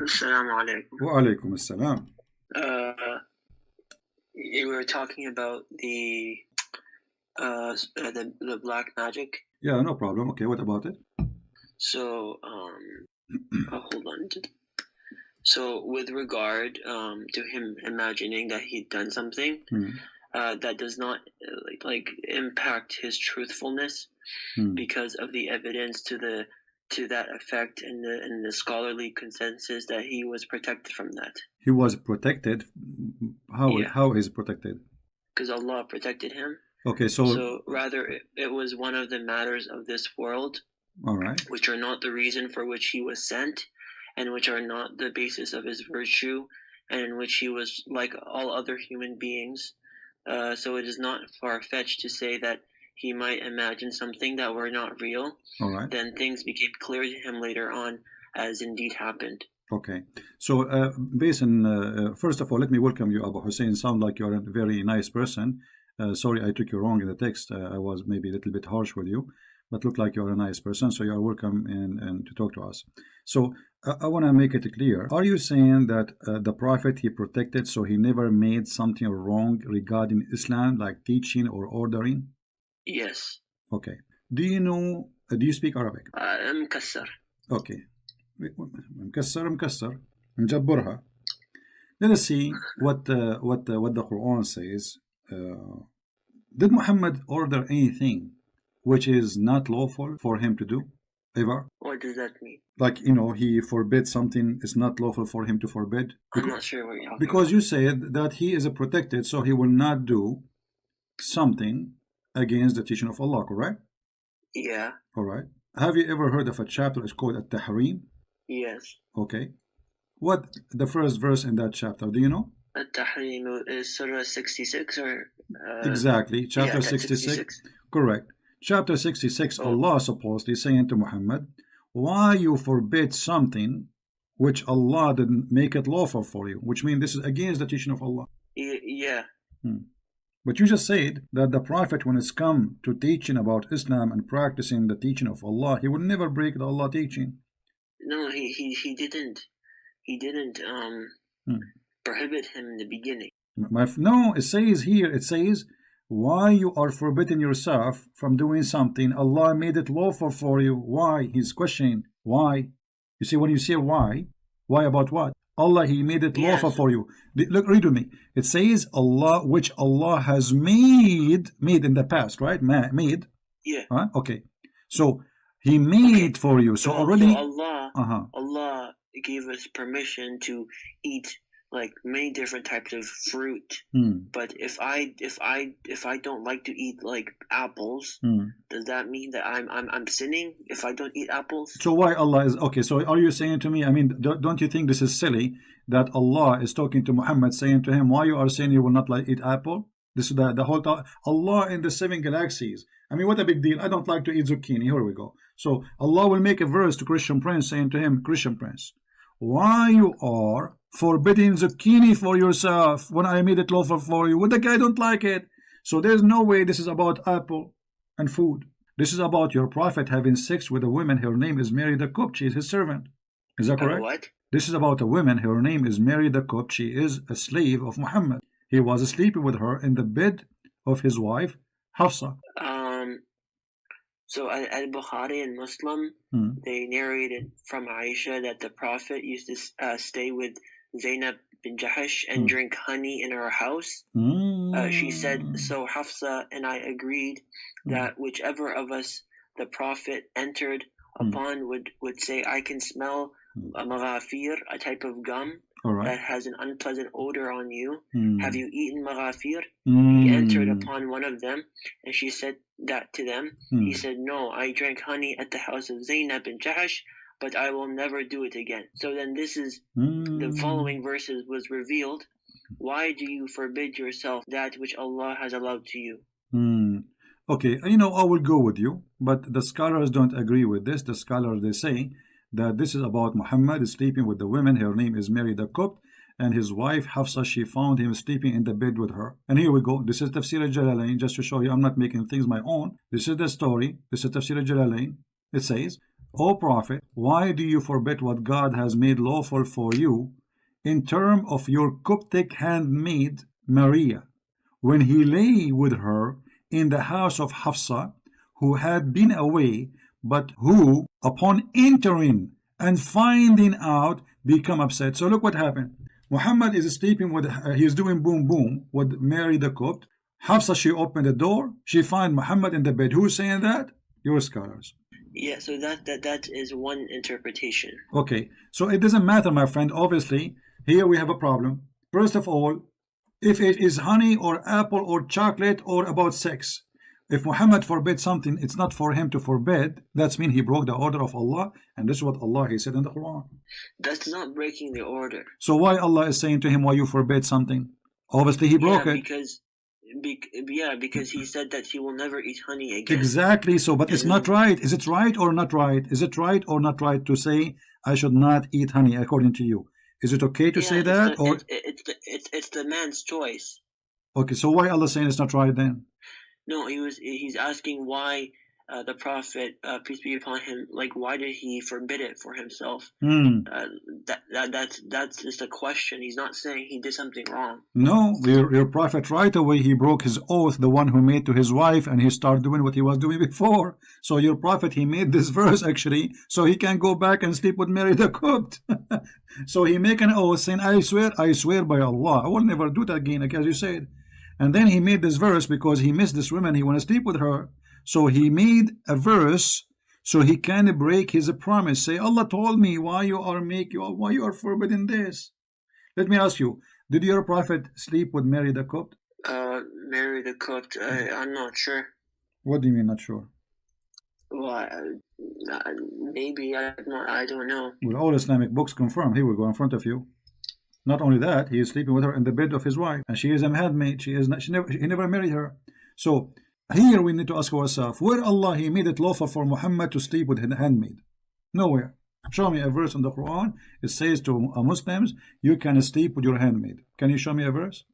Assalamu alaikum. Wa alaikum assalam. You were talking about the black magic. Yeah, no problem. Okay, what about it? So, hold on. So, with regard to him imagining that he'd done something that does not like impact his truthfulness because of the evidence to that effect and the scholarly consensus that he was protected from that. He was protected. How is protected? Because Allah protected him. Okay, so rather it was one of the matters of this world, all right, which are not the reason for which he was sent, and which are not the basis of his virtue, and in which he was like all other human beings. So it is not far-fetched to say that he might imagine something that were not real. All right. Then things became clear to him later on, as indeed happened. Okay. So, based on, first of all, let me welcome you, Abu Hussein. Sound like you're a very nice person. Sorry, I took you wrong in the text. I was maybe a little bit harsh with you, but look like you're a nice person. So you're welcome and to talk to us. So I want to make it clear. Are you saying that the Prophet he protected, so he never made something wrong regarding Islam, like teaching or ordering? Yes. Okay. Do you speak Arabic? مكسر. Okay. مكسر نجبرها. Let us see what the Quran says. Did Muhammad order anything which is not lawful for him to do ever? What does that mean? Like, he forbid something is not lawful for him to forbid? I'm not sure what you're talking because about. You said that he is a protected, so he will not do something against the teaching of Allah, correct? Yeah. All right. Have you ever heard of a chapter it's called At-Tahrim? Yes. Okay. What the first verse in that chapter, do you know? At-Tahrim is Surah 66 or... exactly, chapter 66. Correct. Chapter 66, Allah supposedly saying to Muhammad, why you forbid something which Allah didn't make it lawful for you, which means this is against the teaching of Allah. Yeah. But you just said that the Prophet, when it's come to teaching about Islam and practicing the teaching of Allah, he will never break the Allah teaching. No, he didn't. He didn't prohibit him in the beginning. No, it says here, why you are forbidding yourself from doing something Allah made it lawful for you. Why? He's questioning why. You see, when you say why about what? Allah, he made it lawful for you. Look, read with me. It says Allah, which Allah has made in the past, right? Made. Yeah. Huh? Okay. So he made for you. So already Allah gave us permission to eat like many different types of fruit. But if I don't like to eat like apples, does that mean that I'm sinning if I don't eat apples? So why Allah is okay? So are you saying to me, I mean, don't you think this is silly that Allah is talking to Muhammad, saying to him, why you are saying you will not like eat apple? This is the whole Allah in the 7 galaxies. I mean, what a big deal. I don't like to eat zucchini. Here we go. So Allah will make a verse to Christian Prince saying to him, Christian Prince, why you are forbidding zucchini for yourself when I made it lawful for you? Well, the guy don't like it. So there's no way this is about apple and food. This is about your Prophet having sex with a woman. Her name is Mary the Copt. She is his servant. Is that correct? What? This is about a woman. Her name is Mary the Copt. She is a slave of Muhammad. He was sleeping with her in the bed of his wife, Hafsa. So Al-Bukhari and Muslim, they narrated from Aisha that the Prophet used to stay with Zainab bin Jahash and drink honey in her house. She said, so Hafsa and I agreed that whichever of us the Prophet entered upon would say, I can smell a maghafir, a type of gum that has an unpleasant odor on you. Have you eaten maghafir? He entered upon one of them, and she said that to them. He said, no, I drank honey at the house of Zainab bin Jahash, but I will never do it again. So then this is, the following verses was revealed. Why do you forbid yourself that which Allah has allowed to you? Okay, I will go with you, but the scholars don't agree with this. The scholars, they say that this is about Muhammad sleeping with the women. Her name is Mary the Copt, and his wife Hafsa, she found him sleeping in the bed with her. And here we go. This is Tafsir al-Jalalain, just to show you I'm not making things my own. This is the story. This is Tafsir al-Jalalain. It says, O Prophet, why do you forbid what God has made lawful for you in terms of your Coptic handmaid Maria, when he lay with her in the house of Hafsa, who had been away, but who, upon entering and finding out, become upset? So look what happened. Muhammad is sleeping with, he's doing boom boom with Mary the Copt. Hafsa, she opened the door, she find Muhammad in the bed. Who's saying that? Your scholars. Yeah, so that is one interpretation. Okay, so it doesn't matter, my friend. Obviously, here we have a problem. First of all, if it is honey or apple or chocolate or about sex, if Muhammad forbid something, it's not for him to forbid. That's mean he broke the order of Allah, and this is what Allah he said in the Quran. That's not breaking the order. So why Allah is saying to him, why you forbid something? Obviously he broke it. Because he said that he will never eat honey again. Exactly. So, but it's not right. Is it right or not right? Is it right or not right to say I should not eat honey according to you? Is it okay to say that, or it's the man's choice? Okay, so why Allah saying it's not right then? No, he's asking why the Prophet, peace be upon him, like why did he forbid it for himself? That's just a question. He's not saying he did something wrong. No, your Prophet right away he broke his oath, the one who made to his wife, and he started doing what he was doing before. So your Prophet he made this verse actually, so he can go back and sleep with Mary the Copt. So he make an oath saying, I swear by Allah, I will never do that again, like as you said. And then he made this verse because he missed this woman, he want to sleep with her. So he made a verse so he can break his promise. Say, Allah told me why you are forbidding this. Let me ask you, did your Prophet sleep with Mary the Copt? Mary the Copt, I'm not sure. What do you mean not sure? Well, maybe, I don't know. Well, all Islamic books confirm. Here we go in front of you. Not only that, he is sleeping with her in the bed of his wife, and she is a handmaid. He never married her. So here we need to ask ourselves, where Allah he made it lawful for Muhammad to sleep with his handmaid? Nowhere. Show me a verse in the Quran. It says to Muslims, you can sleep with your handmaid. Can you show me a verse?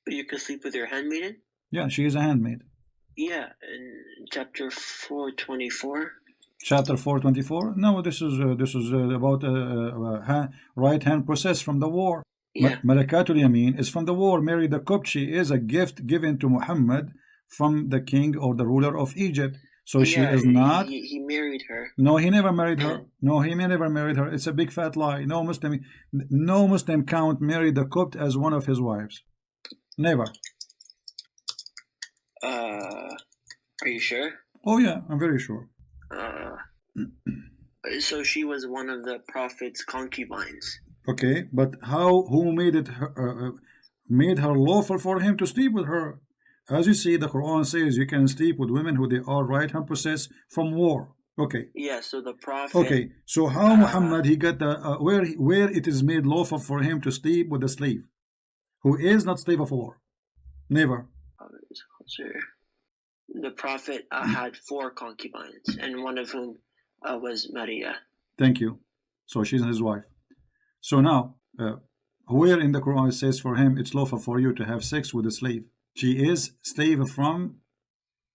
You can sleep with your handmaiden? Yeah, she is a handmaid. Yeah, in chapter 424. Chapter 424? No, this is about right hand process from the war. Yeah. Malakatul Yamin is from the war. Mary the Copt, she is a gift given to Muhammad from the king or the ruler of Egypt. So yeah, she is not. He married her. No, he never married her. No, he never married her. It's a big fat lie. No Muslim count Mary the Copt as one of his wives. Never. Are you sure? Oh yeah, I'm very sure. So she was one of the Prophet's concubines. Okay, but who made her lawful for him to sleep with her? As you see, the Quran says you can sleep with women who they are right hand possessed from war. Okay. Yeah, so the Prophet. Okay, so how Muhammad he got the where it is made lawful for him to sleep with a slave who is not slave of war? Never. The Prophet had 4 concubines, and one of whom was Maria. Thank you. So she's his wife. So now, where in the Quran it says for him it's lawful for you to have sex with a slave? She is slave from,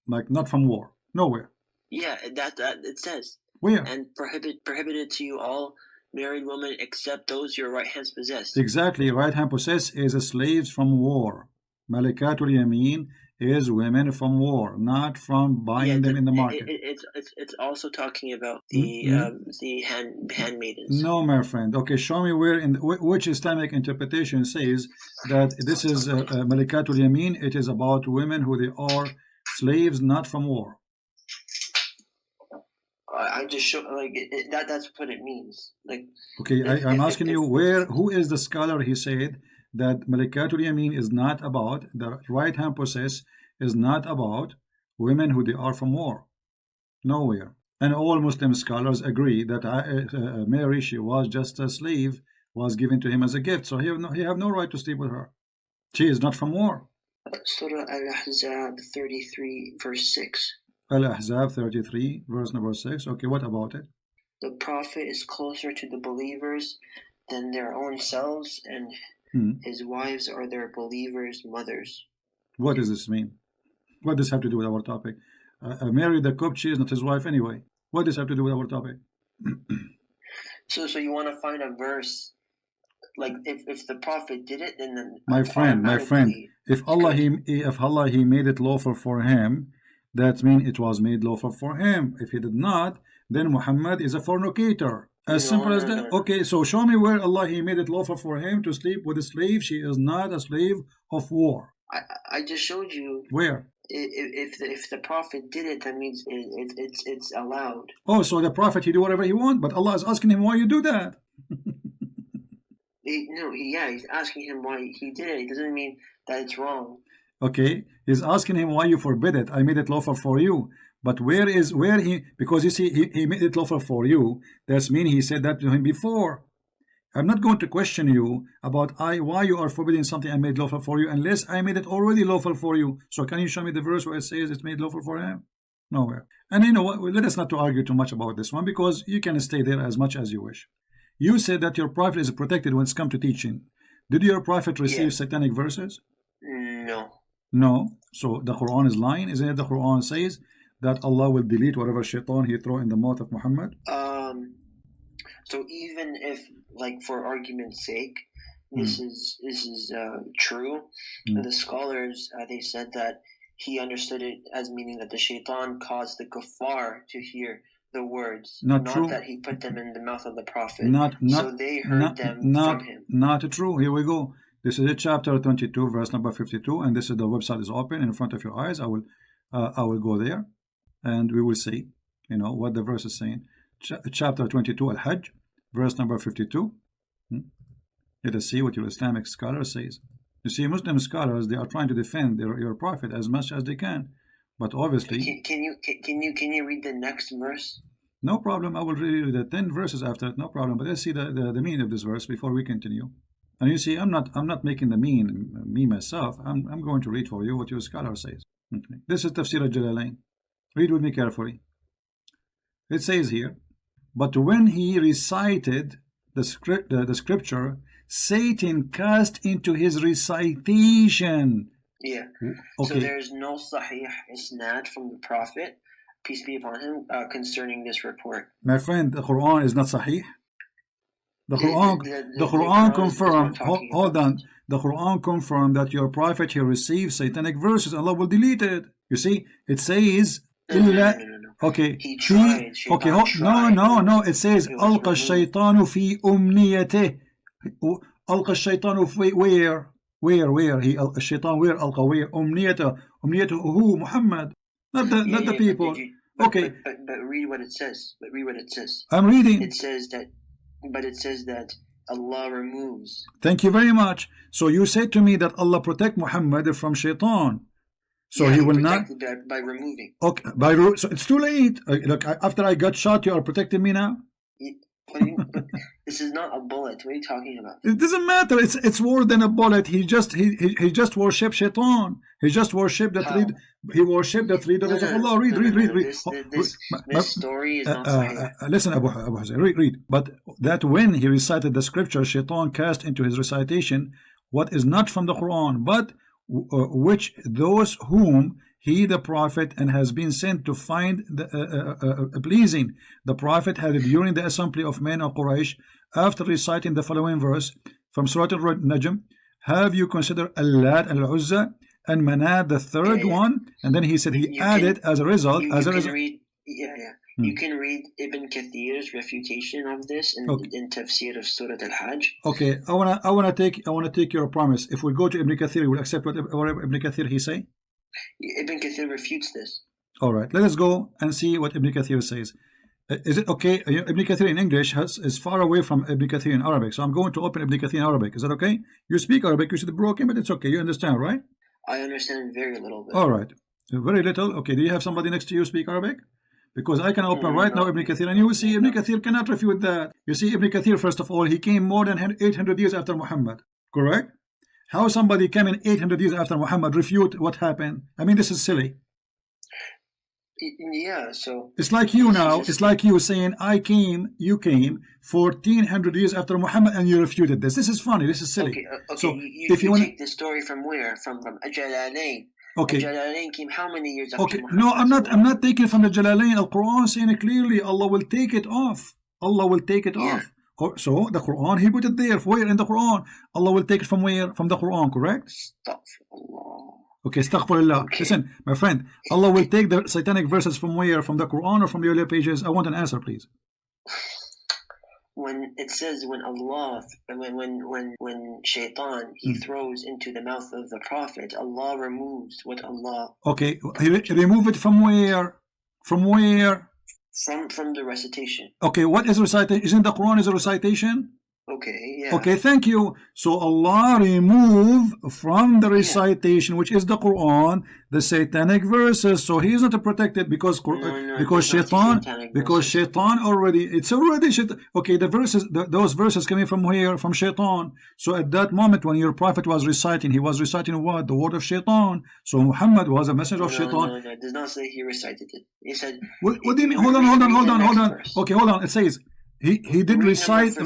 like, not from war. Nowhere. Yeah, that it says. Where? And prohibited to you all married women except those your right hands possess. Exactly. Right hand possess is slaves from war. Malikatul Yamin is women from war, not from buying them in the market. It's also talking about the handmaidens. No, my friend. Okay, show me where in which Islamic interpretation says that this is Malikatul Yamin. It is about women who they are slaves, not from war. I just show that's what it means. Like, okay, I'm asking you who is the scholar he said that Malikatul Yamin is not about, the right hand possess is not about women who they are from war. Nowhere. And all Muslim scholars agree that Mary, she was just a slave, was given to him as a gift, so he have no right to sleep with her. She is not from war. Surah Al-Ahzab 33 verse 6. Al-Ahzab 33 verse number 6. Okay, what about it? The Prophet is closer to the believers than their own selves, and his wives are their believers' mothers. What does this mean? What does this have to do with our topic? Mary the Copt, she is not his wife anyway. What does this have to do with our topic? So you want to find a verse, like if the Prophet did it, then my friend, if Allah he made it lawful for him, that means it was made lawful for him. If he did not, then Muhammad is a fornicator. As simple as that. Okay, so show me where Allah he made it lawful for him to sleep with a slave. She is not a slave of war. I just showed you. Where? If the Prophet did it, that means it's allowed. Oh, so the Prophet he do whatever he wants, but Allah is asking him why you do that. He's asking him why he did it. It doesn't mean that it's wrong. Okay, he's asking him why you forbid it. I made it lawful for you. But where he, because you see, he made it lawful for you. That's mean he said that to him before. I'm not going to question you about why you are forbidding something I made lawful for you unless I made it already lawful for you. So can you show me the verse where it says it's made lawful for him? Nowhere. And you know what? Let us not to argue too much about this one because you can stay there as much as you wish. You said that your prophet is protected when it's come to teaching. Did your prophet receive satanic verses? No. No. So the Quran is lying. Isn't it the Quran says that Allah will delete whatever shaitan he throw in the mouth of Muhammad? So even if, like, for argument's sake, this is true, the scholars they said that he understood it as meaning that the shaitan caused the kuffar to hear the words, not that he put them in the mouth of the Prophet. So they heard them from him. Not true. Here we go. This is chapter 22, verse number 52, and this is the website is open in front of your eyes. I will go there, and we will see, what the verse is saying. Chapter 22, Al-Hajj, verse number 52. Let us see what your Islamic scholar says. You see, Muslim scholars, they are trying to defend your prophet as much as they can, but obviously. Can you read the next verse? No problem. I will read the 10 verses after it. No problem. But let's see the meaning of this verse before we continue. And you see, I'm not making the me myself. I'm going to read for you what your scholar says. Okay. This is Tafsir al-Jalalain. Read with me carefully. It says here, but when he recited the scripture, Satan cast into his recitation. Yeah. Okay. So there's no sahih isnad from the Prophet, peace be upon him, concerning this report. My friend, the Quran is not sahih. The Quran confirmed. Hold on. The Quran confirmed that your prophet he received satanic verses. Allah will delete it. You see, it says. No. Okay. He tried. Okay. No. It says alqa shaytanu fi umniyatih. Alqa shaytanu fi where? He shaitan where alqa where umniyata who Muhammad, not the people. Okay. But read what it says. I'm reading. It says that Allah removes. Thank you very much. So you said to me that Allah protect Muhammad from shaitan. So he will not by removing. Okay, so it's too late. Look, after I got shot, you are protecting me now. This is not a bullet. What are you talking about? It doesn't matter. It's more than a bullet. He just worshipped shaitan. He just worshipped the three. He worshipped the three daughters of Allah. Read. This story is not sahih. Listen, Abu Hussein. Read. But that when he recited the scripture, shaitan cast into his recitation what is not from the Quran, but which those whom he the prophet and has been sent to find pleasing. The prophet had it during the assembly of men of Quraysh after reciting the following verse from Surah Al-Najm. Have you considered Al-Lat and Al-Uzza and Manat the third one? And then he said he added as a result. You can read Ibn Kathir's refutation of this in Tafsir of Surah Al-Hajj. Okay, I wanna take your promise. If we go to Ibn Kathir, you will accept whatever Ibn Kathir he say? Ibn Kathir refutes this. All right, let us go and see what Ibn Kathir says. Is it okay? Ibn Kathir in English is far away from Ibn Kathir in Arabic, so I'm going to open Ibn Kathir in Arabic. Is that okay? You speak Arabic, you should be broken, but it's okay. You understand, right? I understand very little bit. All right, very little. Okay, do you have somebody next to you speak Arabic? Because I can open right now Ibn Kathir, and you will see Ibn Kathir cannot refute that. You see, Ibn Kathir, first of all, he came more than 800 years after Muhammad, correct? How somebody came in 800 years after Muhammad refute what happened? I mean, this is silly. Yeah, so... It's like you now, it's like you saying, you came 1400 years after Muhammad and you refuted this. This is funny, this is silly. Okay, so you take the story from where? From Jalalain. Okay. The Jalalain came how many years after Okay. Muhammad? No, I'm not taking from the Jalalain. Al-Quran saying clearly Allah will take it off. Allah will take it off. So the Quran, he put it there. Where in the Quran? Allah will take it from where? From the Quran, correct? Astaghfirullah. Okay, astaghfirullah. Okay. Listen, my friend, Allah will take the satanic verses from where? From the Quran or from the earlier pages? I want an answer, please. When it says when Shaitan he throws into the mouth of the Prophet, Allah removes what Allah. Okay, he remove it from where? From where? From the recitation. Okay, what is recitation? Isn't the Quran is a recitation? Okay, yeah. Okay, thank you. So Allah remove from the recitation, which is the Quran, the satanic verses. So he is not protected because Shaitan already, it's already Shaitan. Okay, the verses, those verses coming from where? From Shaitan. So at that moment when your prophet was reciting, he was reciting what? The word of Shaitan. So Muhammad was a messenger of Shaitan. No, it does not say he recited it. He said. What do you mean? Hold on. Okay, hold on. It says. He did recite.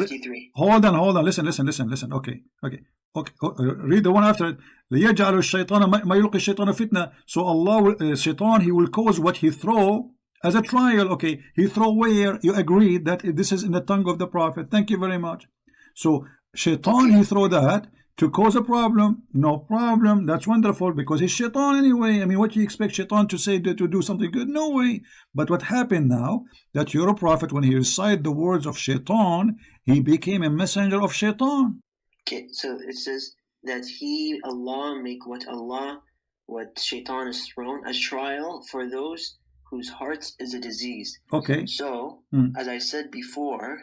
Hold on. Listen. Okay. Read the one after it. لِيَجْعَلُ الشَّيْطَانَ مَا يُلْقِي الشَّيْطَانَ فِتْنَةً. So Allah, Shaitan, he will cause what he throw as a trial. Okay, he throw where? You agreed that this is in the tongue of the Prophet. Thank you very much. So Shaitan, he throw that to cause a problem. No problem. That's wonderful because he's Shaitan anyway. I mean, what do you expect Shaitan to say to do something good? No way. But what happened now, that your prophet, when he recited the words of Shaitan, he became a messenger of Shaitan. Okay, so it says that Allah make what Shaitan is thrown as trial for those whose hearts is a disease. Okay. So, as I said before,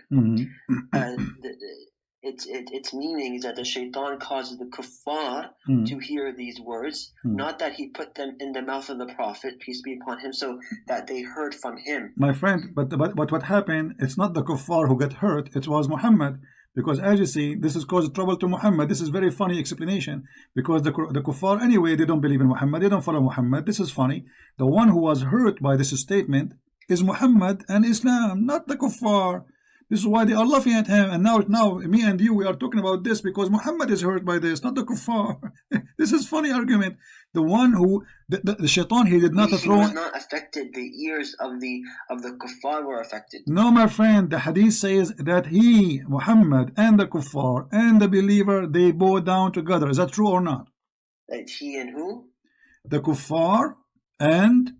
its meaning is that the Shaitan causes the kuffar to hear these words, not that he put them in the mouth of the Prophet, peace be upon him, so that they heard from him. My friend, but what happened, it's not the kuffar who got hurt, it was Muhammad. Because as you see, this has caused trouble to Muhammad. This is very funny explanation. Because the kuffar, anyway, they don't believe in Muhammad. They don't follow Muhammad. This is funny. The one who was hurt by this statement is Muhammad and Islam, not the kuffar. This is why they are laughing at him. And now me and you, we are talking about this because Muhammad is hurt by this, not the kuffar. This is funny argument. The one who, the Shaitan, he did not throw. He was not affected. The ears of the kuffar were affected. No, my friend. The hadith says that he, Muhammad, and the kuffar and the believer, they bow down together. Is that true or not? That he and who? The kuffar and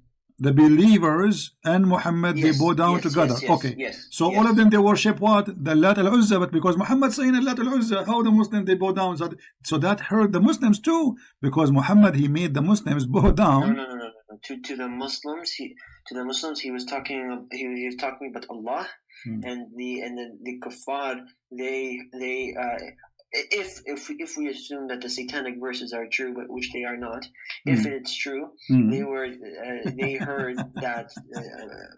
the believers and Muhammad, they bow down together. Okay. So all of them, they worship what? The Lat al-Uzza. But because Muhammad saying Lat al-Uzza, how the Muslims, they bow down? So that hurt the Muslims too. Because Muhammad, he made the Muslims bow down. No. To the Muslims, he was talking. He was talking about Allah and the kuffar. If we assume that the satanic verses are true, but which they are not, if it's true, they heard that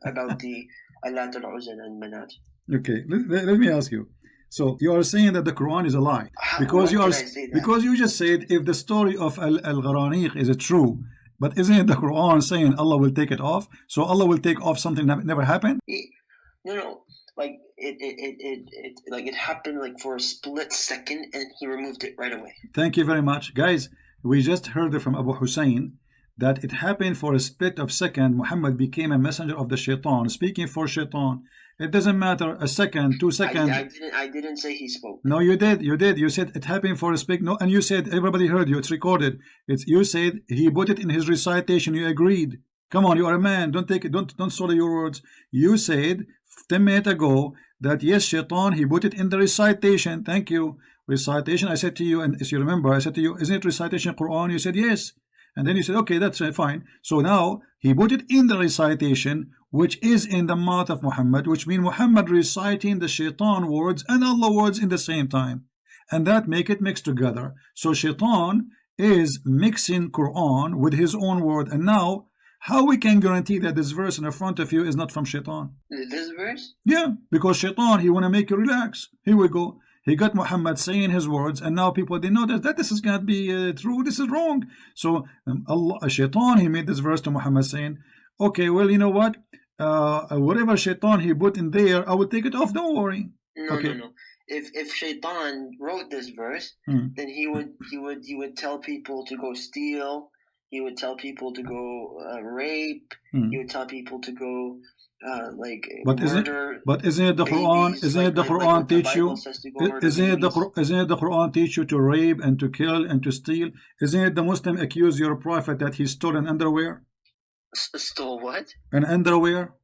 about the Lat al-Uzza and Manat. Okay, let me ask you. So you are saying that the Quran is a lie because you just said if the story of al-Gharaniq is true, but isn't the Quran saying Allah will take it off? So Allah will take off something that never happened? No. Like it happened like for a split second, and he removed it right away. Thank you very much, guys. We just heard from Abu Hussein that it happened for a split of second. Muhammad became a messenger of the Shaitan, speaking for Shaitan. It doesn't matter, a second, 2 seconds. I didn't say he spoke. No, you did. You said it happened for a split. No, and you said everybody heard you. It's recorded. You said he put it in his recitation. You agreed. Come on, you are a man. Don't take it. Don't swallow your words. You said 10 minutes ago that yes, Shaitan, he put it in the recitation. Thank you. Recitation. I said to you, and as you remember, I said to you, isn't it recitation Quran? You said yes. And then you said, okay, that's fine. So now he put it in the recitation, which is in the mouth of Muhammad, which means Muhammad reciting the Shaitan words and Allah words in the same time. And that make it mix together. So Shaitan is mixing Quran with his own word. And now, how we can guarantee that this verse in the front of you is not from Shaitan? This verse? Yeah, because Shaitan, he want to make you relax. Here we go. He got Muhammad saying his words, and now people, they know that this is going to be true. This is wrong. So Shaitan, he made this verse to Muhammad saying, okay, well, you know what? Whatever Shaitan he put in there, I will take it off. Don't worry. No. If Shaitan wrote this verse, then he would tell people to go steal. he would tell people to go rape. He would tell people to go murder. But isn't it the Quran? Isn't it the Quran teach you? Isn't it the Quran teach you to rape and to kill and to steal? Isn't it the Muslim accuse your prophet that he stole an underwear? Stole what? An underwear.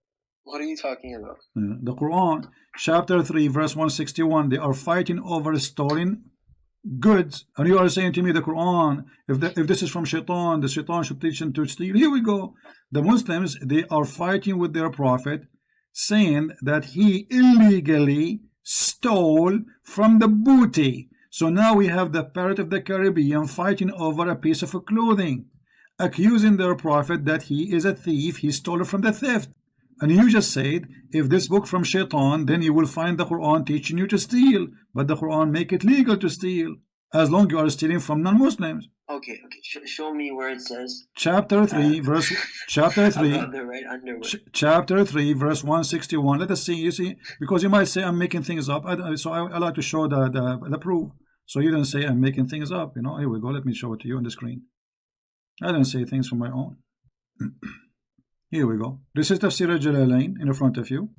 What are you talking about? The Quran, chapter 3, verse 161. They are fighting over stolen goods, and you are saying to me the Quran, if this is from Shaitan, the Shaitan should teach them to steal. Here we go. The Muslims, they are fighting with their prophet, saying that he illegally stole from the booty. So now we have the Pirate of the Caribbean fighting over a piece of clothing, accusing their prophet that he is a thief, he stole it from the theft. And you just said, if this book from Shaitan, then you will find the Quran teaching you to steal. But the Quran make it legal to steal, as long as you are stealing from non-Muslims. Okay. Show me where it says. Chapter 3, verse. Chapter 3. The right underwear. Chapter 3, verse 161. Let us see. You see, because you might say I'm making things up. So I like to show the proof. So you don't say I'm making things up. You know. Here we go. Let me show it to you on the screen. I don't say things from my own. Here we go. This is Tafsir al-Jalalain in front of you.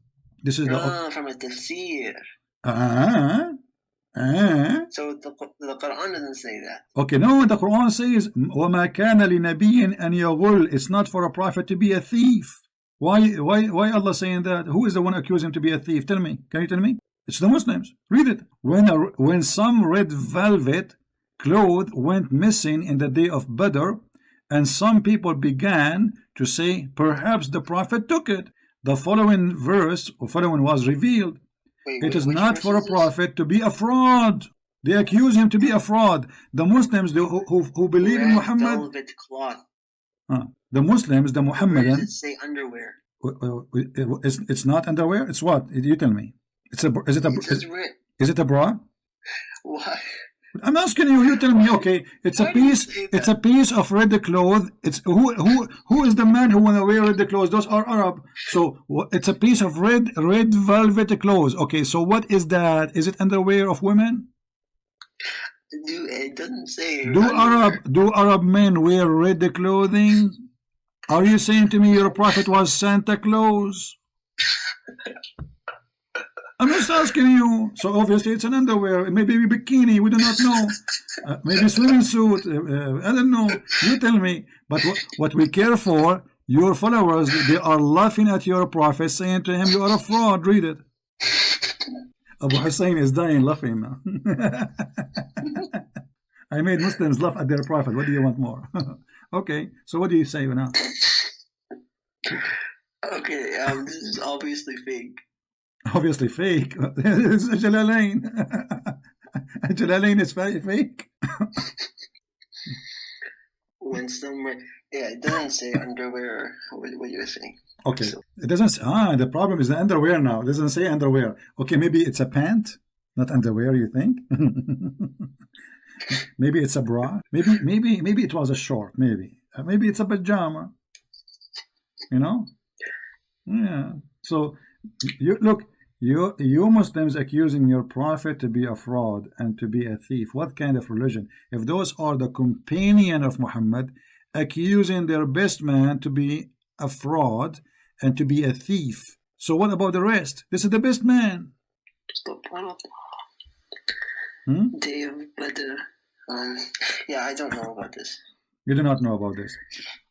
This is from a tafsir. So the Quran doesn't say that. Okay, no, the Quran says, وَمَا كَانَ لِنَبِيٍّ أَنْ يَغُلْ. It's not for a prophet to be a thief. Why Allah saying that? Who is the one accusing him to be a thief? Tell me. Can you tell me? It's the Muslims. Read it. When some red velvet cloth went missing in the day of Badr, and some people began to say, perhaps the prophet took it. The following was revealed. It is not for a prophet to be a fraud. They accuse him to be a fraud. The Muslims who believe in Muhammad. Velvet cloth. The Muslims, the Muhammadan. Where does it say underwear? It's not underwear. It's what? You tell me. Is it a bra? Why? I'm asking you. You tell me. Okay, it's a piece. It's a piece of red cloth. It's who is the man who wanna wear red clothes? Those are Arab. So it's a piece of red velvet clothes. Okay, so what is that? Is it underwear of women? It doesn't say. Do Arab men wear red clothing? Are you saying to me your prophet was Santa Claus? I'm just asking you. So obviously it's an underwear, maybe a bikini, we do not know. Maybe swimming suit, I don't know. You tell me. But what we care for, your followers, they are laughing at your prophet, saying to him, you are a fraud. Read it. Abu Hussein is dying laughing now. I made Muslims laugh at their prophet. What do you want more? Okay, so what do you say now? Okay, this is obviously fake. Obviously fake. It's a Jalalain. Jalalain is fake. When someone, it doesn't say underwear. What you're saying? Okay, so it doesn't say, the problem is the underwear now. It doesn't say underwear. Okay, maybe it's a pant, not underwear, you think? Maybe it's a bra. Maybe it was a short. Maybe it's a pajama. You know? Yeah. So you Muslims accusing your prophet to be a fraud and to be a thief. What kind of religion? If those are the companion of Muhammad, accusing their best man to be a fraud and to be a thief. So what about the rest? This is the best man. Day of Badr. Yeah, I don't know about this. You do not know about this.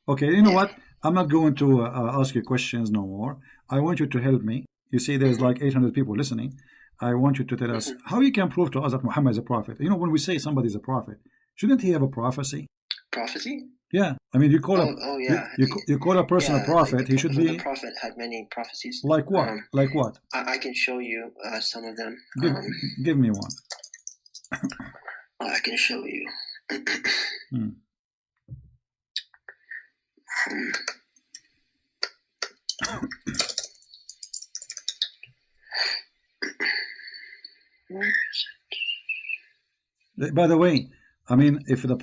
Okay, you know what? I'm not going to ask you questions no more. I want you to help me. You see, there's like 800 people listening. I want you to tell us how you can prove to us that Muhammad is a prophet. You know, when we say somebody is a prophet, shouldn't he have a prophecy? Prophecy? Yeah. I mean, you call you call a person a prophet. He should be. The prophet had many prophecies. Like what? Like what? I can show you some of them. Give me one. I can show you. By the way, I mean, if the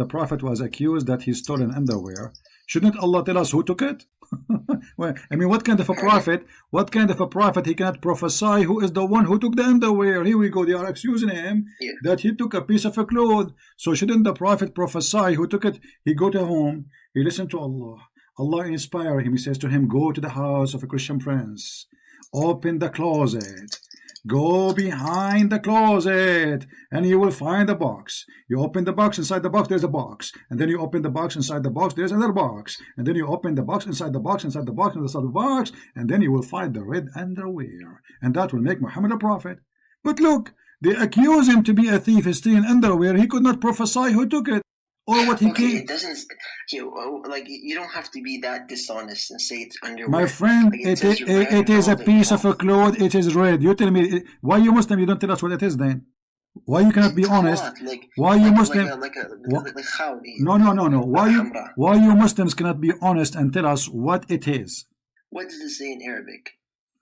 prophet was accused that he stole an underwear, shouldn't Allah tell us who took it? Well, I mean, what kind of a prophet? What kind of a prophet he cannot prophesy who is the one who took the underwear? Here we go. They are accusing him that he took a piece of a cloth. So shouldn't the prophet prophesy who took it? He go to home. He listened to Allah. Allah inspire him. He says to him, go to the house of a Christian prince. Open the closet. Go behind the closet and you will find a box. You open the box, inside the box there's a box. And then you open the box, inside the box there's another box. And then you open the box, inside the box, inside the box, inside the box. And then you will find the red underwear. And that will make Muhammad a prophet. But look, they accuse him to be a thief, he's stealing underwear. He could not prophesy who took it. Or what he came. It doesn't, like, you don't have to be that dishonest and say it's underwear. My friend, like it is a piece of a cloth. It is red. You tell me, why you Muslim? You don't tell us what it is then. Why you cannot be honest? Why you Muslim? Like No. Why you Muslims cannot be honest and tell us what it is? What does it say in Arabic?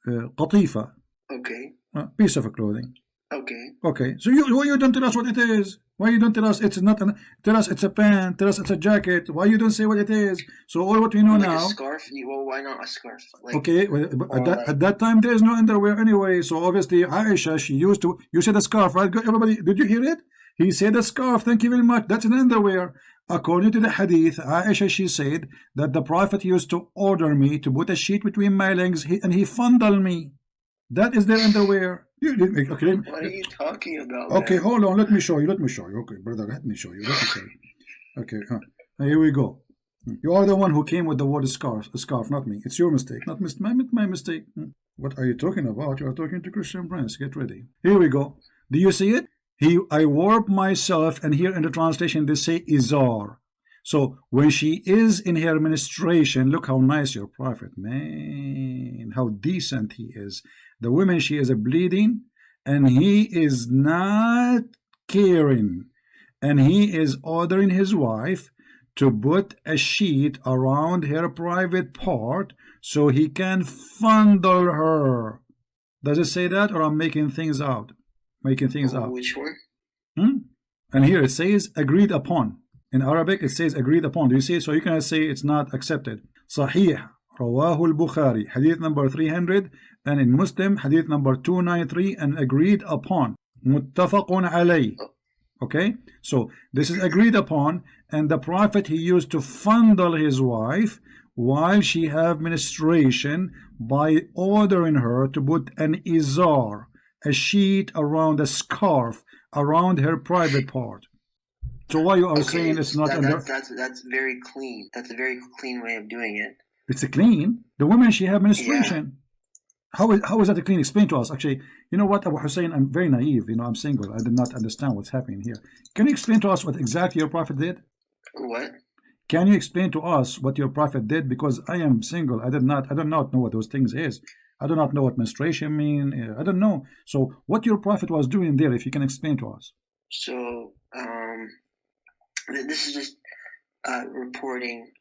Qatifa. Okay. Piece of clothing. Okay. So why you don't tell us what it is? Why you don't tell us it's not tell us it's a pant, tell us it's a jacket? Why you don't say what it is? So all what we know like now. A scarf? Well, why not a scarf? Like, okay, well, at that time there is no underwear anyway. So obviously Aisha, she used to. You said a scarf, right? Everybody, did you hear it? He said a scarf. Thank you very much. That's an underwear. According to the hadith, Aisha, she said that the Prophet used to order me to put a sheet between my legs and he fondled me. That is their underwear. Okay. What are you talking about? Okay, man? hold on. Let me show you. Okay, brother, let me show you. Okay, here we go. You are the one who came with the word scarf, not me. It's your mistake, not my mistake. What are you talking about? You are talking to Christian Prince. Get ready. Here we go. Do you see it? I warp myself, and here in the translation they say izar. So when she is in her menstruation, look how nice your prophet, man, how decent he is. The woman, she is bleeding, and he is not caring, and he is ordering his wife to put a sheet around her private part so he can fondle her. Does it say that, or I'm making things out? Which one? And here it says agreed upon. In Arabic it says agreed upon. Do you see? So you cannot say it's not accepted. Sahih, Rawahu al-Bukhari, hadith number 300, and in Muslim, hadith number 293, and agreed upon. Muttafaqun alayh. Okay, so this is agreed upon, and the Prophet, he used to fondle his wife while she have menstruation by ordering her to put an izar, a sheet around a scarf around her private part. So why you are saying it's not under? That's very clean. That's a very clean way of doing it. It's a clean. The woman, she have menstruation. Yeah. How is that a clean? Explain to us. Actually, you know what, Abu Hussein, I'm very naive. You know, I'm single. I did not understand what's happening here. Can you explain to us what exactly your prophet did? What? Can you explain to us what your prophet did? Because I am single. I do not know what those things is. I do not know what menstruation mean. I don't know. So what your prophet was doing there, if you can explain to us. So this is just reporting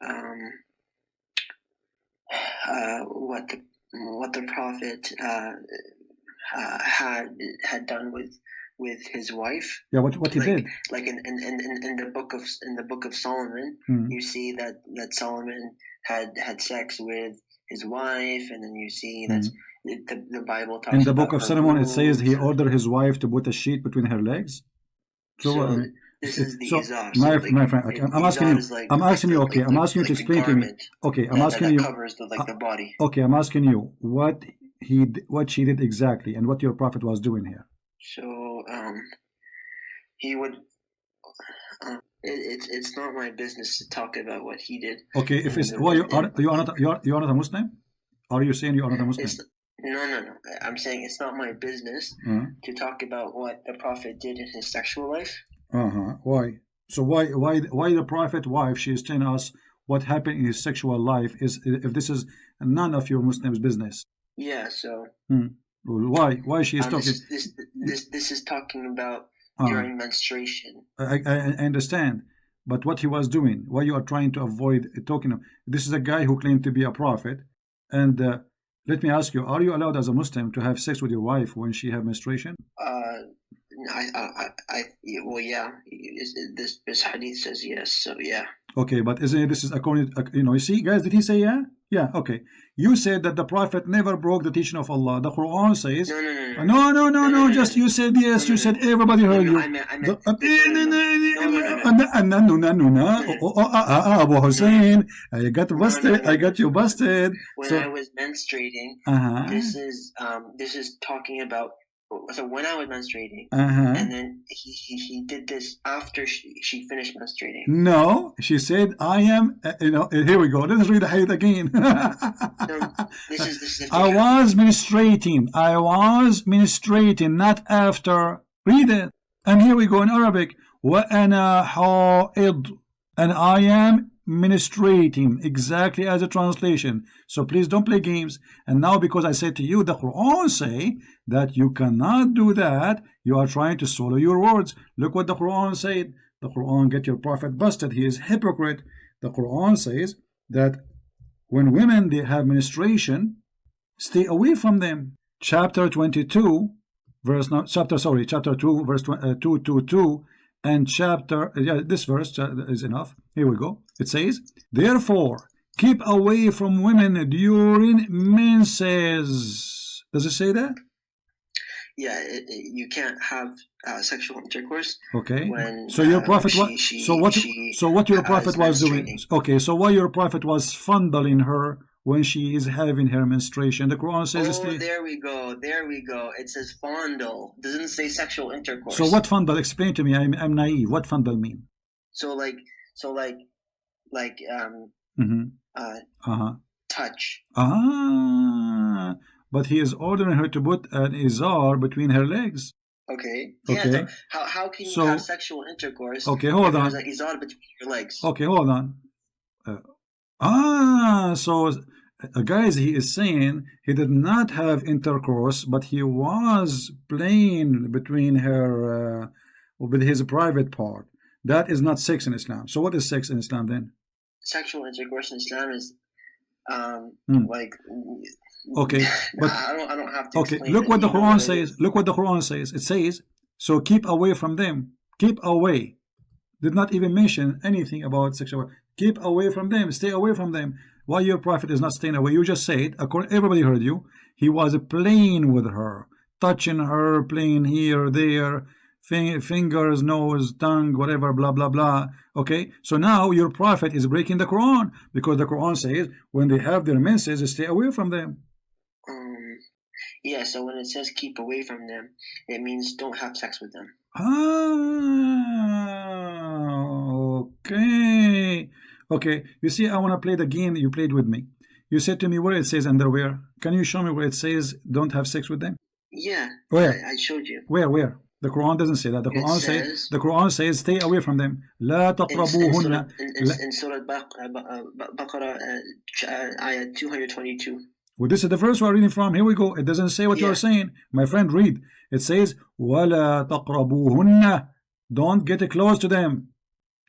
what the prophet had done with his wife. Yeah, what he did. Like in the book of Solomon, you see that Solomon had sex with his wife, and then you see that the Bible talks. In the book of Solomon, it says he ordered his wife to put a sheet between her legs. So this is the izar. My friend, okay, I'm asking you. Okay, I'm asking you to explain to me. Okay, I'm asking you. Covers the body. Okay, I'm asking you what she did exactly, and what your prophet was doing here. So he would. It's not my business to talk about what he did. Okay, if it's you are not a Muslim. Are you saying you are not a Muslim? No. I'm saying it's not my business to talk about what the prophet did in his sexual life. Why? So why the prophet wife, she is telling us what happened in his sexual life, is if this is none of your Muslims' business? Yeah. So. Why she is talking? This is talking about during menstruation. I understand, but what he was doing, why you are trying to avoid talking? This is a guy who claimed to be a prophet, and let me ask you: are you allowed as a Muslim to have sex with your wife when she have menstruation? Well, yeah. This hadith says yes, so yeah. Okay, but isn't it, this is according? You see, guys, did he say yeah? Yeah, okay. You said that the Prophet never broke the teaching of Allah. The Quran says, No. just you said yes, you said everybody heard you. Abu Hussein, I got busted, I got you busted. When I was menstruating, this is talking about, so when I was menstruating, and then he did this after she finished menstruating. No, she said, I am, here we go. Let's read the hadith again. This is I was menstruating, not after. Read it. And here we go in Arabic. وَأَنَا حَائِض. And I am ministrating, exactly as a translation. So please don't play games. And now because I said to you, the Quran say that you cannot do that, you are trying to swallow your words. Look what the Quran said. The Quran get your Prophet busted. He is hypocrite. The Quran says that when women they have menstruation, stay away from them. Chapter 22 verse chapter 2 verse 222 and chapter this verse is enough. Here we go. It says, therefore keep away from women during menses. Does it say that? Yeah, you can't have sexual intercourse. Okay. When, so your prophet what your prophet was doing? Okay. So what your prophet was fondling her when she is having her menstruation? The Quran says. Oh, there we go. It says fondle. It doesn't say sexual intercourse. So what fondle? Explain to me. I'm naive. What fondle mean? Touch. But he is ordering her to put an izar between her legs. Okay. Yeah, so how can you have sexual intercourse? Okay, hold on. There's an izar between your legs. Okay, hold on. So guys, he is saying he did not have intercourse, but he was playing between her with his private part. That is not sex in Islam. So what is sex in Islam then? Sexual intercourse in Islam is like. Okay, but I don't have to. Okay, look what the Quran says. Look what the Quran says. It says, so keep away from them. Keep away. Did not even mention anything about sexual. Keep away from them. Stay away from them. Why your prophet is not staying away? You just said, everybody heard you. He was playing with her, touching her, playing here, there, fingers, nose, tongue, whatever, blah, blah, blah. Okay, so now your prophet is breaking the Quran because the Quran says when they have their menses, stay away from them. Yeah, so when it says keep away from them, it means don't have sex with them. Okay. Okay, you see, I want to play the game that you played with me. You said to me where it says underwear. Can you show me where it says don't have sex with them? Yeah. Where? I showed you. Where? The Quran doesn't say that. The Quran says stay away from them. لا تقربوهن. In Surah Baqarah, ayah 222. Well, this is the verse we're reading from. Here we go. It doesn't say what you're saying. My friend, read. It says, وَلَا تَقْرَبُوهُنَّ. Don't get close to them.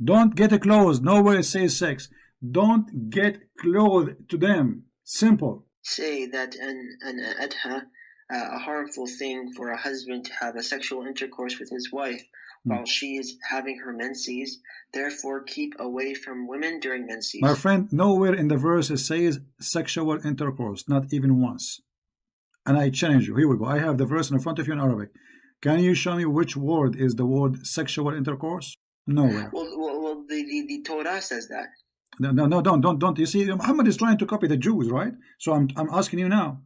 Don't get close. Nowhere it says sex. Don't get close to them. Simple. Say that an adha, a harmful thing for a husband to have a sexual intercourse with his wife while she is having her menses. Therefore, keep away from women during menses. My friend, nowhere in the verse it says sexual intercourse, not even once. And I challenge you. Here we go. I have the verse in front of you in Arabic. Can you show me which word is the word sexual intercourse? Nowhere. Well, the Torah says that. No, don't. You see, Muhammad is trying to copy the Jews, right? So I'm asking you now.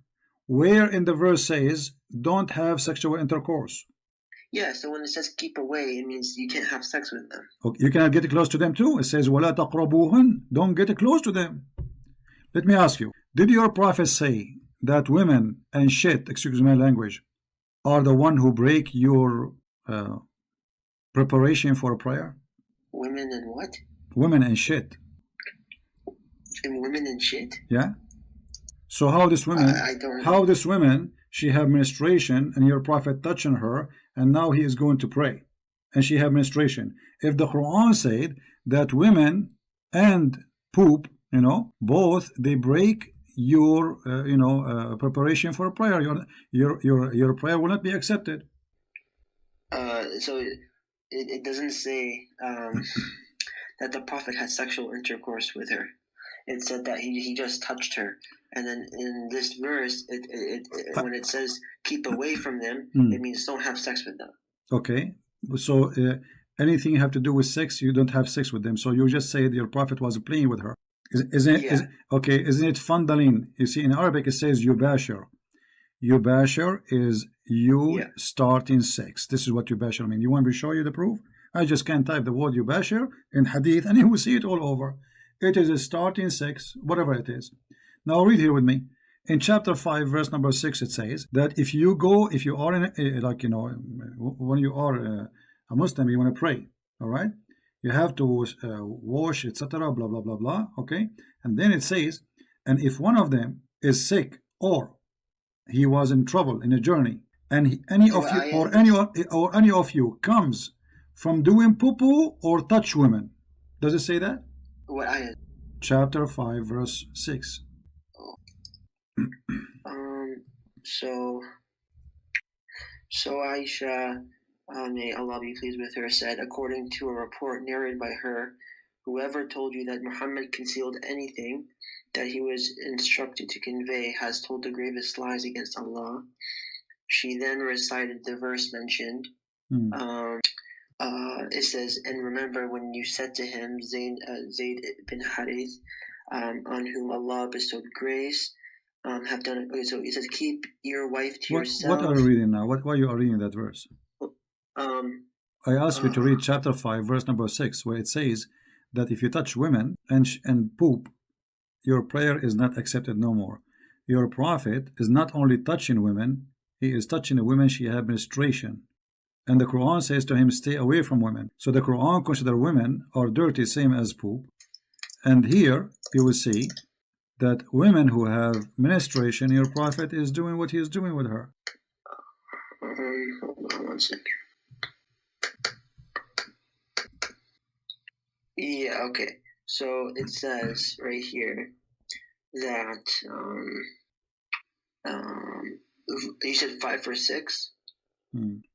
Where in the verse says don't have sexual intercourse? Yeah, so when it says keep away, it means you can't have sex with them. Okay, you cannot get close to them too. It says وَلَا تَقْرَبُوهُنْ. Don't get close to them. Let me ask you, did your prophet say that women and shit, excuse my language, are the one who break your preparation for a prayer? Women and what? Women and shit. And women and shit? Yeah. So how this woman, she have menstruation and your prophet touching her and now he is going to pray and she have menstruation. If the Quran said that women and poop, both they break your preparation for a prayer, your prayer will not be accepted. So it doesn't say that the prophet had sexual intercourse with her. it said that he just touched her. And then in this verse, when it says keep away from them, it means don't have sex with them. Okay, so anything you have to do with sex, you don't have sex with them. So you just said your prophet was playing with her. Isn't it? Okay, isn't it fandalin? You see, in Arabic it says yubashir. Yubashir is you starting sex. This is what yubashir means. You want me to show you the proof? I just can type the word yubashir in hadith and you will see it all over. It is a starting sex, whatever it is. Now read here with me. In chapter 5, verse number 6, it says that if you are in, like, you know, when you are a Muslim, you want to pray, all right? You have to wash, etc., blah, blah, blah, blah, okay? And then it says, and if one of them is sick or he was in trouble in a journey, and any of you comes from doing poo-poo or touch women. Does it say that? What ayah? Chapter 5, verse 6. So Aisha, may Allah be pleased with her, said, according to a report narrated by her, whoever told you that Muhammad concealed anything that he was instructed to convey has told the gravest lies against Allah. She then recited the verse mentioned. It says, and remember when you said to him, Zayd bin Harith, on whom Allah bestowed grace, have done it. Okay, so it says, keep your wife to yourself. What are you reading now? Why you are reading that verse? I asked you to read chapter 5, verse number 6, where it says that if you touch women and poop, your prayer is not accepted no more. Your prophet is not only touching women, he is touching the women she had menstruation. And the Quran says to him, stay away from women. So the Quran considers women are dirty, same as poop. And here you will see that women who have menstruation, your prophet is doing what he is doing with her. Hold on 1 second. Yeah, okay. So it says right here that you said 5 verse 6.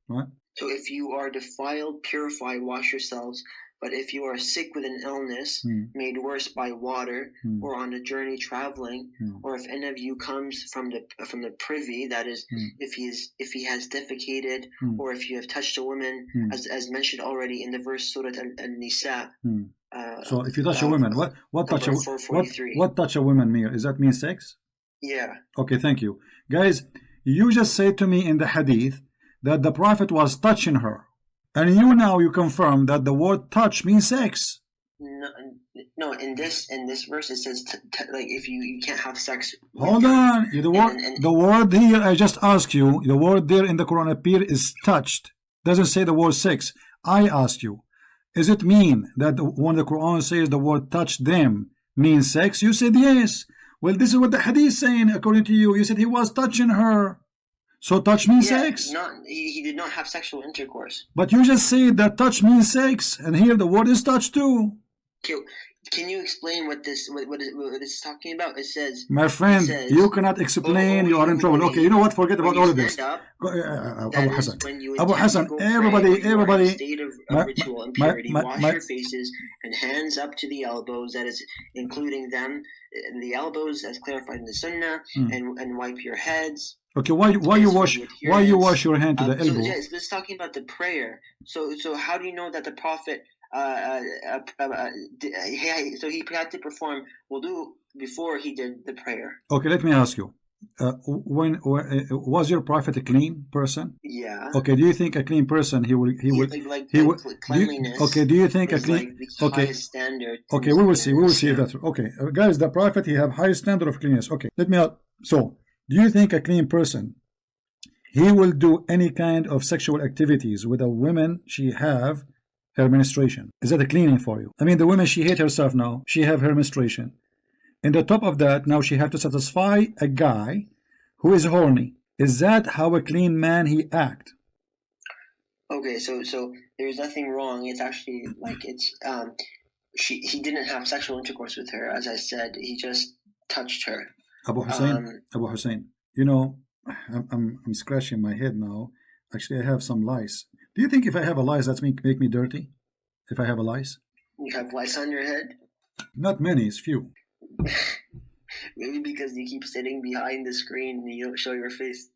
What? So if you are defiled, purify, wash yourselves. But if you are sick with an illness, made worse by water, or on a journey traveling, or if any of you comes from the privy, that is, if he has defecated, or if you have touched a woman, as mentioned already in the verse Surah An-Nisa. So if you touch a woman, what touch a woman mean? Does that mean sex? Yeah. Okay, thank you, guys. You just said to me in the hadith that the prophet was touching her. And you confirm that the word touch means sex. No. In this verse it says like if you can't have sex. Hold on, the word here I just asked you. The word there in the Quran appear is touched. Doesn't say the word sex. I asked you, does it mean that when the Quran says the word touch them means sex? You said yes. Well, this is what the hadith is saying according to you. You said he was touching her. So touch means sex? He did not have sexual intercourse. But you just said that touch means sex, and here the word is touch too. Can you explain what this is talking about? It says, my friend, you cannot explain. You are in trouble. Okay, you know what? Forget about all of this. Abu Hassan, everybody. State of ritual impurity. Wash your faces and hands up to the elbows. That is including them, the elbows, as clarified in the Sunnah, and wipe your heads. Okay, why you wash your hand to the elbow? So this is talking about the prayer. So how do you know that the prophet so he had to perform wudu before he did the prayer? Okay, let me ask you. When was your prophet a clean person? Yeah. Okay, do you think a clean person he will cleanliness? Do you think a clean standard? Okay, we will see that. Okay, guys, the prophet he have high standard of cleanliness. Okay, let me so do you think a clean person he will do any kind of sexual activities with a woman she have her menstruation? Is that a cleaning for you? I mean, the woman she hate herself now, she have her menstruation. And the top of that, now she have to satisfy a guy who is horny. Is that how a clean man he act? Okay, so there's nothing wrong. It's actually like he didn't have sexual intercourse with her, as I said. He just touched her. Abu Hussein, you know, I'm scratching my head now. Actually, I have some lice. Do you think if I have a lice, that's make me dirty? If I have a lice? You have lice on your head? Not many, it's few. Maybe because you keep sitting behind the screen and you don't show your face.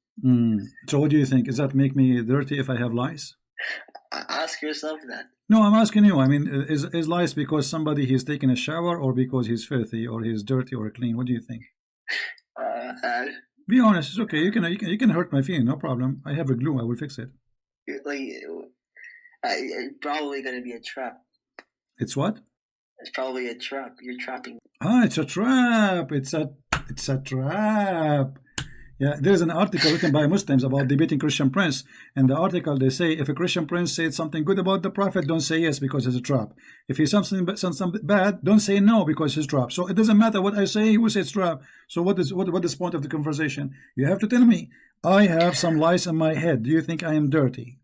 So what do you think? Does that make me dirty if I have lice? Ask yourself that. No, I'm asking you. I mean, is lice because somebody he's taking a shower, or because he's filthy, or he's dirty, or clean? What do you think? Be honest. It's okay. You can hurt my feeling. No problem. I have a glue. I will fix it. It's probably going to be a trap. It's what? It's probably a trap. You're trapping. It's a trap. It's a trap. Yeah, there's an article written by Muslims about debating Christian prince. And the article, they say, if a Christian prince said something good about the Prophet, don't say yes because it's a trap. If he says something bad, don't say no because it's a trap. So it doesn't matter what I say, he will say it's trap. So what is the point of the conversation? You have to tell me, I have some lice in my head. Do you think I am dirty?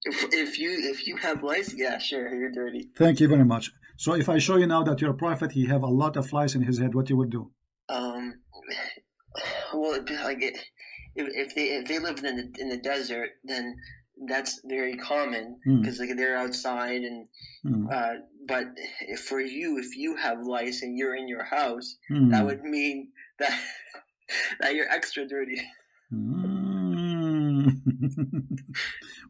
If you have lice, yeah, sure, you're dirty. Thank you very much. So if I show you now that you're a prophet, he have a lot of lice in his head, what you would do? Well, like if they live in the desert, then that's very common because like they're outside and but if you have lice and you're in your house, that would mean that you're extra dirty.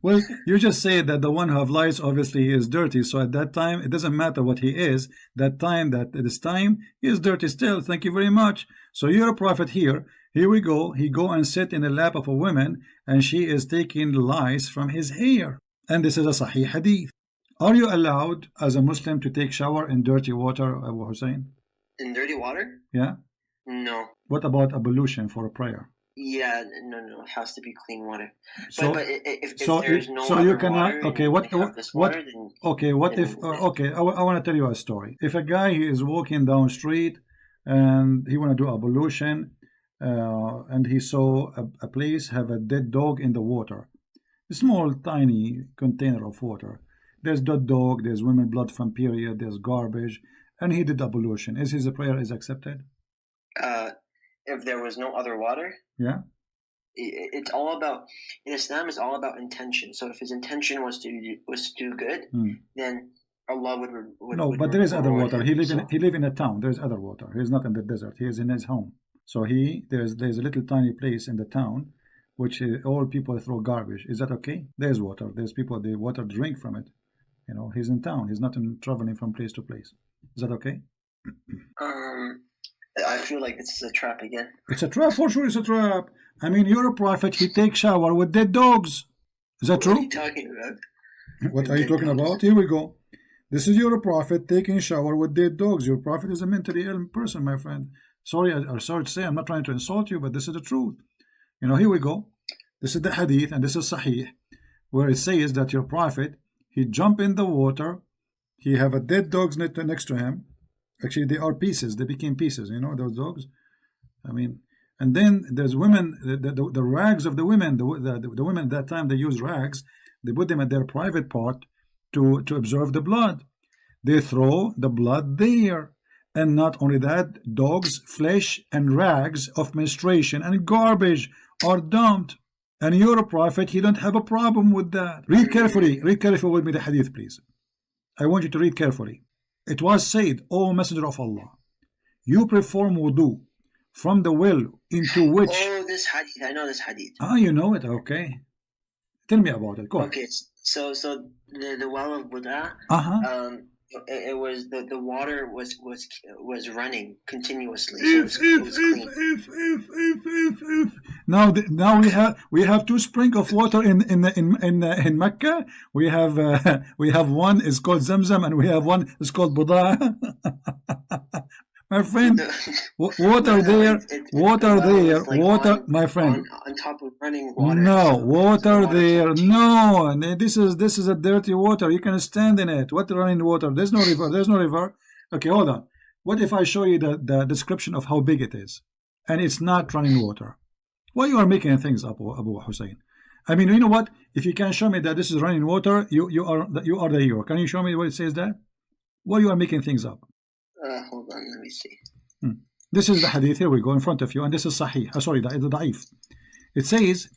Well, you just say that the one who have lice obviously is dirty. So at that time, it doesn't matter what he is. This time, he is dirty still. Thank you very much. So you're a prophet here. Here we go. He go and sit in the lap of a woman, and she is taking lice from his hair. And this is a Sahih hadith. Are you allowed as a Muslim to take shower in dirty water, Abu Hussein? In dirty water? Yeah. No. What about ablution for a prayer? Yeah, no, it has to be clean water. So, but if there's no other you cannot. water, okay, what? Okay, I want to tell you a story. If a guy is walking down street and he want to do ablution, and he saw a place have a dead dog in the water, a small tiny container of water. There's dead dog. There's women blood from period. There's garbage, and he did ablution. Is his prayer is accepted? If there was no other water, yeah, it's all about, in Islam, it's all about intention. So if his intention was to do good, then Allah would no, but there is other water. He live in a town. There's other water. He's not in the desert. He is in his home. So there's a little tiny place in the town, which all people throw garbage. Is that okay? There's water. There's people the water drink from it. He's in town. He's not traveling from place to place. Is that okay? I feel like this is a trap again. It's a trap, for sure it's a trap. I mean, you're a prophet, he takes shower with dead dogs. Is that true? What are you talking about? What are you talking about? Here we go. This is your prophet taking shower with dead dogs. Your prophet is a mentally ill person, my friend. Sorry to say, I'm not trying to insult you, but this is the truth. Here we go. This is the hadith, and this is Sahih, where it says that your prophet, he jump in the water, he have a dead dog next to him. Actually, they are pieces. They became pieces, those dogs. I mean, and then there's women, the rags of the women, the women at that time, they use rags. They put them at their private part to observe the blood. They throw the blood there. And not only that, dogs, flesh, and rags of menstruation and garbage are dumped. And you're a prophet, you don't have a problem with that. Read carefully with me the hadith, please. I want you to read carefully. It was said, O Messenger of Allah, you perform wudu from the well into which... Oh, this hadith. I know this hadith. You know it? Okay. Tell me about it. Go ahead. Okay, so the well of Buddha, it was the water was running continuously. So it was clean. Now we have two springs of water in Mecca. We have one is called Zamzam, and we have one is called Buddha. My friend, water there, my friend. On top of running water. No, water there. No, this is a dirty water. You can stand in it. What running water? There's no river. Okay, hold on. What if I show you the description of how big it is, and it's not running water? Why you are making things up, Abu Hussein? I mean, you know what? If you can show me that this is running water, you are the hero. Can you show me what it says that? Why you are making things up? Hold on, let me see. This is the hadith. Here we go in front of you, and this is Sahih. Sorry, the Da'if. It says,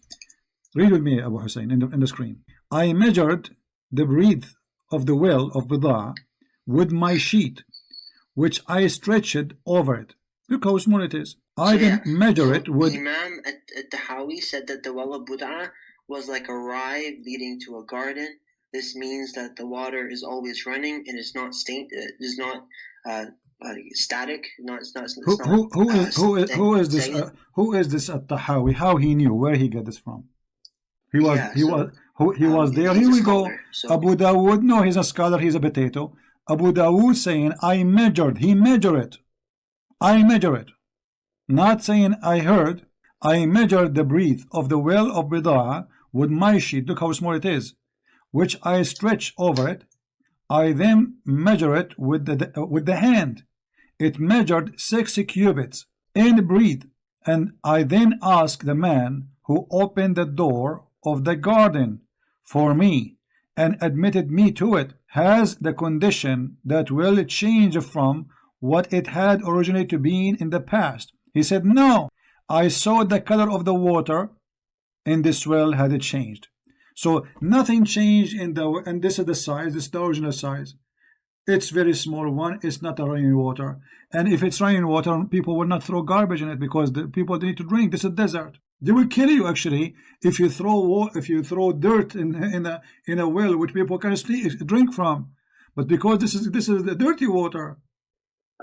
read with me, Abu Hussein, in the screen. I measured the breadth of the well of Bida with my sheet, which I stretched over it. Look how small it is. I didn't measure it with... Imam at-Tahawi said that the well of Bud'a was like a rye leading to a garden. This means that the water is always running and is not stained. It is not static. Who is this at-Tahawi? How he knew? Where he got this from? He was there. Here we go. So Abu Dawood. No, he's a scholar. He's a potato. Abu Dawood saying I measured. He measured it. I measure it. Not saying I heard. I measured the breadth of the well of Bida'ah with my sheet. Look how small it is, which I stretch over it. I then measure it with the hand. It measured 6 cubits in breadth, and I then asked the man who opened the door of the garden for me and admitted me to it, has the condition that will change from what it had originally to be in the past. He said, no, I saw the color of the water in this well had it changed. So nothing changed in the, and this is the size, this is the original size. It's very small one, it's not a running water. And if it's running water, people will not throw garbage in it because the people need to drink. This is a desert. They will kill you actually if you throw dirt in a well which people can drink from. But because this is the dirty water.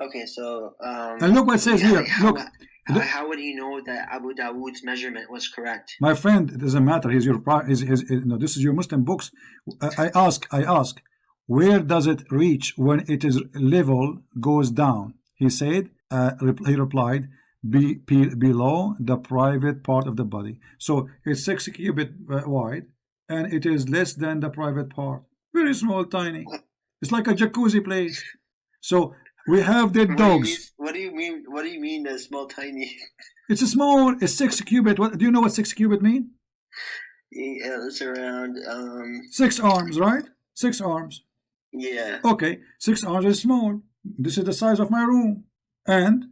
Okay, so and look what it says here. Look, how would he know that Abu Dawood's measurement was correct? My friend, it doesn't matter. He's your no. This is your Muslim books. I ask, where does it reach when it is level goes down? He said. He replied, below the private part of the body. So it's 6 cubits wide, and it is less than the private part. Very small, tiny. It's like a jacuzzi place. So we have dead dogs. What do you mean? What do you mean small, tiny? It's a small. It's 6 cubits. What do you know? What 6 cubits mean? Yeah, it's around 6 arms, right? 6 arms. Yeah. Okay, 6 arms is small. This is the size of my room, and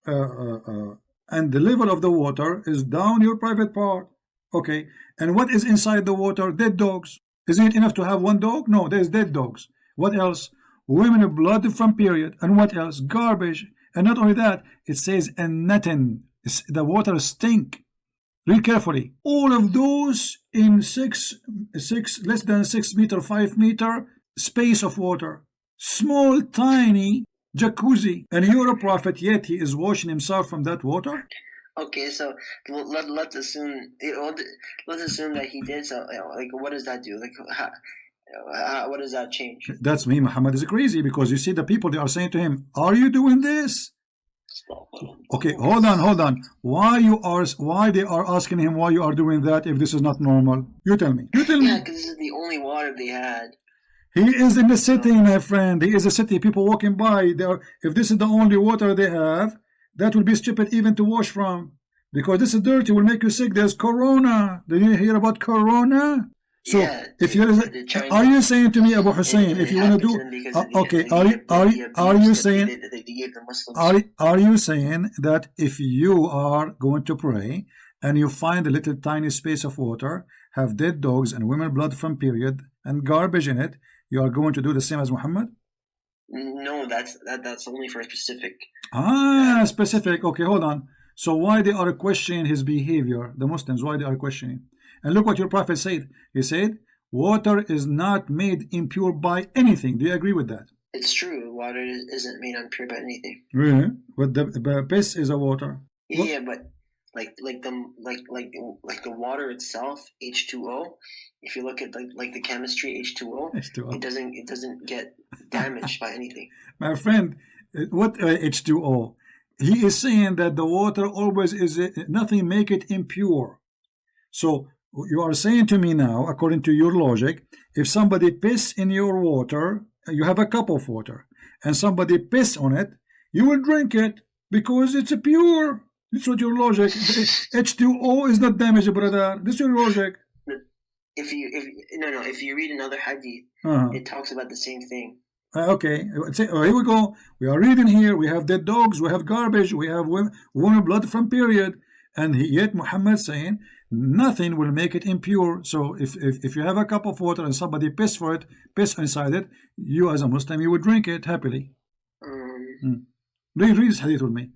the level of the water is down your private part. Okay, and what is inside the water? Dead dogs. Isn't it enough to have one dog? No, there's dead dogs. What else? Women blood from period. And what else? Garbage. And not only that, it says and nothing. The water stink. Read carefully. All of those in less than 6 meter, 5 meter space of water. Small, tiny jacuzzi. And you're a prophet, yet he is washing himself from that water? Okay, so let's assume that he did. So, like, what does that do? Like, what does that change? That's me. Muhammad is crazy because you see the people, they are saying to him, "Are you doing this?" Okay, hold on. Why they are asking him why you are doing that if this is not normal? You tell me. Yeah, because this is the only water they had. He is in the city, my friend. He is a city. People walking by. If this is the only water they have, that will be stupid even to wash from. Because this is dirty, will make you sick. There's corona. Did you hear about corona? So, yeah, if you're, are you saying to me, Abu Hussein, if you want to do, okay, are you saying that if you are going to pray and you find a little tiny space of water, have dead dogs and women blood from period and garbage in it, you are going to do the same as Muhammad? No, that's only for specific. Specific. Okay, hold on. So why they are questioning his behavior? The Muslims, why they are questioning? And look what your prophet said. He said, water is not made impure by anything. Do you agree with that? It's true. Water isn't made impure by anything. Really? But the piss is a water. Yeah, but like the water itself, H2O. If you look at like the chemistry, H2O, it doesn't get damaged by anything. My friend, what H2O? He is saying that the water always is nothing make it impure. So you are saying to me now, according to your logic, if somebody piss in your water, you have a cup of water, and somebody piss on it, you will drink it because it's pure. That's what your logic. H2O is not damaged, brother. This is your logic. If you read another hadith, it talks about the same thing. Okay, here we go. We are reading here. We have dead dogs. We have garbage. We have woman blood from period. And yet Muhammad saying nothing will make it impure. So if you have a cup of water and somebody piss inside it, you as a Muslim, you would drink it happily. Read this hadith with me.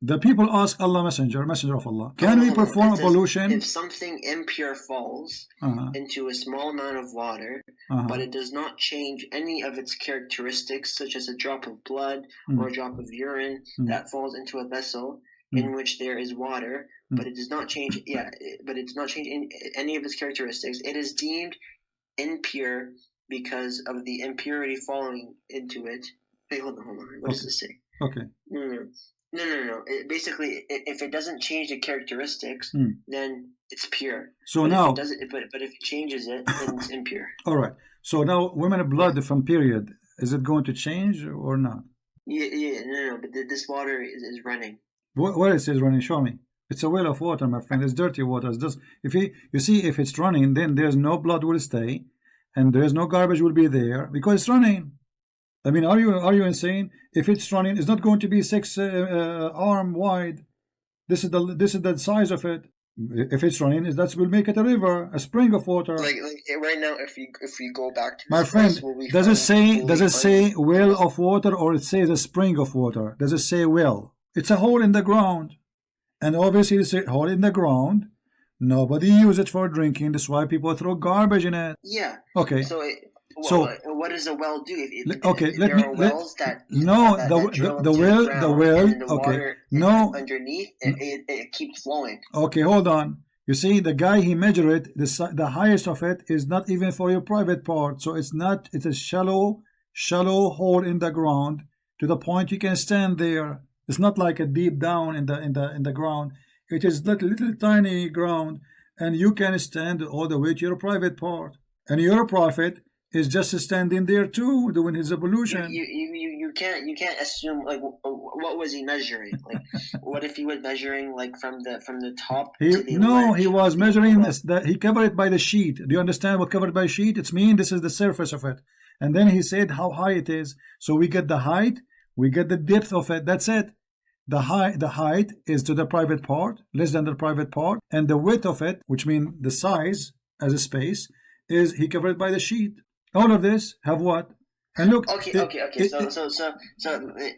The people ask Allah messenger of Allah, can we perform ablution? If something impure falls into a small amount of water, but it does not change any of its characteristics, such as a drop of blood or a drop of urine that falls into a vessel in which there is water, but it does not change, any of its characteristics, it is deemed impure because of the impurity falling into it. Wait, hold on. What does this say? Okay. No. Basically, if it doesn't change the characteristics, then it's pure. So but now, if it doesn't, but if it changes it, then it's impure. All right. So now, women blood from period, is it going to change or not? No. But this water is running. Where it says running? Show me. It's a well of water, my friend. It's dirty water. It's just, you see, if it's running, then there's no blood will stay, and there's no garbage will be there because it's running. I mean, are you insane? If it's running, it's not going to be 6 arm wide. This is the size of it. If it's running, that will make it a river, a spring of water. Like right now, if we go back to my friend, does it say well of water, or it says a spring of water? Does it say well? It's a hole in the ground, and obviously it's a hole in the ground. Nobody uses it for drinking. That's why people throw garbage in it. Yeah. Okay. So what does a well do? Okay, there are wells that the well. Okay, no, underneath it keeps flowing. Okay, hold on. You see, the guy he measured it, the highest of it is not even for your private part. So it's not. It's a shallow hole in the ground to the point you can stand there. It's not like a deep down in the ground. It is little tiny ground, and you can stand all the way to your private part. And your prophet is just standing there too, doing his ablution. You can't assume, like, what was he measuring? Like, what if he was measuring like from the top to the ledge? He was measuring that he covered it by the sheet. Do you understand what covered by sheet? It's mean this is the surface of it. And then he said how high it is. So we get the height, we get the depth of it. That's it. The height is to the private part, less than the private part, and the width of it, which means the size as a space, is he covered by the sheet. All of this have what? And look. Okay. So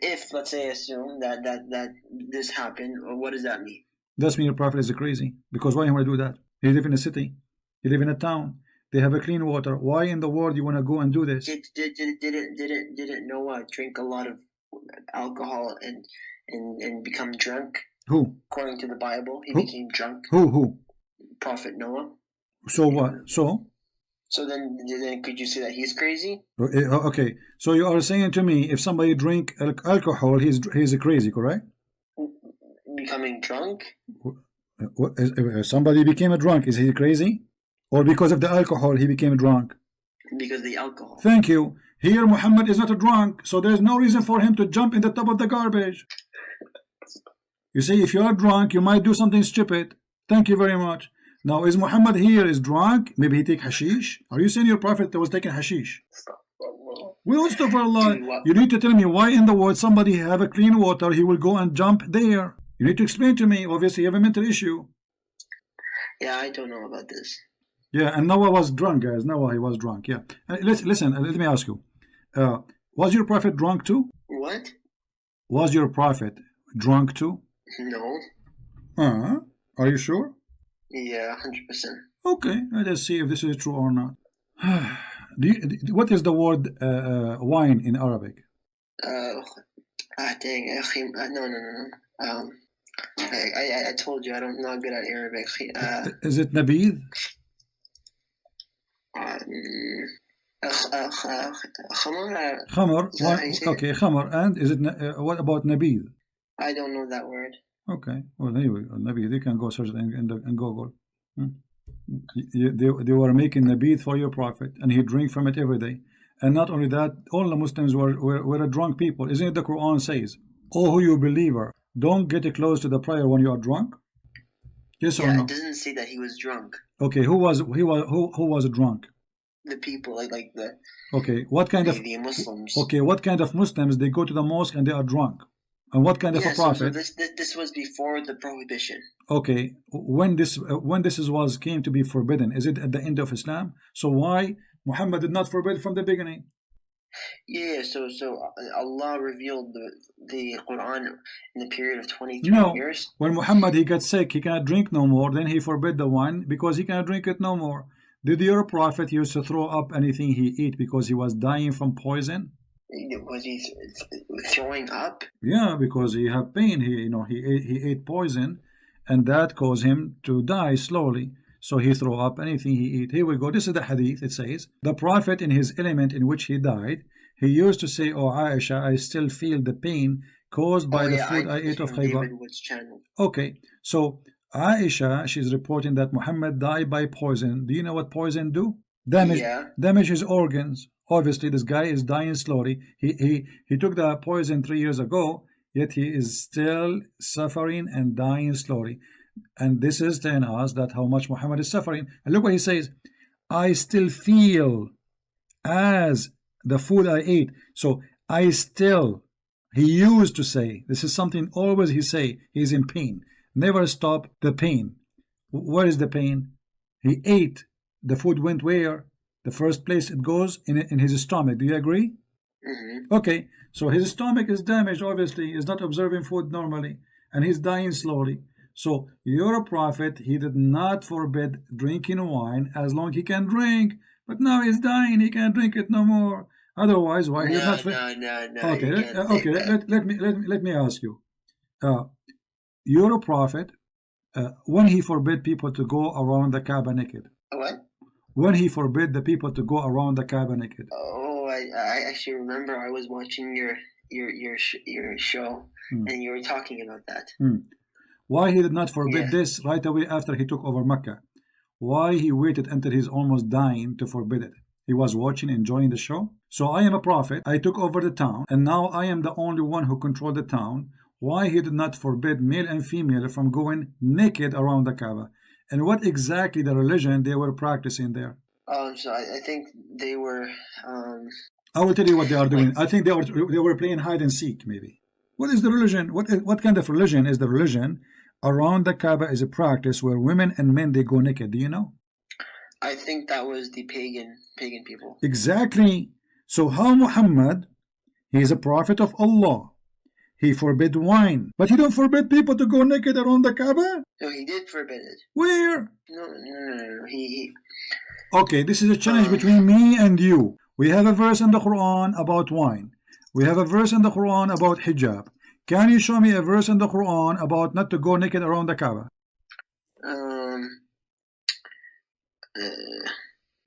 if, let's say, assume that this happened, what does that mean? That means your prophet is crazy. Because why you want to do that? He live in a city. He live in a town. They have a clean water. Why in the world you want to go and do this? Didn't Noah drink a lot of alcohol and become drunk? Who? According to the Bible, he became drunk. Who? Prophet Noah. So what? So then could you say that he's crazy? Okay. So you are saying to me, if somebody drink alcohol, he's crazy, correct? Becoming drunk? If somebody became a drunk, is he crazy? Or because of the alcohol he became drunk? Because of the alcohol. Thank you. Here Muhammad is not a drunk, so there's no reason for him to jump in the top of the garbage. You see, if you are drunk, you might do something stupid. Thank you very much. Now, is Muhammad here is drunk? Maybe he take hashish? Are you saying your prophet was taking hashish? Well, astaghfirullah. You need to tell me why in the world somebody have a clean water, he will go and jump there. You need to explain to me. Obviously, you have a mental issue. Yeah, I don't know about this. Yeah, and Noah was drunk, guys. Noah, he was drunk. Yeah. Listen, let me ask you. Was your prophet drunk too? What? Was your prophet drunk too? No. Are you sure? Yeah, 100%. Okay, let us see if this is true or not. What is the word wine in Arabic? Dang. No. I told you I'm not good at Arabic. Is it nabid? Khamar. Okay, khamar. And is it? What about nabid? I don't know that word. Okay. Well, anyway, nabid. You can go search it in Google. They were making nabid for your prophet, and he drank from it every day. And not only that, all the Muslims were drunk people. Isn't it the Quran says, "Oh, who you believer, don't get close to the prayer when you are drunk"? Yes or no? It doesn't say that he was drunk. Okay, who was drunk? The people, like the. Okay, what kind of the Muslims? Okay, what kind of Muslims they go to the mosque and they are drunk? And what kind of a prophet? So this was before the prohibition. Okay, when this came to be forbidden, is it at the end of Islam? So why Muhammad did not forbid from the beginning? Yeah, so Allah revealed the Quran in the period of 23 years. When Muhammad he got sick, he cannot drink no more. Then he forbid the wine because he cannot drink it no more. Did your prophet used to throw up anything he ate because he was dying from poison? Was he throwing up? Yeah, because he had pain. He ate poison, and that caused him to die slowly. So he threw up anything he ate. Here we go. This is the hadith. It says, the prophet in his element in which he died, he used to say, "Oh Aisha, I still feel the pain caused by the food I ate of Khaybar." Okay, so Aisha, she's reporting that Muhammad died by poison. Do you know what poison do? Damage his organs. Obviously, this guy is dying slowly. He took the poison 3 years ago, yet he is still suffering and dying slowly. And this is telling us that how much Muhammad is suffering. And look what he says, I still feel as the food I ate. So he used to say, this is something always he say, he's in pain. Never stop the pain. Where is the pain? He ate. The food went where? The first place it goes in his stomach. Do you agree? Okay, so his stomach is damaged, obviously. He's not observing food normally, and he's dying slowly. So your prophet, he did not forbid drinking wine as long he can drink, but now he's dying, he can't drink it no more. Otherwise, why he not? No. Okay. Let me ask you. Your prophet, when he forbid people to go around the Kaaba naked. What? When he forbid the people to go around the Kaaba naked. Oh, I actually remember I was watching your show, and you were talking about that. Why he did not forbid this right away after he took over Mecca? Why he waited until he's almost dying to forbid it? He was watching, enjoying the show. So I am a prophet. I took over the town, and now I am the only one who controlled the town. Why he did not forbid male and female from going naked around the Kaaba? And what exactly the religion they were practicing there? So I think they were. I will tell you what they are doing. I think they were playing hide and seek, maybe. What is the religion? What kind of religion is the religion? Around the Kaaba is a practice where women and men they go naked. Do you know? I think that was the pagan people. Exactly. So how Muhammad, he is a prophet of Allah. He forbid wine, but he don't forbid people to go naked around the Kaaba. No, he did forbid it. Where? No. He. Okay, this is a challenge between me and you. We have a verse in the Quran about wine. We have a verse in the Quran about hijab. Can you show me a verse in the Quran about not to go naked around the Kaaba?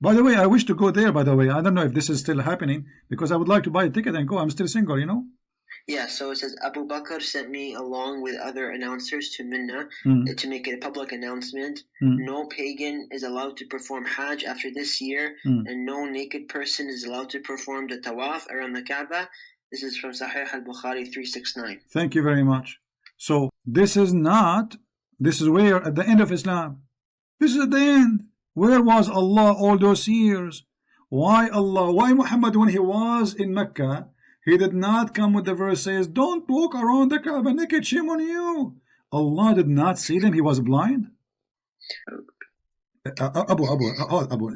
By the way, I wish to go there, by the way. I don't know if this is still happening, because I would like to buy a ticket and go. I'm still single, you know? Yeah, so it says, Abu Bakr sent me along with other announcers to Minna to make it a public announcement. No pagan is allowed to perform Hajj after this year, and no naked person is allowed to perform the Tawaf around the Kaaba. This is from Sahih al-Bukhari 369. Thank you very much. So this is where at the end of Islam. This is at the end. Where was Allah all those years? Why Allah? Why Muhammad, when he was in Mecca, he did not come with the verse says, don't walk around the Kaaba naked, shame on you. Allah did not see them, he was blind. Abu,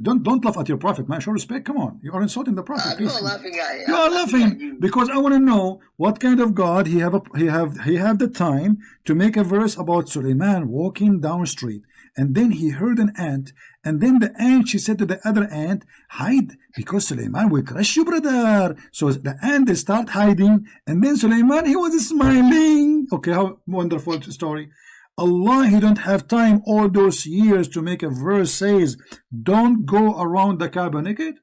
don't laugh at your prophet, man. Show respect. Come on, you are insulting the prophet. I'm not laughing at you. You are laughing because I want to know what kind of God he have the time to make a verse about Suleiman walking down street, and then he heard an ant, and then the ant, she said to the other ant, hide because Suleiman will crush you, brother. So the ant they start hiding, and then Suleiman he was smiling. Okay, how wonderful story. Allah, he don't have time all those years to make a verse says, don't go around the Kaaba naked.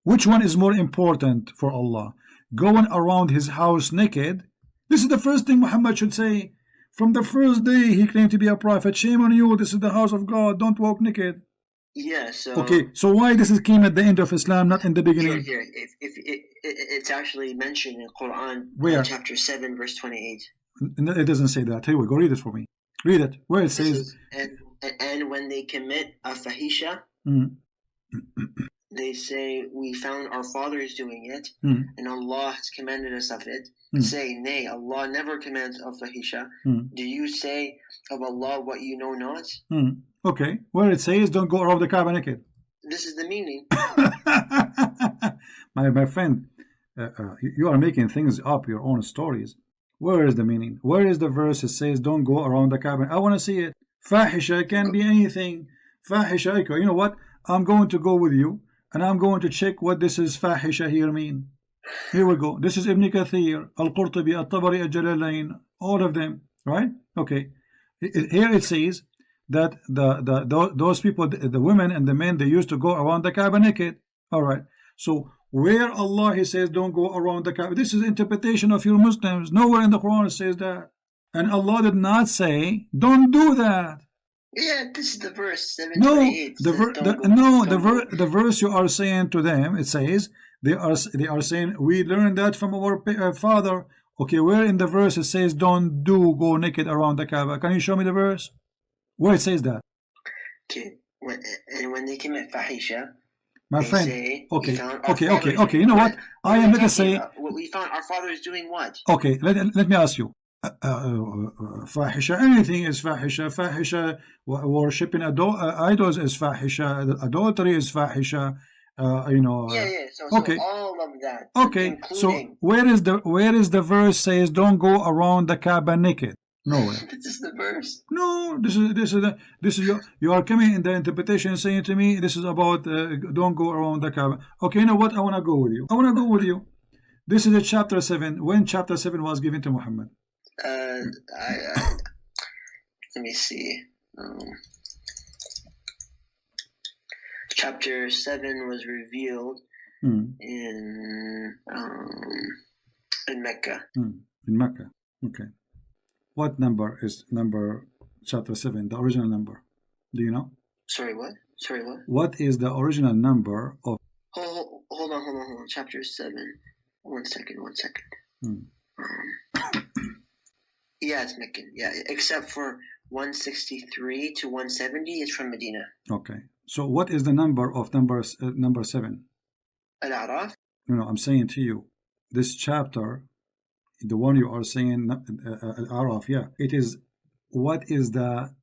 Which one is more important for Allah? Going around his house naked? This is the first thing Muhammad should say. From the first day he claimed to be a prophet. Shame on you, this is the house of God. Don't walk naked. Yeah, so... Okay, so why this came at the end of Islam, not in the beginning? Here. It's actually mentioned in Quran, chapter 7, verse 28. It doesn't say that. Here we go, read it for me. Read it. Where it says, and when they commit a fahisha, they say, we found our fathers doing it, and Allah has commanded us of it. Say, nay, Allah never commands of fahisha. Do you say of Allah what you know not? Okay. Where it says, don't go around the Kaaba naked. This is the meaning. My friend, you are making things up, your own stories. Where is the meaning? Where is the verse that says don't go around the Kaaba? I want to see it. Fahisha can be anything. Fahisha, you know what? I'm going to go with you and I'm going to check what this is fahisha here mean. Here we go. This is Ibn Kathir, Al-Qurtubi, Al-Tabari, Al-Jalalain, all of them, right? Okay. Here it says that those people, the women and the men, they used to go around the Kaaba naked. All right. So where Allah He says don't go around the Kaaba, this is interpretation of your Muslims. Nowhere in the Quran it says that. And Allah did not say don't do that. Yeah, this is the verse 728. No, the verse you are saying to them, it says they are saying we learned that from our father. Okay, where in the verse it says don't go naked around the Kaaba? Can you show me the verse where it says that? Okay, when they commit fahisha, my friend. Say, okay. You know what? I am going to say. What we found our father is doing what? Okay, let me ask you. Fahisha, anything is fahisha. Fahisha, worshipping idols is fahisha. Adultery is fahisha. You know. Yeah. So all of that. Okay. So where is the verse says don't go around the Kaaba naked? Nowhere. This is the verse. No, this is you are coming in the interpretation saying to me this is about don't go around the Kaaba. Okay, you know what? I want to go with you. This is a chapter 7. When chapter 7 was given to Muhammad. Let me see. Chapter 7 was revealed in Mecca. In Mecca. Okay. What number is number chapter 7? The original number. Do you know? Sorry, what? What is the original number of? Hold on. Chapter 7. One second. Yeah, it's Meccan. Yeah, except for 163 to 170 is from Medina. Okay. So what is the number of number 7? Al-A'raf? No, I'm saying to you, this chapter, the one you are saying, Al-A'raf, yeah, it is, what is the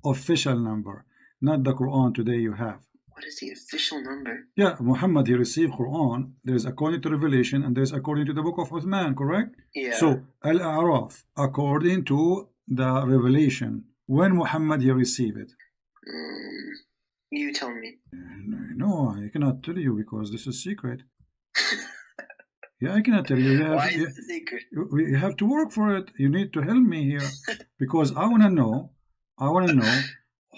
official number, not the Quran today you have. What is the official number? Yeah, Muhammad, he received Quran. There's according to Revelation and there's according to the book of Uthman, correct? Yeah. So, Al-A'raf, according to the Revelation, when Muhammad, he received it. You tell me. No, I cannot tell you because this is secret. Yeah, I cannot tell you. Why is it secret? You have to work for it. You need to help me here because I want to know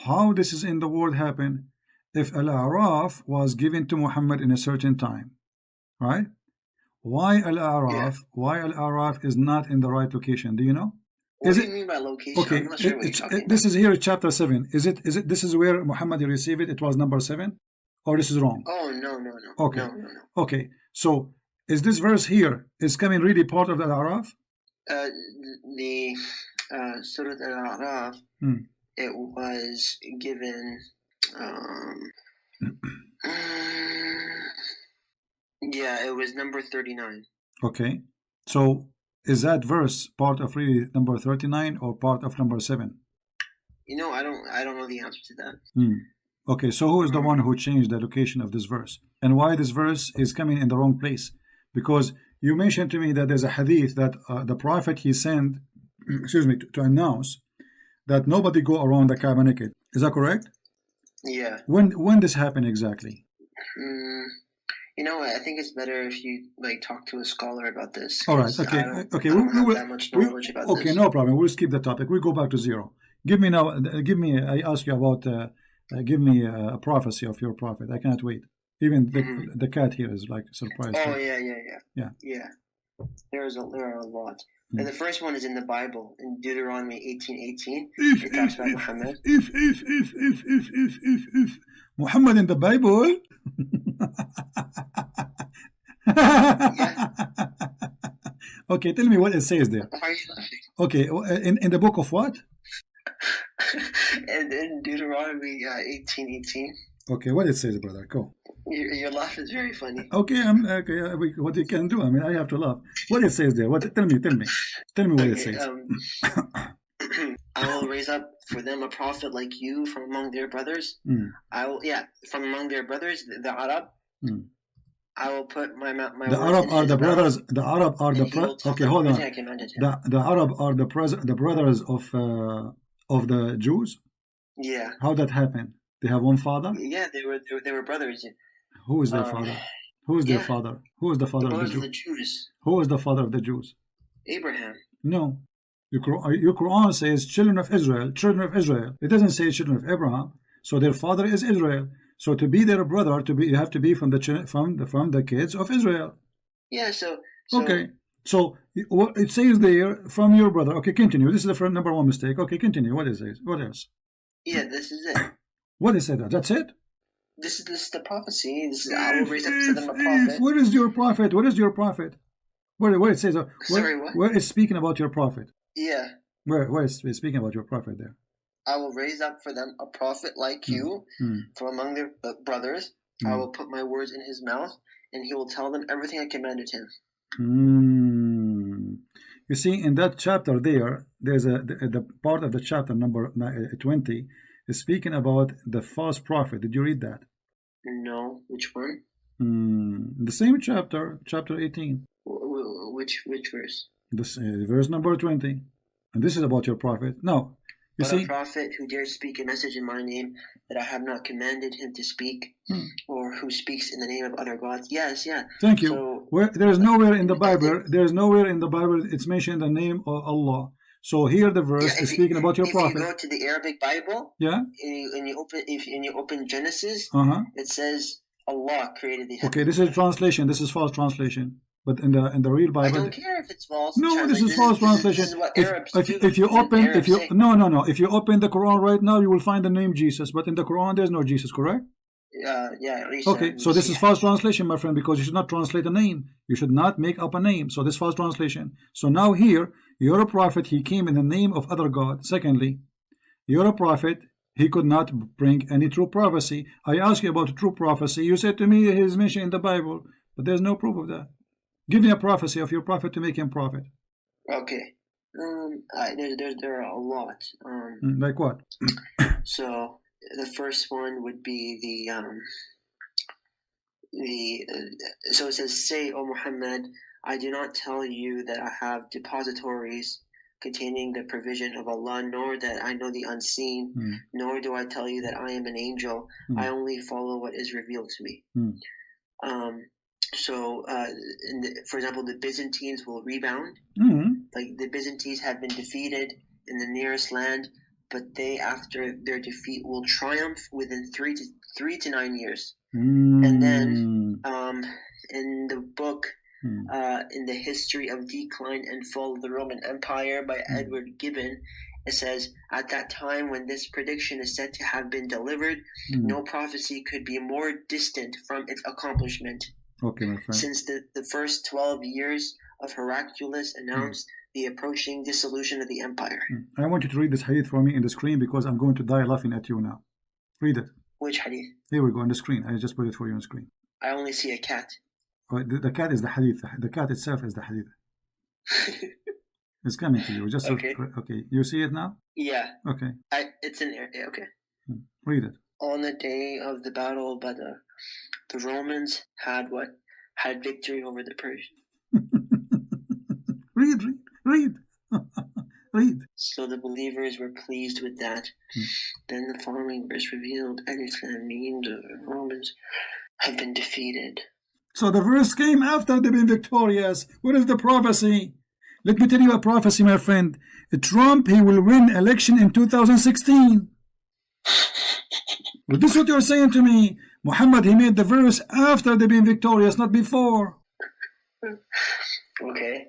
how this is in the world happen. If Al-A'raf was given to Muhammad in a certain time, right? Why Al-A'raf is not in the right location? Do you know? What do you mean by location? Okay, I'm not sure what you're talking this is here chapter 7. Is it this is where Muhammad received it? It was number 7? Or this is wrong? Oh, no. Okay. No. Okay. So is this verse here is coming really part of the Al-A'raf? The Surah Al-A'raf, it was given yeah, it was number 39. Okay. So is that verse part of really number 39 or part of number 7? You know, I don't know the answer to that. Okay, so who is the one who changed the location of this verse? And why this verse is coming in the wrong place? Because you mentioned to me that there's a hadith that the Prophet he sent to announce that nobody go around the Kaaba naked. Is that correct? Yeah. When this happened exactly? You know, I think it's better if you talk to a scholar about this. All right. Okay. I don't have that much knowledge about this. Okay, no problem. We'll skip the topic. We'll go back to zero. I ask you about. Give me a prophecy of your prophet. I cannot wait. Even the cat here is surprised. Oh yeah. There are a lot. And the first one is in the Bible in Deuteronomy 18:18. It talks about Muhammad. If Muhammad in the Bible. Yeah. Okay, tell me what it says there. Why are you laughing? Okay, in the book of what? And in Deuteronomy 18:18. Okay, what it says, brother? Go. Your laugh is very funny. Okay, what you can do? I mean, I have to laugh. What it says there? What? Tell me what it says. I will raise up for them a prophet like you from among their brothers. From among their brothers, the Arab. I will put my The words Arab in are his the mouth, brothers. The Arab are the and he will tell okay. them Hold everything on. I commanded him. The Arab are the brothers of the Jews. Yeah. How that happened? They have one father. Yeah, they were brothers. Who is their father? Who is their Yeah, father? Who is the the father of the brothers of the Jews? Jews. Who is the father of the Jews? Abraham. No. Your Quran says children of Israel, children of Israel. It doesn't say children of Abraham. So their father is Israel. So to be their brother, you have to be from the kids of Israel. Yeah. So okay. So what it says there, from your brother. Okay, continue. This is the number one mistake. Okay, continue. What is it? What else? Yeah, this is it. What is it? That's it? This is the prophecy. This is I will raise up to them a prophet. What is your prophet? What is your prophet? Where it says Sorry, what? Where is speaking about your prophet? Yeah. Where is speaking about your prophet there? I will raise up for them a prophet like you from among their brothers. I will put my words in his mouth, and he will tell them everything I commanded him. You see, in that chapter there's the part of the chapter number 20 is speaking about the false prophet. Did you read that? No. Which one? The same chapter 18. Which verse? This verse number 20. And this is about your prophet. No. You see, a prophet who dares speak a message in my name that I have not commanded him to speak, or who speaks in the name of other gods. Yes, yeah. Thank you. So, there's nowhere in the Bible. There's nowhere in the Bible it's mentioned the name of Allah. So here the verse is speaking about your prophet. If you go to the Arabic Bible, yeah, and you open Genesis, it says Allah created the heavens. Okay, this is translation. This is false translation. But in the real Bible, I don't care if it's false. No, this is false translation. This is what Arabs do. If you open, if you open the Quran right now, you will find the name Jesus. But in the Quran, there's no Jesus, correct? Yeah. Okay, so this is false translation, my friend, because you should not translate a name. You should not make up a name. So this is false translation. So now here, you're a prophet. He came in the name of other God. Secondly, you're a prophet. He could not bring any true prophecy. I asked you about true prophecy. You said to me he is mentioned in the Bible, but there's no proof of that. Give me a prophecy of your prophet to make him prophet. Okay. There are a lot. Like what? So the first one would be so it says, "Say, O Muhammad, I do not tell you that I have depositories containing the provision of Allah, nor that I know the unseen, nor do I tell you that I am an angel. I only follow what is revealed to me." So, for example, the Byzantines will rebound. Like the Byzantines have been defeated in the nearest land, but they, after their defeat, will triumph within 3 to 9 years. And then, in the book, in the History of Decline and Fall of the Roman Empire by Edward Gibbon, it says, at that time when this prediction is said to have been delivered, no prophecy could be more distant from its accomplishment. Okay, my friend. Since the first 12 years of Heraclius announced the approaching dissolution of the empire. I want you to read this hadith for me in the screen because I'm going to die laughing at you now. Read it. Which hadith? Here we go on the screen. I just put it for you on the screen. I only see a cat. Oh, the cat is the hadith. The cat itself is the hadith. It's coming to you. Just okay. Okay. You see it now? Yeah. Okay. It's in there. Yeah, okay. Read it. On the day of the battle of Badr, the Romans had victory over the Persians. Read. Read. So the believers were pleased with that. Then the following verse revealed, Alif Lam Mim, the Romans have been defeated. So the verse came after they've been victorious. What is the prophecy? Let me tell you a prophecy, my friend. Trump, he will win election in 2016. Well, this is what you're saying to me. Muhammad, he made the verse after they've been victorious, not before. Okay.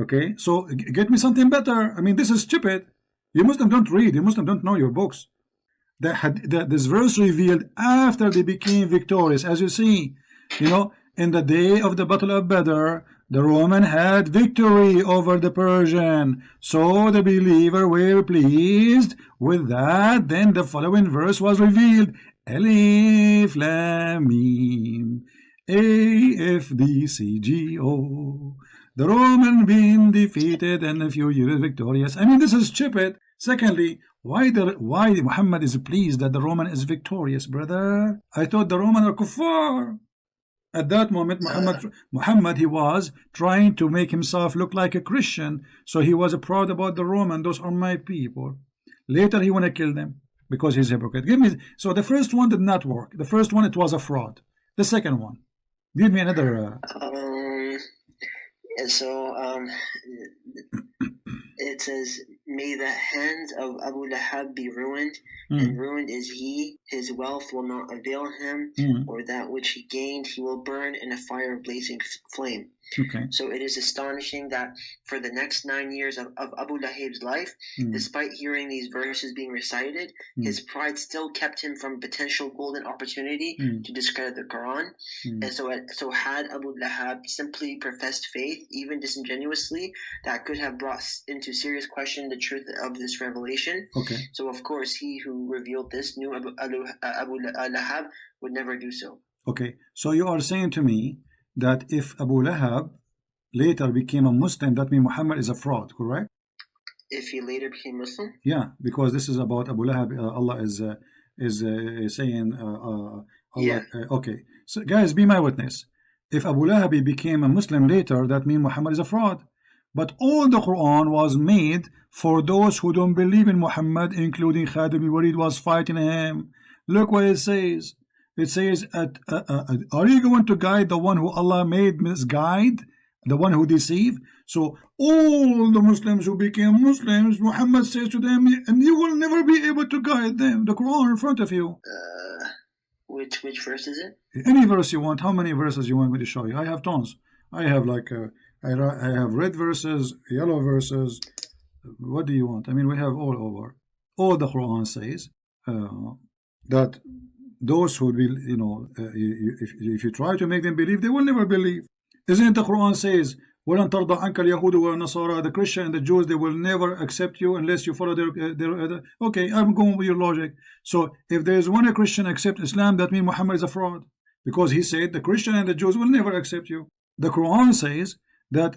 Okay, so get me something better. I mean, this is stupid. You Muslims don't read. You Muslims don't know your books. This verse revealed after they became victorious. As you see, in the day of the Battle of Badr, the Roman had victory over the Persian. So the believer were pleased with that. Then the following verse was revealed. Alif Lam Mim AFDCGO. The Roman being defeated and a few years victorious. I mean, this is stupid. Secondly, why Muhammad is pleased that the Roman is victorious, brother? I thought the Roman are kuffar. At that moment, Muhammad, he was trying to make himself look like a Christian, so he was proud about the Roman. Those are my people. Later, he want to kill them because he's a hypocrite. Give me. So the first one did not work. The first one, it was a fraud. The second one, give me another. It says, may the hands of Abu Lahab be ruined, and ruined is he. His wealth will not avail him, or that which he gained he will burn in a fire of blazing flame. Okay. So it is astonishing that for the next 9 years of Abu Lahab's life, despite hearing these verses being recited, his pride still kept him from potential golden opportunity to discredit the Quran. And so had Abu Lahab simply professed faith, even disingenuously, that could have brought into serious question the truth of this revelation. Okay. So of course he who revealed this knew Abu Lahab would never do so. Okay, so you are saying to me that if Abu Lahab later became a Muslim, that means Muhammad is a fraud, correct? If he later became Muslim? Yeah, because this is about Abu Lahab. Allah is saying, Allah, Yeah. Okay, so guys, be my witness. If Abu Lahab became a Muslim later, that means Muhammad is a fraud. But all the Quran was made for those who don't believe in Muhammad, including Khalid ibn Walid was fighting him. Look what it says. It says, are you going to guide the one who Allah made misguide, the one who deceived? So all the Muslims who became Muslims, Muhammad says to them, and you will never be able to guide them. The Quran in front of you. Which verse is it? Any verse you want. How many verses you want me to show you? I have tons. I have like I have red verses, yellow verses. What do you want? I mean, we have all over. All the Quran says that those who will, if you try to make them believe, they will never believe. Isn't it the Quran says, وَلَنْ تَرْضَ عَنْكَ الْيَهُودُ وَالنَّصَارَى, the Christian and the Jews, they will never accept you unless you follow their okay, I'm going with your logic. So if there is one Christian accept Islam, that means Muhammad is a fraud, because he said the Christian and the Jews will never accept you. The Quran says that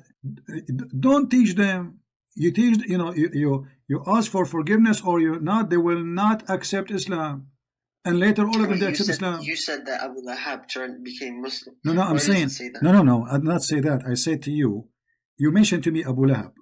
don't teach them. You teach, you ask for forgiveness, or you not, they will not accept Islam. And later all of them they accept Islam. You said that Abu Lahab became Muslim. No, I'm saying, no, I did not say that. I said to you, you mentioned to me Abu Lahab.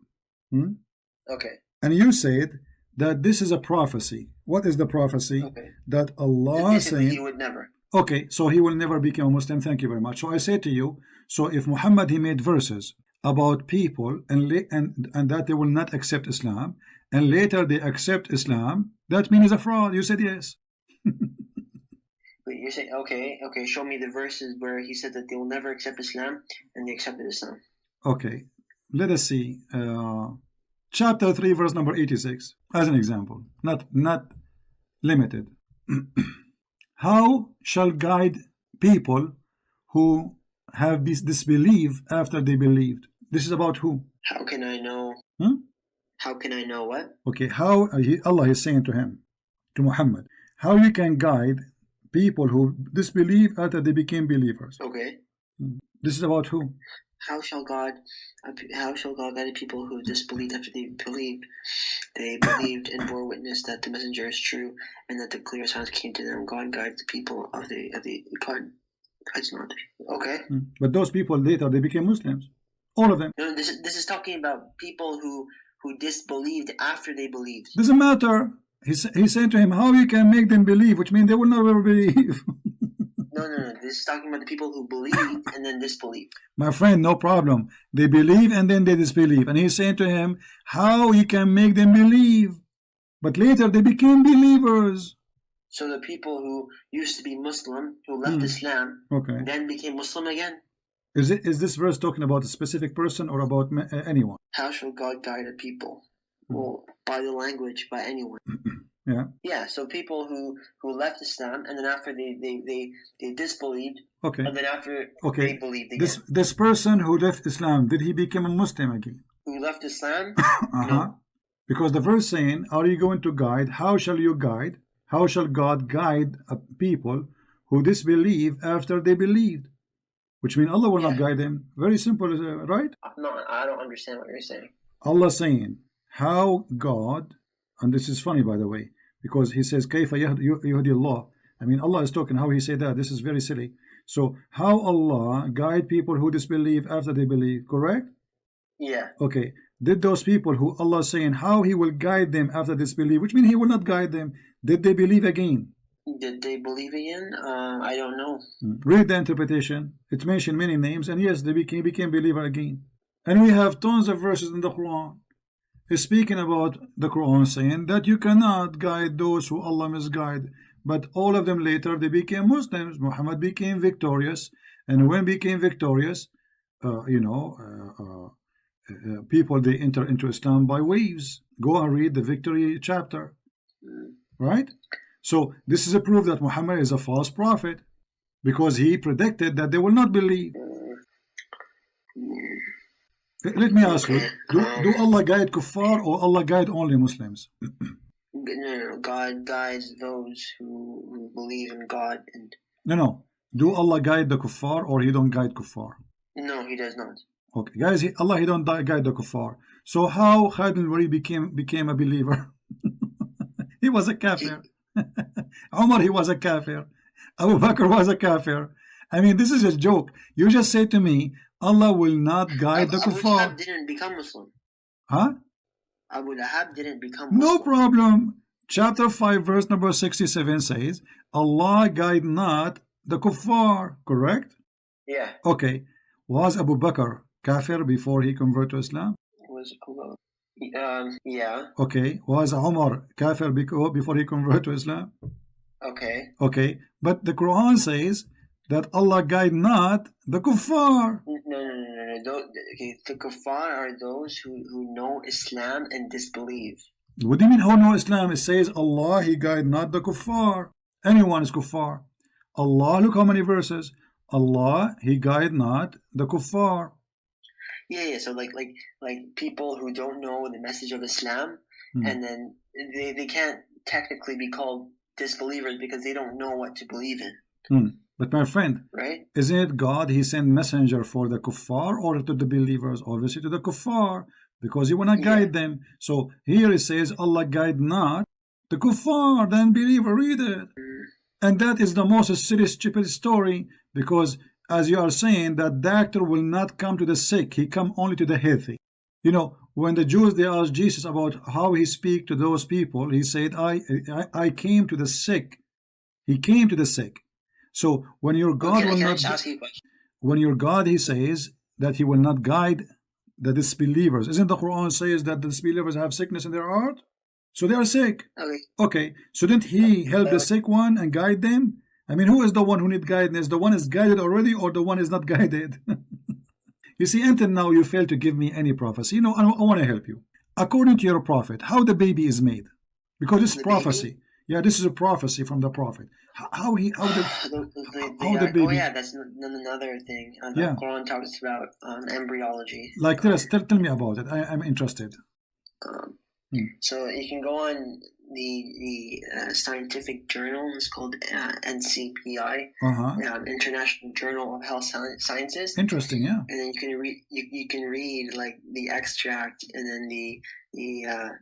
Okay. And you said that this is a prophecy. What is the prophecy? Okay. That Allah saying he would never. Okay, so he will never become a Muslim. Thank you very much. So I say to you, so if Muhammad, he made verses about people and that they will not accept Islam, and later they accept Islam, that means he's a fraud. You said yes. Wait, you're saying, okay, show me the verses where he said that they will never accept Islam, and they accepted Islam. Okay, let us see. Chapter 3, verse number 86, as an example, not limited. How shall guide people who have disbelief after they believed? This is about who? How can I know? How can I know what? Okay, how Allah is saying to him, to Muhammad, how you can guide people who disbelieve after they became believers. Okay. This is about who? How shall God guide people who disbelieved after they believed? They believed and bore witness that the messenger is true, and that the clear signs came to them. God guides the people of the God. It's not okay. But those people later they became Muslims. All of them. No, this is talking about people who disbelieved after they believed. Doesn't matter. He said to him, how you can make them believe, which means they will never believe. No. This is talking about the people who believed and then disbelieved. My friend, no problem. They believe and then they disbelieve. And he's saying to him, how you can make them believe? But later they became believers. So the people who used to be Muslim, who left Islam, then became Muslim again? Is this verse talking about a specific person or about anyone? How shall God guide a people? Well, by the language, by anyone. Yeah, so people who left Islam, and then after they disbelieved, and then after they believed again. This person who left Islam, did he become a Muslim again? Who left Islam? No. Because the verse saying, are you going to guide? How shall you guide? How shall God guide a people who disbelieve after they believed? Which means Allah will not guide them. Very simple, right? No, I don't understand what you're saying. Allah saying, how God, and this is funny by the way, because he says, كيف يهدي الله. I mean, Allah is talking how he said that. This is very silly. So how Allah guide people who disbelieve after they believe, correct? Yeah. Okay. Did those people who Allah is saying how He will guide them after disbelief, which means He will not guide them, did they believe again? Did they believe again? I don't know. Read the interpretation. It mentioned many names, and yes, they became believer again. And we have tons of verses in the Quran speaking about the Quran saying that you cannot guide those who Allah misguide. But all of them later they became Muslims. Muhammad became victorious, and when became victorious, people they enter into Islam by waves. Go and read the victory chapter, right? So this is a proof that Muhammad is a false prophet because he predicted that they will not believe. Let me ask you: Do Allah guide kuffar or Allah guide only Muslims? No, God guides those who believe in God. And no. Do Allah guide the kuffar or He don't guide kuffar? No, He does not. Okay, guys, He don't guide the kuffar. So how Khalid al-Walid became a believer? He was a kafir. Umar, he was a kafir. Abu Bakr was a kafir. I mean, this is a joke. You just say to me, Allah will not guide the kuffar. Abu Lahab didn't become Muslim. Huh? Abu Lahab didn't become Muslim. No problem. Chapter 5, verse number 67 says, Allah guide not the kuffar, correct? Yeah. Okay. Was Abu Bakr kafir before he converted to Islam? Yeah. Okay. Was Umar kafir before he converted to Islam? Okay. Okay. But the Quran says that Allah guide not the kuffar. No. Okay, the kuffar are those who know Islam and disbelieve. What do you mean who know Islam? It says Allah, He guide not the kuffar. Anyone is kuffar. Allah, look how many verses. Allah, He guide not the kuffar. Yeah. So like people who don't know the message of Islam, and then they can't technically be called disbelievers because they don't know what to believe in. But my friend, right? Isn't it God He sent messenger for the kuffar or to the believers? Obviously to the kuffar, because He will not guide them. So here it says Allah guide not the kuffar, the unbeliever. Read it. And that is the most silly, stupid story, because as you are saying, that doctor will not come to the sick, he come only to the healthy. You know, when the Jews they asked Jesus about how He speak to those people, He said, I came to the sick. He came to the sick. So when your God will not, when your God He says that He will not guide the disbelievers, isn't the Quran says that the disbelievers have sickness in their heart? So they are sick. Okay. So didn't He help the sick one and guide them? I mean, who is the one who need guidance? The one is guided already, or the one is not guided? You see, until now you fail to give me any prophecy. You know, I want to help you. According to your prophet, how the baby is made? Because this is prophecy. Baby? Yeah, this is a prophecy from the prophet. How the baby? Oh yeah, that's another thing. The Quran talks about embryology. Like this, tell me about it. I'm interested. So you can go on the scientific journal. It's called NCPI, International Journal of Health Sciences. Interesting, yeah. And then you can read like the extract and then the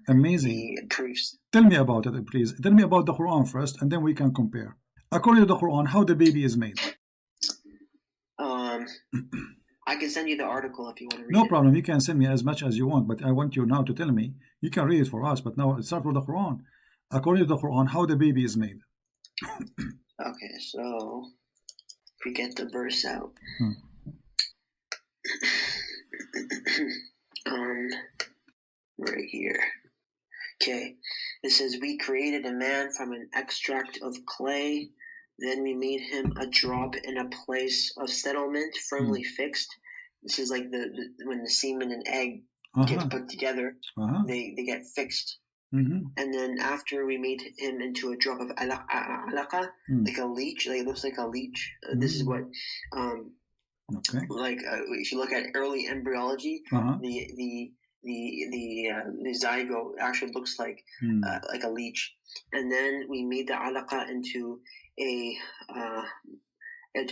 amazing the proofs. Tell me about it, please. Tell me about the Quran first, and then we can compare. According to the Quran, how the baby is made. I can send you the article if you want to read it. No problem. You can send me as much as you want, but I want you now to tell me. You can read it for us, but now start with the Quran. According to the Quran, how the baby is made. Okay, so if we get the verse out. Right here. Okay, it says, we created a man from an extract of clay. Then we made him a drop in a place of settlement, firmly fixed. This is like when the semen and egg get put together, they get fixed. And then after we made him into a drop of alaqa, like a leech, like it looks like a leech. This is what, like if you look at early embryology, the zygote actually looks like a leech. And then we made the alaqa into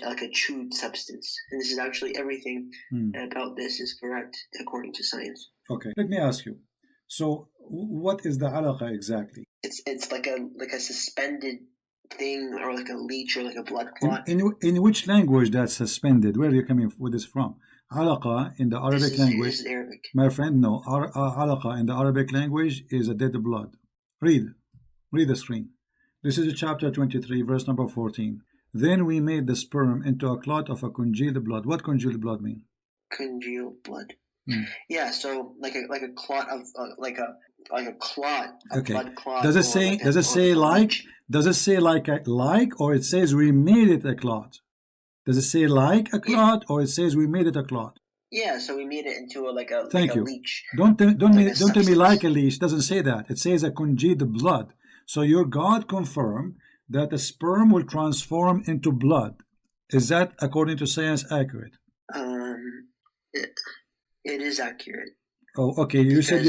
like a chewed substance. And this is actually everything about this is correct according to science. Okay, let me ask you. So what is the alaqa exactly? It's like a suspended thing, or like a leech, or like a blood clot. In which language that's suspended? Where are you coming with this from? Alaqa in the Arabic language. This is Arabic. My friend, no. Alaqa in the Arabic language is a dead blood. Read the screen. This is chapter 23, verse number 14. Then we made the sperm into a clot of a congealed blood. What congealed blood mean? Congealed blood. Yeah, so like a clot of like a clot, okay. Blood clot. Does it say like, or it says we made it a clot? Does it say like a clot, or it says we made it a clot? Yeah, so we made it into a Thank you. leech. Don't tell me like a leech. It doesn't say that. It says a congealed blood. So your God confirmed that the sperm will transform into blood. Is that, according to science, accurate? It is accurate. Oh, okay. You said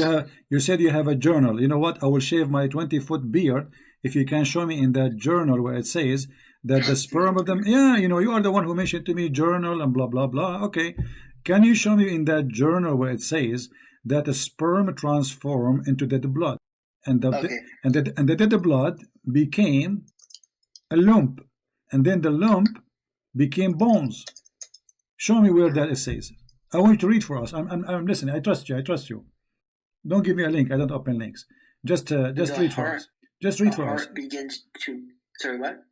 you have a journal. You know what? I will shave my 20-foot beard if you can show me in that journal where it says that the sperm of them. Yeah, you are the one who mentioned to me journal and blah blah blah. Okay, can you show me in that journal where it says that the sperm transform into dead blood, and the dead blood became a lump, and then the lump became bones? Show me where that it says. I want you to read for us. I'm listening. I trust you. Don't give me a link. I don't open links. Just read for us. Just read for us. Begins to. Sorry, what?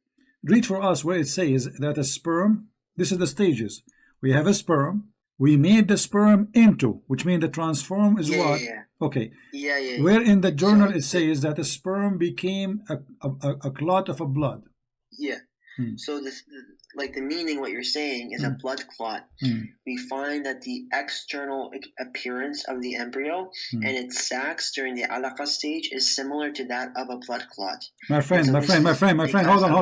Read for us where it says that a sperm. This is the stages. We have a sperm. We made the sperm into, which means the transform is what? Yeah. Okay. Yeah. Where in the journal it says that the sperm became a clot of a blood. Yeah. So this, like the meaning, what you're saying is a blood clot. We find that the external appearance of the embryo and its sacs during the alaqa stage is similar to that of a blood clot. My friend, hold on.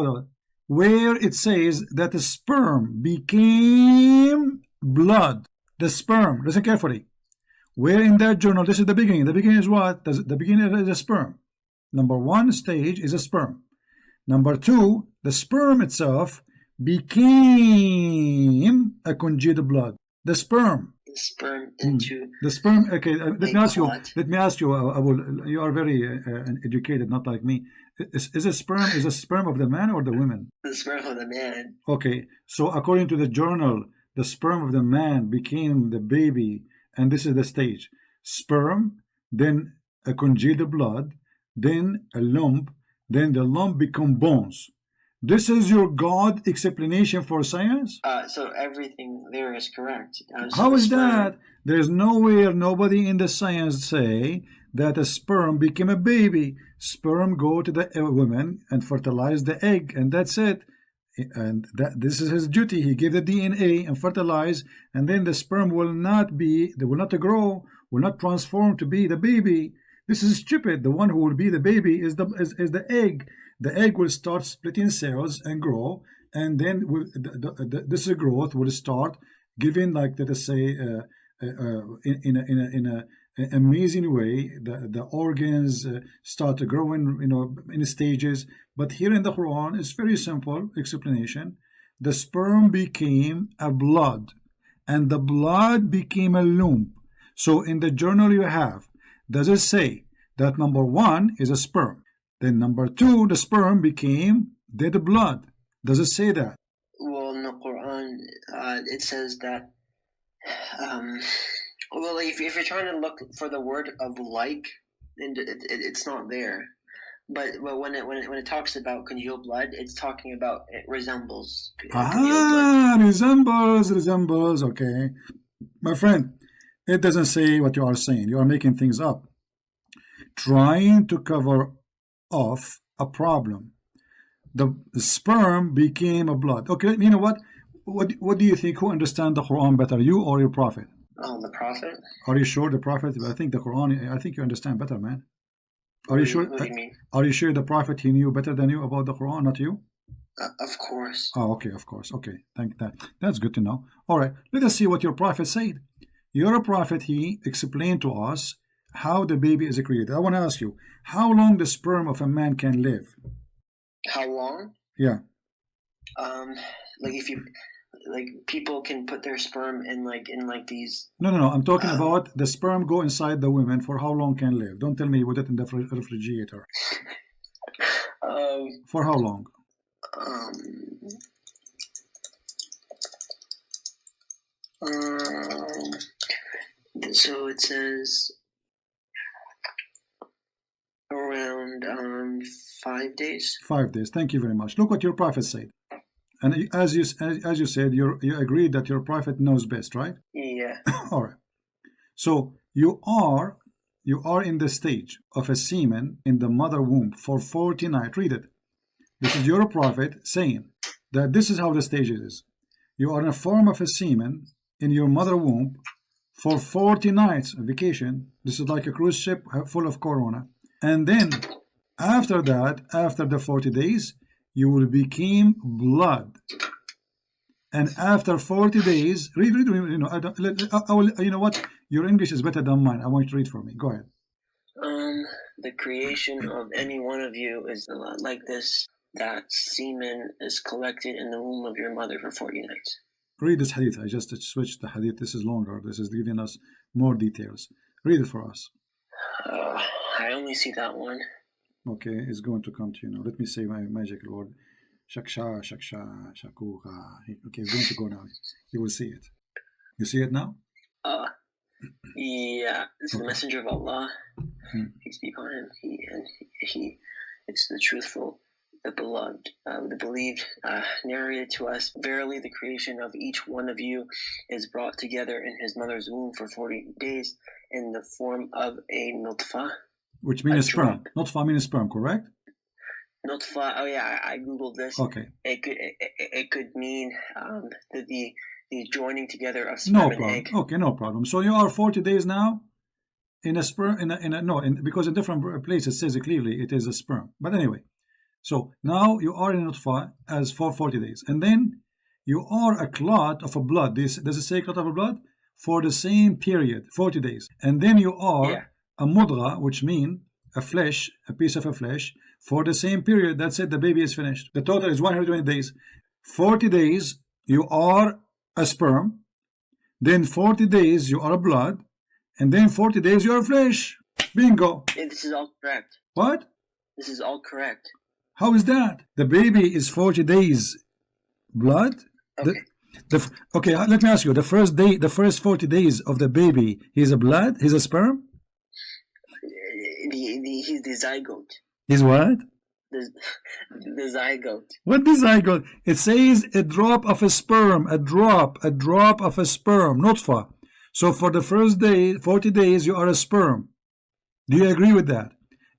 No. Where it says that the sperm became blood. The sperm, listen carefully. Where in that journal, this is the beginning. The beginning is what? The beginning is a sperm. Number one stage is a sperm. Number two, the sperm itself became a congealed blood. The sperm into the sperm. Okay, let me ask you. You are very educated, not like me. Is a sperm of the man or the woman? The sperm of the man. Okay, so according to the journal, the sperm of the man became the baby. And this is the stage: sperm, then a congealed blood, then a lump, then the lump become bones. This is your God explanation for science? So everything there is correct. How is that? There's nowhere, nobody in the science say that a sperm became a baby. Sperm go to the woman and fertilize the egg, and that's it. And this is his duty. He gave the DNA and fertilize, and then the sperm will not grow, will not transform to be the baby. This is stupid. The one who will be the baby is the egg. The egg will start splitting cells and grow, and then this growth will start giving, like let us say, in an amazing way, the organs start growing, in stages. But here in the Quran, it's very simple explanation. The sperm became a blood, and the blood became a lump. So in the journal you have, does it say that number one is a sperm? Then number two, the sperm became dead blood. Does it say that? Well, in the Quran, it says that. Well, if you're trying to look for the word of like, it's not there. But when it talks about congealed blood, it's talking about it resembles. Resembles. Okay, my friend, it doesn't say what you are saying. You are making things up, trying to cover off a problem. The sperm became a blood. Okay, you know what? What do you think? Who understands the Quran better, you or your prophet? The prophet. Are you sure the prophet? I think the Quran. I think you understand better, man. Are you sure? What do you mean? Are you sure the prophet, he knew better than you about the Quran, not you? Of course. Oh, okay, of course. Okay, thank that. That's good to know. All right, let us see what your prophet said. Your prophet, he explained to us how the baby is created. I want to ask you, how long the sperm of a man can live? How long? Yeah. Like if you, like people can put their sperm in these. No. I'm talking about the sperm go inside the women for how long can live. Don't tell me you put it in the refrigerator. For how long? So it says around 5 days. 5 days. Thank you very much. Look what your prophet said. And as you said, you agreed that your prophet knows best, right? Yeah. All right. So you are in the stage of a semen in the mother womb for 40 nights. Read it. This is your prophet saying that this is how the stage is. You are in a form of a semen in your mother womb for 40 nights. A vacation. This is like a cruise ship full of corona. And then after that, after the 40 days, you will become blood. And after 40 days, read, you know what? Your English is better than mine. I want you to read for me. Go ahead. The creation of any one of you is a lot like this. That semen is collected in the womb of your mother for 40 nights. Read this hadith. I just switched the hadith. This is longer. This is giving us more details. Read it for us. I only see that one. Okay, it's going to come to you now. Let me say my magical word. Shaksha, shaksha, shakuha. Okay, it's going to go now. You will see it. You see it now? Yeah. It's the messenger of Allah. Peace be upon him. He it's the truthful, the beloved, the believed, narrated to us. Verily, the creation of each one of you is brought together in his mother's womb for 40 days in the form of a nutfa. Which means sperm. Nutfa means sperm, correct? Nutfa. Oh yeah, I googled this. Okay. It could mean the joining together of sperm and egg. Okay, no problem. So you are 40 days now in a sperm. Because in different places it says clearly it is a sperm. But anyway, so now you are in nutfa as for 40 days, and then you are a clot of a blood. Does it say clot of a blood? For the same period, 40 days, and then you are a mudra, which means a piece of a flesh, for the same period. That's it, the baby is finished. The total is 120 days. 40 days you are a sperm, then 40 days you are a blood, and then 40 days you are flesh. Bingo. Yeah, this is all correct. What? This is all correct. How is that? The baby is 40 days blood? Okay. Okay, let me ask you, the first 40 days of the baby, he's a blood? He's a sperm? He's the zygote. He's what? The zygote. What the zygote? It says a drop of a sperm, a drop of a sperm, nutfa. So for the first 40 days, you are a sperm. Do you agree with that?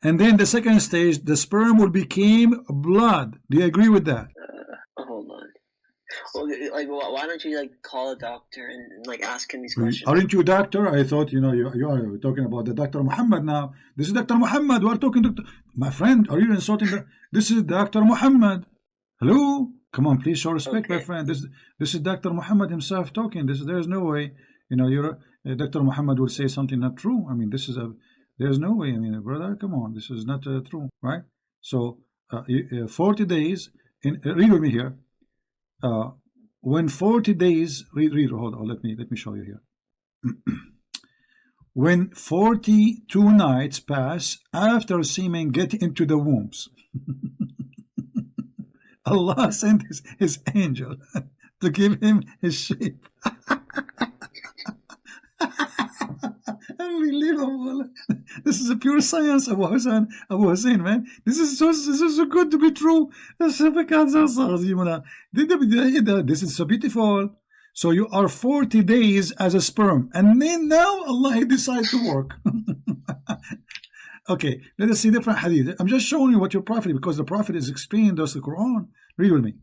And then the second stage, the sperm will become blood. Do you agree with that? Hold on. Well, why don't you call a doctor and ask him these questions? Aren't you a doctor? I thought you are talking about the Dr. Muhammad now. This is Dr. Muhammad. We are talking to my friend. Are you insulting? This is Dr. Muhammad. Hello? Come on, please show respect, my friend. This is Dr. Muhammad himself talking. There's no way. Dr. Muhammad will say something not true. I mean, there's no way. I mean, brother, come on. This is not true, right? So 40 days. Read with me here. When 40 days, hold on, let me show you here. When 42 nights pass after semen get into the wombs, Allah sent his angel to give him his shape. Unbelievable. This is a pure science, Abu Hussein, man. This is so good to be true. This is so beautiful. So you are 40 days as a sperm, and then now Allah decides to work. Okay, let us see different hadith. I'm just showing you what your prophet, because the prophet is explaining those the Quran. Read with me.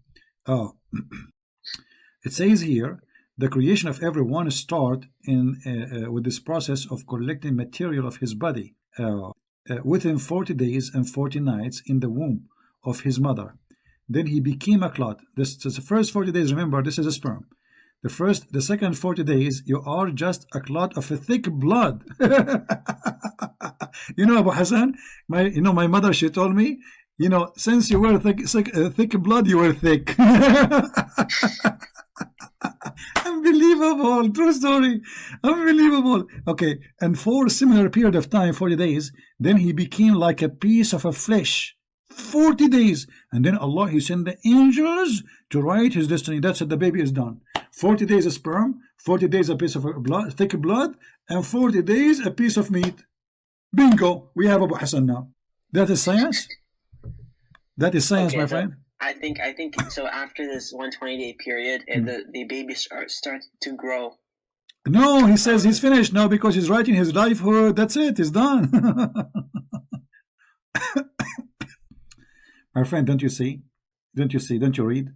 It says here, the creation of everyone start with this process of collecting material of his body within 40 days and 40 nights in the womb of his mother. Then he became a clot. This is the first 40 days. Remember, this is a sperm. The second 40 days, you are just a clot of a thick blood. Abu Hassan, my mother, she told me, since you were thick blood, you were thick. Unbelievable. True story. Unbelievable. Okay. And for a similar period of time, 40 days, then he became like a piece of a flesh. 40 days. And then Allah, he sent the angels to write his destiny. That's it. The baby is done. 40 days a sperm, 40 days a piece of blood, thick blood, and 40 days a piece of meat. Bingo. We have Abu Hassan now. That is science. That is science, my friend. I think so. After this 120-day period, the baby starts to grow. No, he says he's finished now because he's writing his lifehood. That's it. He's done. My friend, don't you see? Don't you see? Don't you read?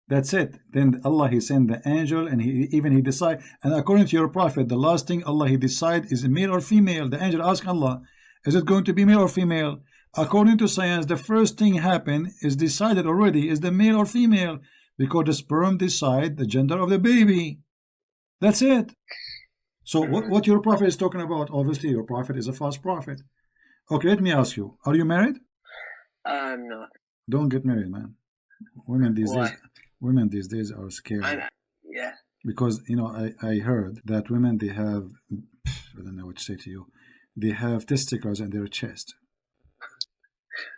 That's it. Then Allah, he sent the angel, and he decide. And according to your prophet, the last thing Allah, he decide is male or female. The angel asked Allah, is it going to be male or female? According to science, the first thing happen is decided already, is the male or female, because the sperm decide the gender of the baby. That's it. So what your prophet is talking about, obviously your prophet is a false prophet. Okay, let me ask you, are you married? I'm not. Don't get married, man. Women these days are scared. Yeah. Because, you know, I heard that women, they have, I don't know what to say to you, they have testicles in their chest.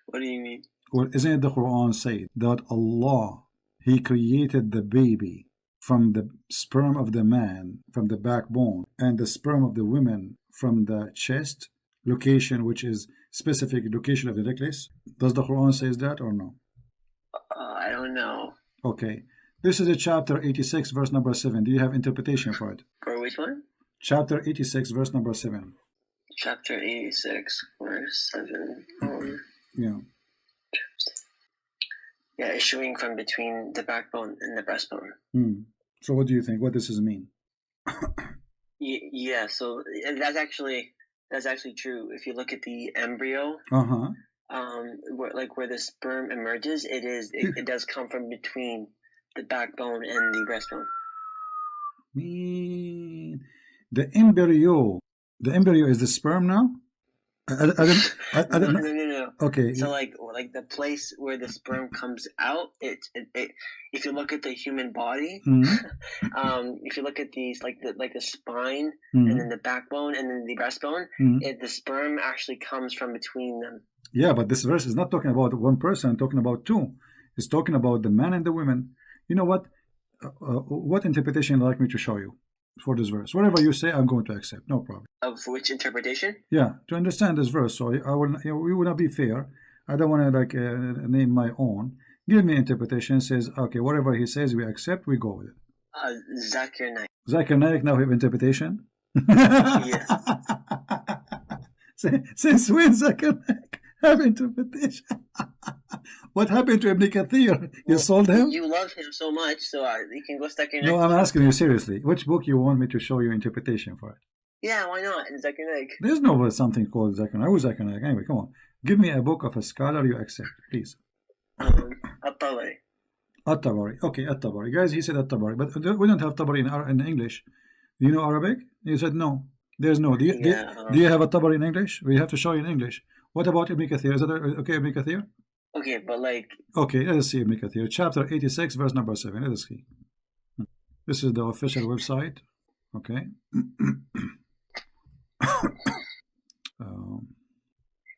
What do you mean? Well, isn't it the Quran said that Allah, he created the baby from the sperm of the man, from the backbone, and the sperm of the woman from the chest location, which is specific location of the necklace? Does the Quran says that or no? I don't know. Okay. This is a chapter 86, verse number 7. Do you have interpretation for it? For which one? Chapter 86, verse number 7. Chapter 86, verse 7. Yeah. Yeah, issuing from between the backbone and the breastbone. So what do you think? What does this mean? Yeah, so that's actually true. If you look at the embryo, where the sperm emerges, it does come from between the backbone and the breastbone. The embryo is the sperm now? I don't know. No. Okay. So like the place where the sperm comes out, it if you look at the human body, if you look at these like the spine and then the backbone and then the breastbone, the sperm actually comes from between them. Yeah, but this verse is not talking about one person, talking about two. It's talking about the man and the women. You know what? What interpretation would you like me to show you for this verse? Whatever you say, I'm going to accept. No problem. For which interpretation? Yeah, to understand this verse. So we will not be fair. I don't want to name my own. Give me interpretation. Says, okay, whatever he says, we accept. We go with it. Zakir Naik. Zakir Naik now have interpretation. Yes. Since when Zakir Naik have interpretation? What happened to Ibn Kathir? You sold him? You love him so much, so you can go Zakir Naik. No, I'm asking you seriously. Which book you want me to show you interpretation for it? Yeah, why not? Zakir Naik. There's no something called Zakir Naik. Who's Zakir Naik? Anyway, come on. Give me a book of a scholar you accept, please. At-Tabari. At-Tabari. Okay, At-Tabari. Guys, he said At-Tabari. But we don't have Tabari in English. Do you know Arabic? You said no. There's no. Do you have At-Tabari in English? We have to show you in English. What about Ibn Kathir? Is that okay, Ibn Kathir? Okay, but like... Okay, let us see Ibn Kathir. Chapter 86, verse number 7. Let us see. This is the official website. Okay.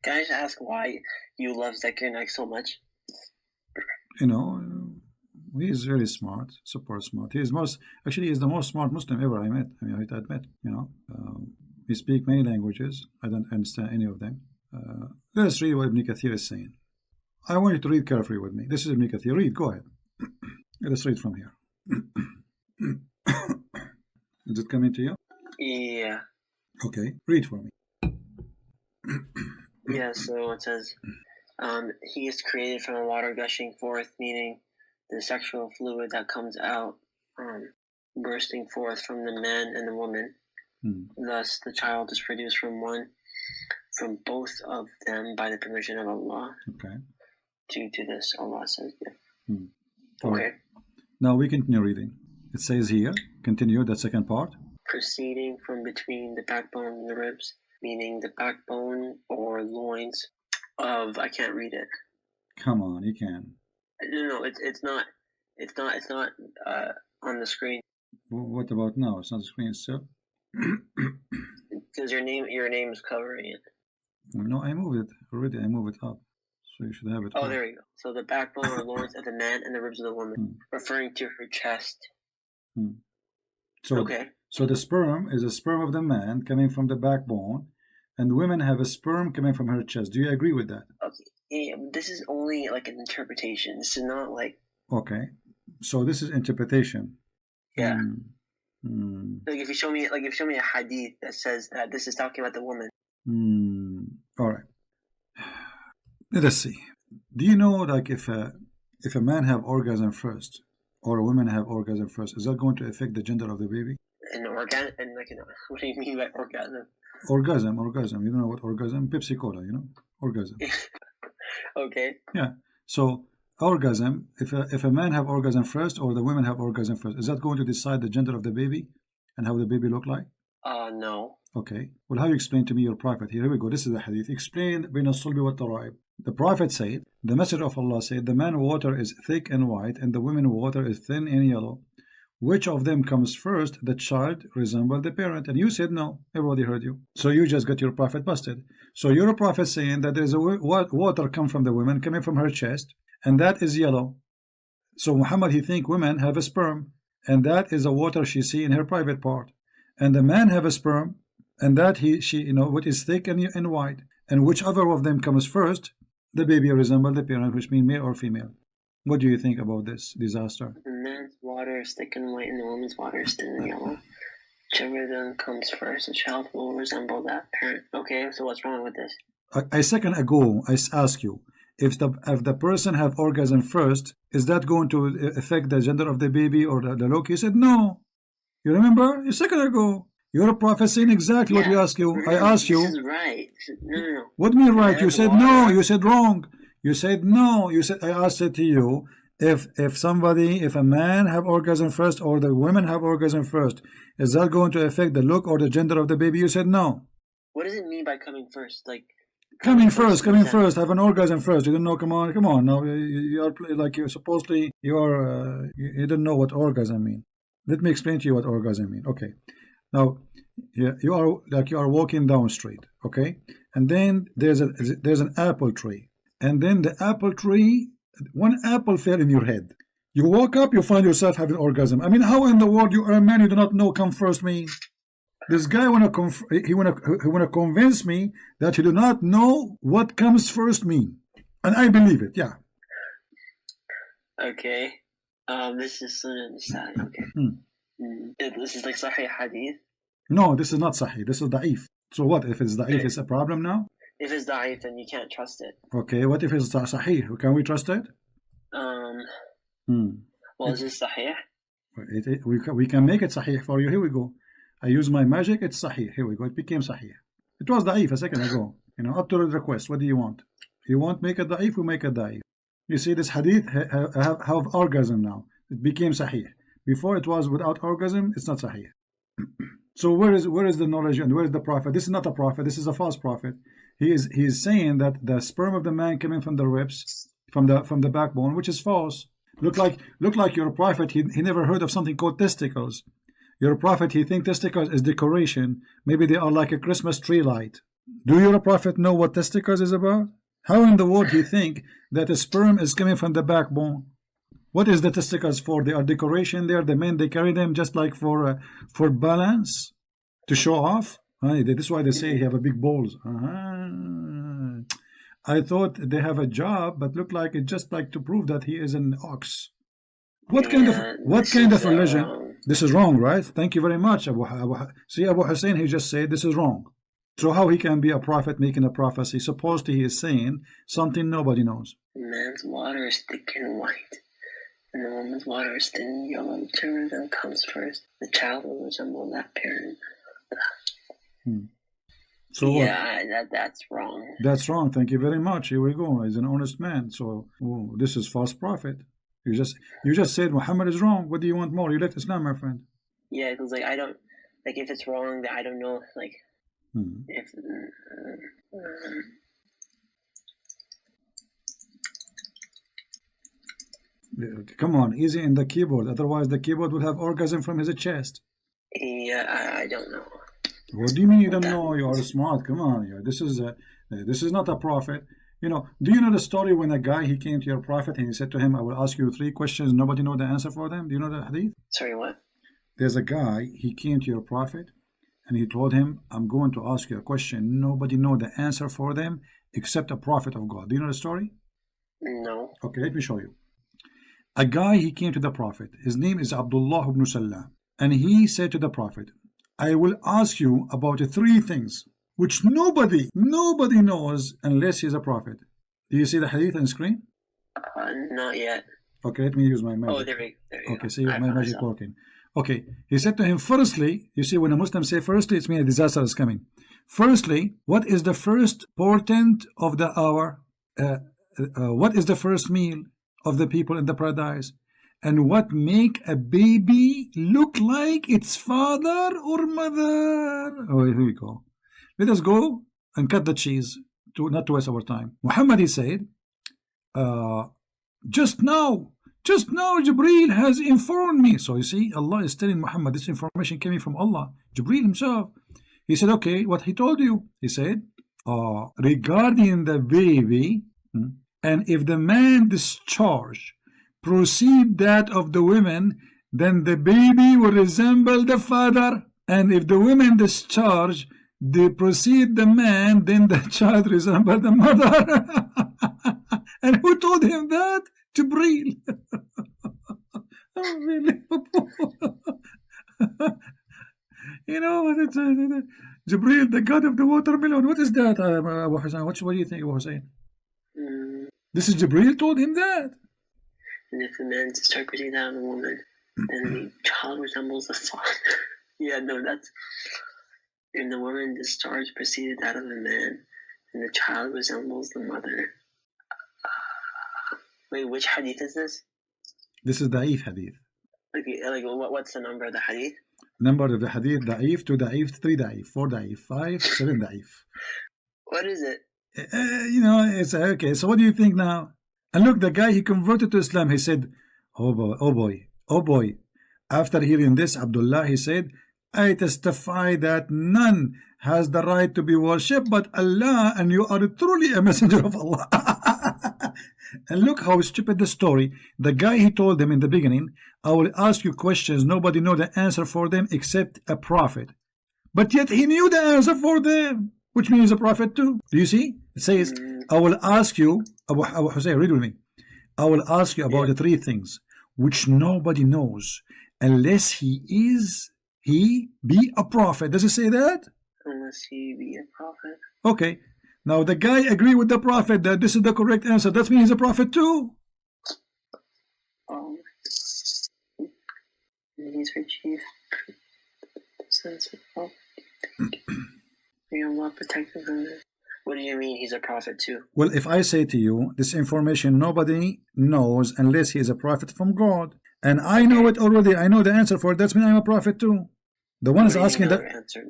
Can I just ask why you love Zakir Naik so much? You know, he is really smart, super smart. He is he's the most smart Muslim ever I met. I mean, I admit, you know. He speaks many languages. I don't understand any of them. Let us read what Ibn Kathir is saying. I want you to read carefully with me. This is Ibn Kathir. Read, go ahead. Let us read from here. Is it coming to you? Yeah. Okay, read for me. Yeah, so it says, he is created from a water gushing forth, meaning the sexual fluid that comes out, bursting forth from the man and the woman. Thus, the child is produced from both of them by the permission of Allah. Okay. Due to this, Allah says, yeah. Okay. Right. Now we continue reading. It says here, continue the second part. Proceeding from between the backbone and the ribs, meaning the backbone or loins of, I can't read it. Come on, you can. No, it's not on the screen. What about now? It's not the screen itself. Because your name is covering it. No, I moved it already. I moved it up, so you should have it. Oh, there you go. So the backbone or loins of the man and the ribs of the woman, referring to her chest. So, okay. So the sperm is a sperm of the man coming from the backbone, and women have a sperm coming from her chest. Do you agree with that? Okay. Yeah, this is only like an interpretation. This is not like. Okay. So this is interpretation. Yeah. Like if you show me a hadith that says that this is talking about the woman. All right. Let's see. Do you know, like, if a man have orgasm first or a woman have orgasm first, is that going to affect the gender of the baby? What do you mean by orgasm? Orgasm. You don't know what orgasm? Pepsi Cola, you know? Orgasm. Okay. Yeah. So orgasm, if a man have orgasm first or the women have orgasm first, is that going to decide the gender of the baby and how the baby look like? No. Okay. Well, how you explain to me your prophet? Here we go. This is the hadith. Explain بين الصلب والترائب. The prophet said, the messenger of Allah said, the man water is thick and white and the woman water is thin and yellow. Which of them comes first? The child resemble the parent. And you said no. Everybody heard you. So you just got your prophet busted. So your prophet saying that there's a water come from the woman coming from her chest, and that is yellow. So Muhammad, he think women have a sperm, and that is the water she see in her private part. And the man have a sperm, and that she what is thick and white. And whichever of them comes first, the baby resemble the parent, which means male or female. What do you think about this disaster? The man's water is thick and white, and the woman's water is thin and yellow. Whichever of them comes first, the child will resemble that parent. Okay, so what's wrong with this? A second ago, I asked you, if the person have orgasm first, is that going to affect the gender of the baby or the look? You said no. You remember? A second ago. You're a prophet saying exactly what we asked you. I asked you. This is right. No. What do you mean right? You said no. You said wrong. You said no. You said I asked it to you. If a man have orgasm first or the women have orgasm first, is that going to affect the look or the gender of the baby? You said no. What does it mean by coming first? Like coming first, have an orgasm first. You don't know. Come on. Now you are like you supposedly you are. You don't know what orgasm mean. Let me explain to you what orgasm mean. Okay. Now, you are walking down street, okay, and then there's an apple tree, and then the apple tree, one apple fell in your head. You woke up, you find yourself having orgasm. I mean, how in the world you are a man you do not know come first mean? This guy wanna convince me that you do not know what comes first mean, and I believe it. Yeah. Okay. This is Sunan Nasa'i. Okay. This is like Sahih Hadith? No, this is not Sahih. This is Da'if. So what? If it's Da'if, it's a problem now? If it's Da'if, then you can't trust it. Okay, what if it's Sahih? Can we trust it? Well, is this Sahih? We can make it Sahih for you. Here we go. I use my magic. It's Sahih. Here we go. It became Sahih. It was Da'if a second ago. Up to the request. What do you want? You want make it Da'if? We make it Da'if. You see, this hadith have orgasm now. It became Sahih. Before it was without orgasm, it's not Sahih. So where is the knowledge and where is the prophet? This is not a prophet. This is a false prophet. He is saying that the sperm of the man coming from the ribs, from the backbone, which is false. Look like your prophet. He never heard of something called testicles. Your prophet, he think testicles is decoration. Maybe they are like a Christmas tree light. Do your prophet know what testicles is about? How in the world he think that a sperm is coming from the backbone? What is the testicles for? They are decoration. They are the men. They carry them just like for balance, to show off. This is why they say he have a big balls. I thought they have a job, but look like it's just like to prove that he is an ox. What kind of religion? This is wrong, right? Thank you very much, Abu Hussein. He just said this is wrong. So how he can be a prophet making a prophecy? Supposed he is saying something nobody knows. Man's water is thick and white, and the woman's water is thin and yellow. Whichever of them comes first, the child will resemble that parent. So yeah, that's wrong. That's wrong. Thank you very much. Here we go. He's an honest man. So this is false prophet. You just said Muhammad is wrong. What do you want more? You left Islam, my friend. Yeah, because like I don't like if it's wrong that I don't know like if. Come on, easy in the keyboard. Otherwise, the keyboard will have orgasm from his chest. Yeah, I don't know. What do you mean you don't know? You are smart. Come on, this is not a prophet. Do you know the story when a guy he came to your prophet and he said to him, "I will ask you 3 questions. Nobody know the answer for them." Do you know the hadith? Sorry, what? There's a guy he came to your prophet and he told him, "I'm going to ask you a question. Nobody know the answer for them except a prophet of God." Do you know the story? No. Okay, let me show you. A guy he came to the prophet. His name is Abdullah ibn Salam, and he said to the prophet, "I will ask you about 3 things which nobody knows unless he's a prophet." Do you see the hadith on the screen? Not yet. Okay, let me use my magic. Oh, there you go. Okay, see my magic working. Okay, he said to him, firstly, you see when a Muslim say firstly, it means a disaster is coming. Firstly, what is the first portent of the hour? What is the first meal of the people in the paradise? And what make a baby look like its father or mother? Oh, here we go. Let us go and cut the cheese, not to waste our time. Muhammad, he said, just now Jibreel has informed me. So you see, Allah is telling Muhammad this information coming from Allah, Jibreel himself. He said, okay, what he told you? He said, regarding the baby, and if the man discharge proceed that of the women, then the baby will resemble the father. And if the women discharge, they proceed the man, then the child resemble the mother. And who told him that? Jibreel. Unbelievable. Jibreel, the god of the watermelon. What is that, Abu Hussein? What do you think, Abu Hussein? This is Jibreel told him that. And if the man starts proceeding that of the woman, then the child resembles the father. Yeah, no, that's... And the woman discharged proceeded out of the man, and the child resembles the mother. Wait, which hadith is this? This is Da'if hadith. Okay, what's the number of the hadith? Number of the hadith, Da'if, 2 Da'if, 3 Da'if, 4 Da'if, 5, 7 Da'if. What is it? It's okay. So what do you think now? And look, the guy, he converted to Islam. He said, oh boy. After hearing this, Abdullah, he said, I testify that none has the right to be worshipped but Allah, and you are truly a messenger of Allah. And look how stupid the story. The guy, he told them in the beginning, I will ask you questions, nobody know the answer for them except a prophet. But yet he knew the answer for them, which means a prophet too. Do you see? It says, I will ask you, Abu Hussein, read with me. I will ask you about the 3 things which nobody knows unless he be a prophet. Does it say that? Unless he be a prophet. Okay. Now the guy agree with the prophet that this is the correct answer. That means he's a prophet too. He's her chief. Allah protect him from this. What do you mean he's a prophet too? Well, if I say to you, this information nobody knows unless he is a prophet from God. And I know it already. I know the answer for it. That means I'm a prophet too. The one is asking the answer.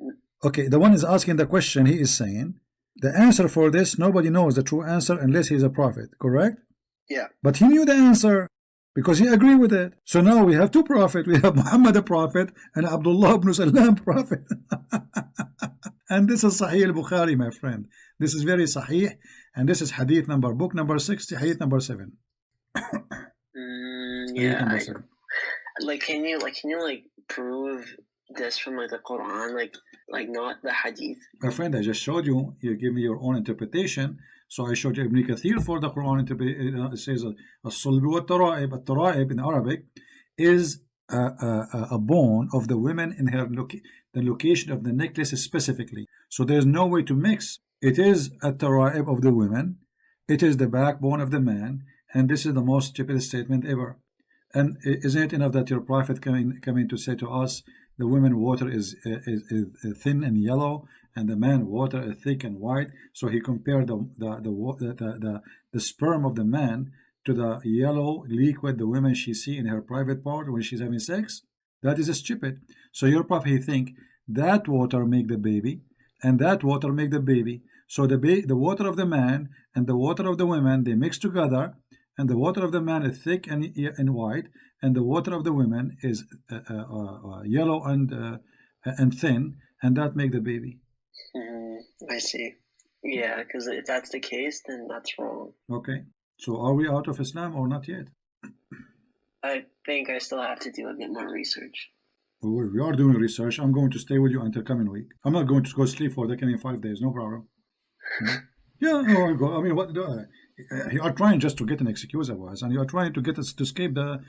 Okay, the one is asking the question. He is saying the answer for this, nobody knows the true answer unless he is a prophet, correct? Yeah. But he knew the answer because he agreed with it. So now we have 2 prophets. We have Muhammad a prophet and Abdullah ibn Salam prophet. And this is Sahih al-Bukhari, my friend. This is very Sahih. And this is hadith number, book number 60, hadith number 7. Yeah. Number 7. Can you prove this from the Quran, like not the hadith? My friend, I just showed you. You give me your own interpretation. So I showed you Ibn Kathir for the Quran. It says as-sulb wa tara'ib. At-tara'ib in Arabic is a bone of the women in her the location of the necklace specifically. So there's no way to mix. It is a tara'ib of the women. It is the backbone of the man, and this is the most stupid statement ever. And isn't it enough that your prophet coming to say to us, the women water is thin and yellow, and the man water is thick and white? So he compared the sperm of the man to the yellow liquid the woman she see in her private part when she's having sex. That is stupid. So your prophet, he think that water make the baby, and that water make the baby. So the water of the man and the water of the women, they mix together, and the water of the man is thick and white, and the water of the women is yellow and thin, and that make the baby. I see. Yeah, because if that's the case, then that's wrong. Okay, so are we out of Islam or not yet? I think I still have to do a bit more research. We are doing research. I'm going to stay with you until coming week. I'm not going to go sleep for the coming 5 days. No problem. Yeah, no, I'll go. I mean, what? You are trying just to get an excuse of us, and you are trying to get us to escape the,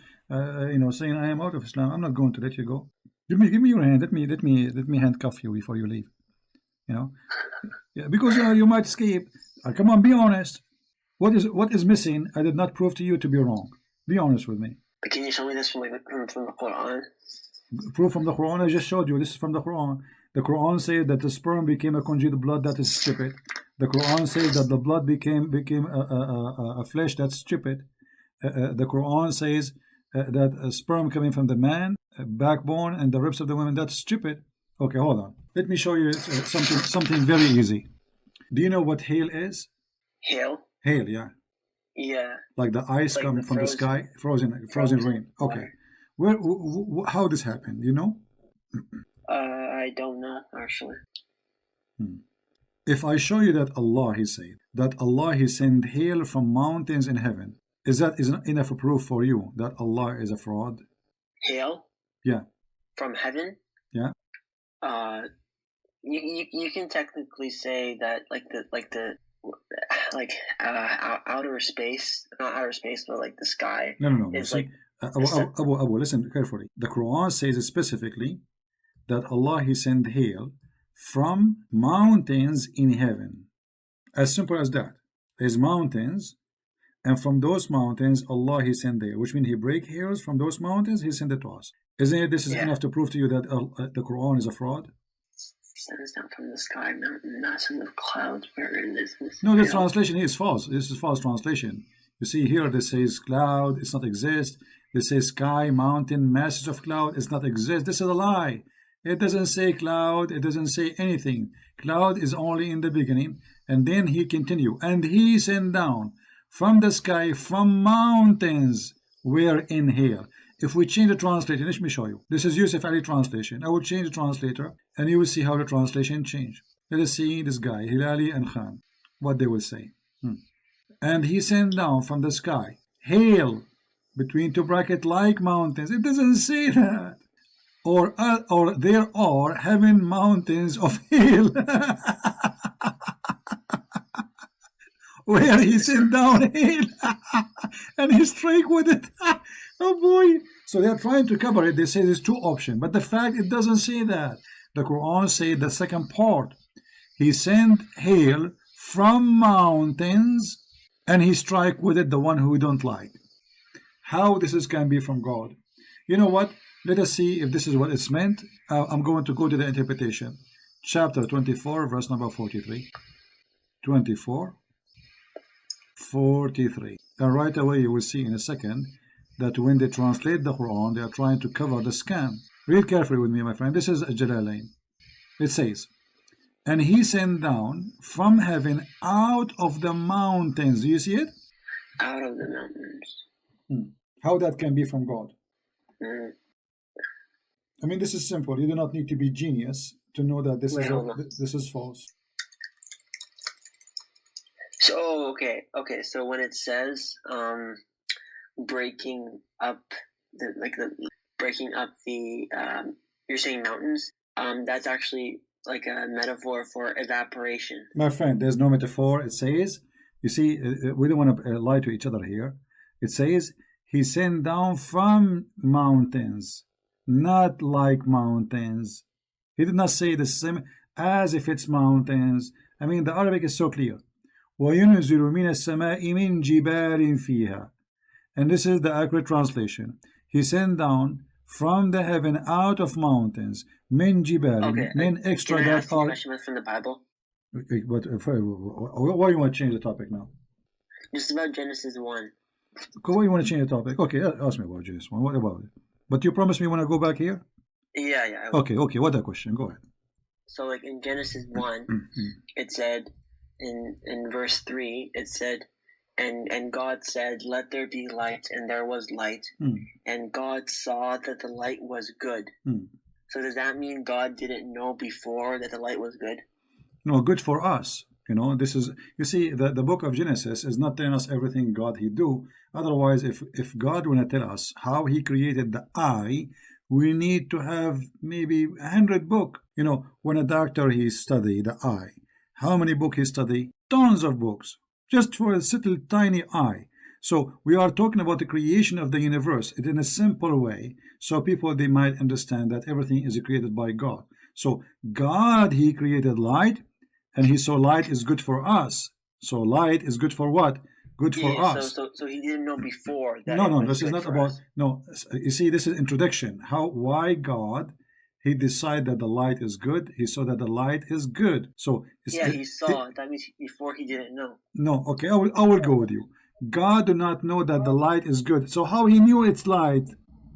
saying I am out of Islam. I'm not going to let you go. Give me your hand. Let me handcuff you before you leave. Yeah, because you might escape. Come on, be honest. What is missing? I did not prove to you to be wrong. Be honest with me. But can you show me this from the Quran? Proof from the Quran. I just showed you. This is from the Quran. The Quran says that the sperm became a congealed blood. That is stupid. The Quran says that the blood became a flesh. That's stupid. The Quran says that a sperm coming from the man, backbone, and the ribs of the women. That's stupid. Okay, hold on. Let me show you something very easy. Do you know what hail is? Hail? Hail, yeah. Yeah. Like the ice like coming from the sky, frozen rain. Okay. How this happened? You know? I don't know actually. If I show you that Allah, He said that Allah He sent hail from mountains in heaven, is that enough proof for you that Allah is a fraud? Hail? Yeah. From heaven? Yeah. You can technically say that outer space, not outer space, but like the sky. No. Is See, Abu, listen carefully. The Quran says specifically that Allah He sent hail from mountains in heaven. As simple as that. There's mountains, and from those mountains Allah He sent hail, which means He break hails from those mountains. He sent it to us. Isn't it? This is enough to prove to you that the Quran is a fraud. Sends down from the sky, not from the clouds. Where is this? No, the translation is false. This is false translation. You see here, this says cloud, it's not exist. This says sky, mountain, masses of cloud, it's not exist. This is a lie. It doesn't say cloud. It doesn't say anything. Cloud is only in the beginning. And then He continue. And He sent down from the sky, from mountains, where in hail. If we change the translation, let me show you. This is Yusuf Ali translation. I will change the translator, and you will see how the translation change. Let us see this guy, Hilali and Khan, what they will say. And He sent down from the sky hail, between two brackets, like mountains. It doesn't say that. Or there are heaven mountains of hail. Where He sent down hail and He strike with it. Oh boy. So they are trying to cover it. They say there's two options. But the fact it doesn't say that. The Quran says the second part. He sent hail from mountains and He strike with it the one who we don't like. How this can be from God? You know what? Let us see if this is what it's meant. I'm going to go to the interpretation. Chapter 24, verse number 43. 24, 43. And right away you will see in a second that when they translate the Quran, they are trying to cover the scam. Read carefully with me, my friend. This is Jalalain. It says, and He sent down from heaven out of the mountains. Do you see it? Out of the mountains. How that can be from God? I mean, this is simple. You do not need to be genius to know that this is false. So okay. So when it says breaking up you're saying mountains, that's actually like a metaphor for evaporation. My friend, there's no metaphor. It says, you see, we don't want to lie to each other here. It says He sent down from mountains, not like mountains. He did not say the same as if it's mountains. I mean, the Arabic is so clear. وَيُنْزِلُ مِنَ السَّمَاءِ مِنْ جِبَالٍ فِيهَا. And this is the accurate translation. He sent down from the heaven out of mountains, min jibal, min extra that are. Question from the Bible. But why you want to change the topic now? Just about Genesis 1. Why you want to change the topic? Okay, ask me about Genesis 1. What about it? But you promised me when I go back here. Yeah. Okay. What that question? Go ahead. So, like in Genesis 1, it said in verse 3, it said, and God said, "Let there be light," and there was light. And God saw that the light was good. So does that mean God didn't know before that the light was good? No, good for us. You know, this is, you see, the book of Genesis is not telling us everything God he do. Otherwise, if God want to tell us how he created the eye, we need to have maybe 100 book. You know, when a doctor he study the eye, how many book he study? Tons of books, just for a little tiny eye. So we are talking about the creation of the universe in a simple way, so people they might understand that everything is created by God. So God he created light, and he saw light is good for us. So light is good for what? Good for us. So he didn't know before that. No, this is not about us. No. You see, this is introduction. Why God he decided that the light is good. He saw that the light is good. So he saw. That means before he didn't know. No, okay, I will go with you. God do not know that the light is good. So how he knew it's light?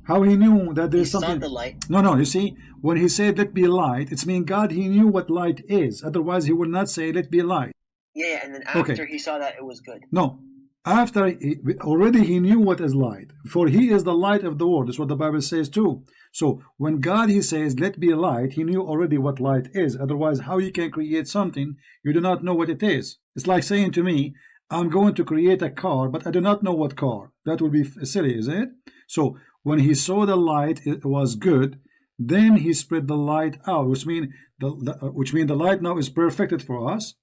How he knew that there's something? Saw the light. No. You see, when he said "let be light," it's mean God he knew what light is. Otherwise, he would not say "let be light." Yeah, and then after he saw that it was good. No, after already he knew what is light. For he is the light of the world. That's what the Bible says too. So when God he says "let be light," he knew already what light is. Otherwise, how you can create something you do not know what it is? It's like saying to me, I'm going to create a car, but I do not know what car. That would be silly, isn't it? So when he saw the light, it was good. Then he spread the light out, which mean the light now is perfected for us.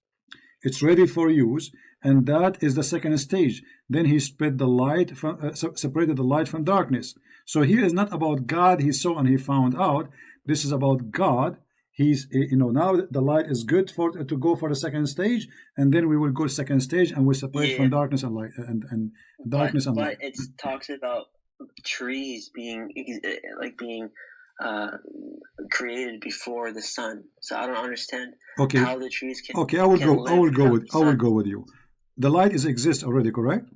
It's ready for use, and that is the second stage. Then he spread the light from separated the light from darkness. So here is not about God he saw and he found out. This is about God. He's, now the light is good to go for the second stage, and then we will go to second stage and we separate from darkness and light and darkness and light. But it talks about trees being created before the sun. So I don't understand how the trees can. Okay, I will go with you. The light exists already, correct?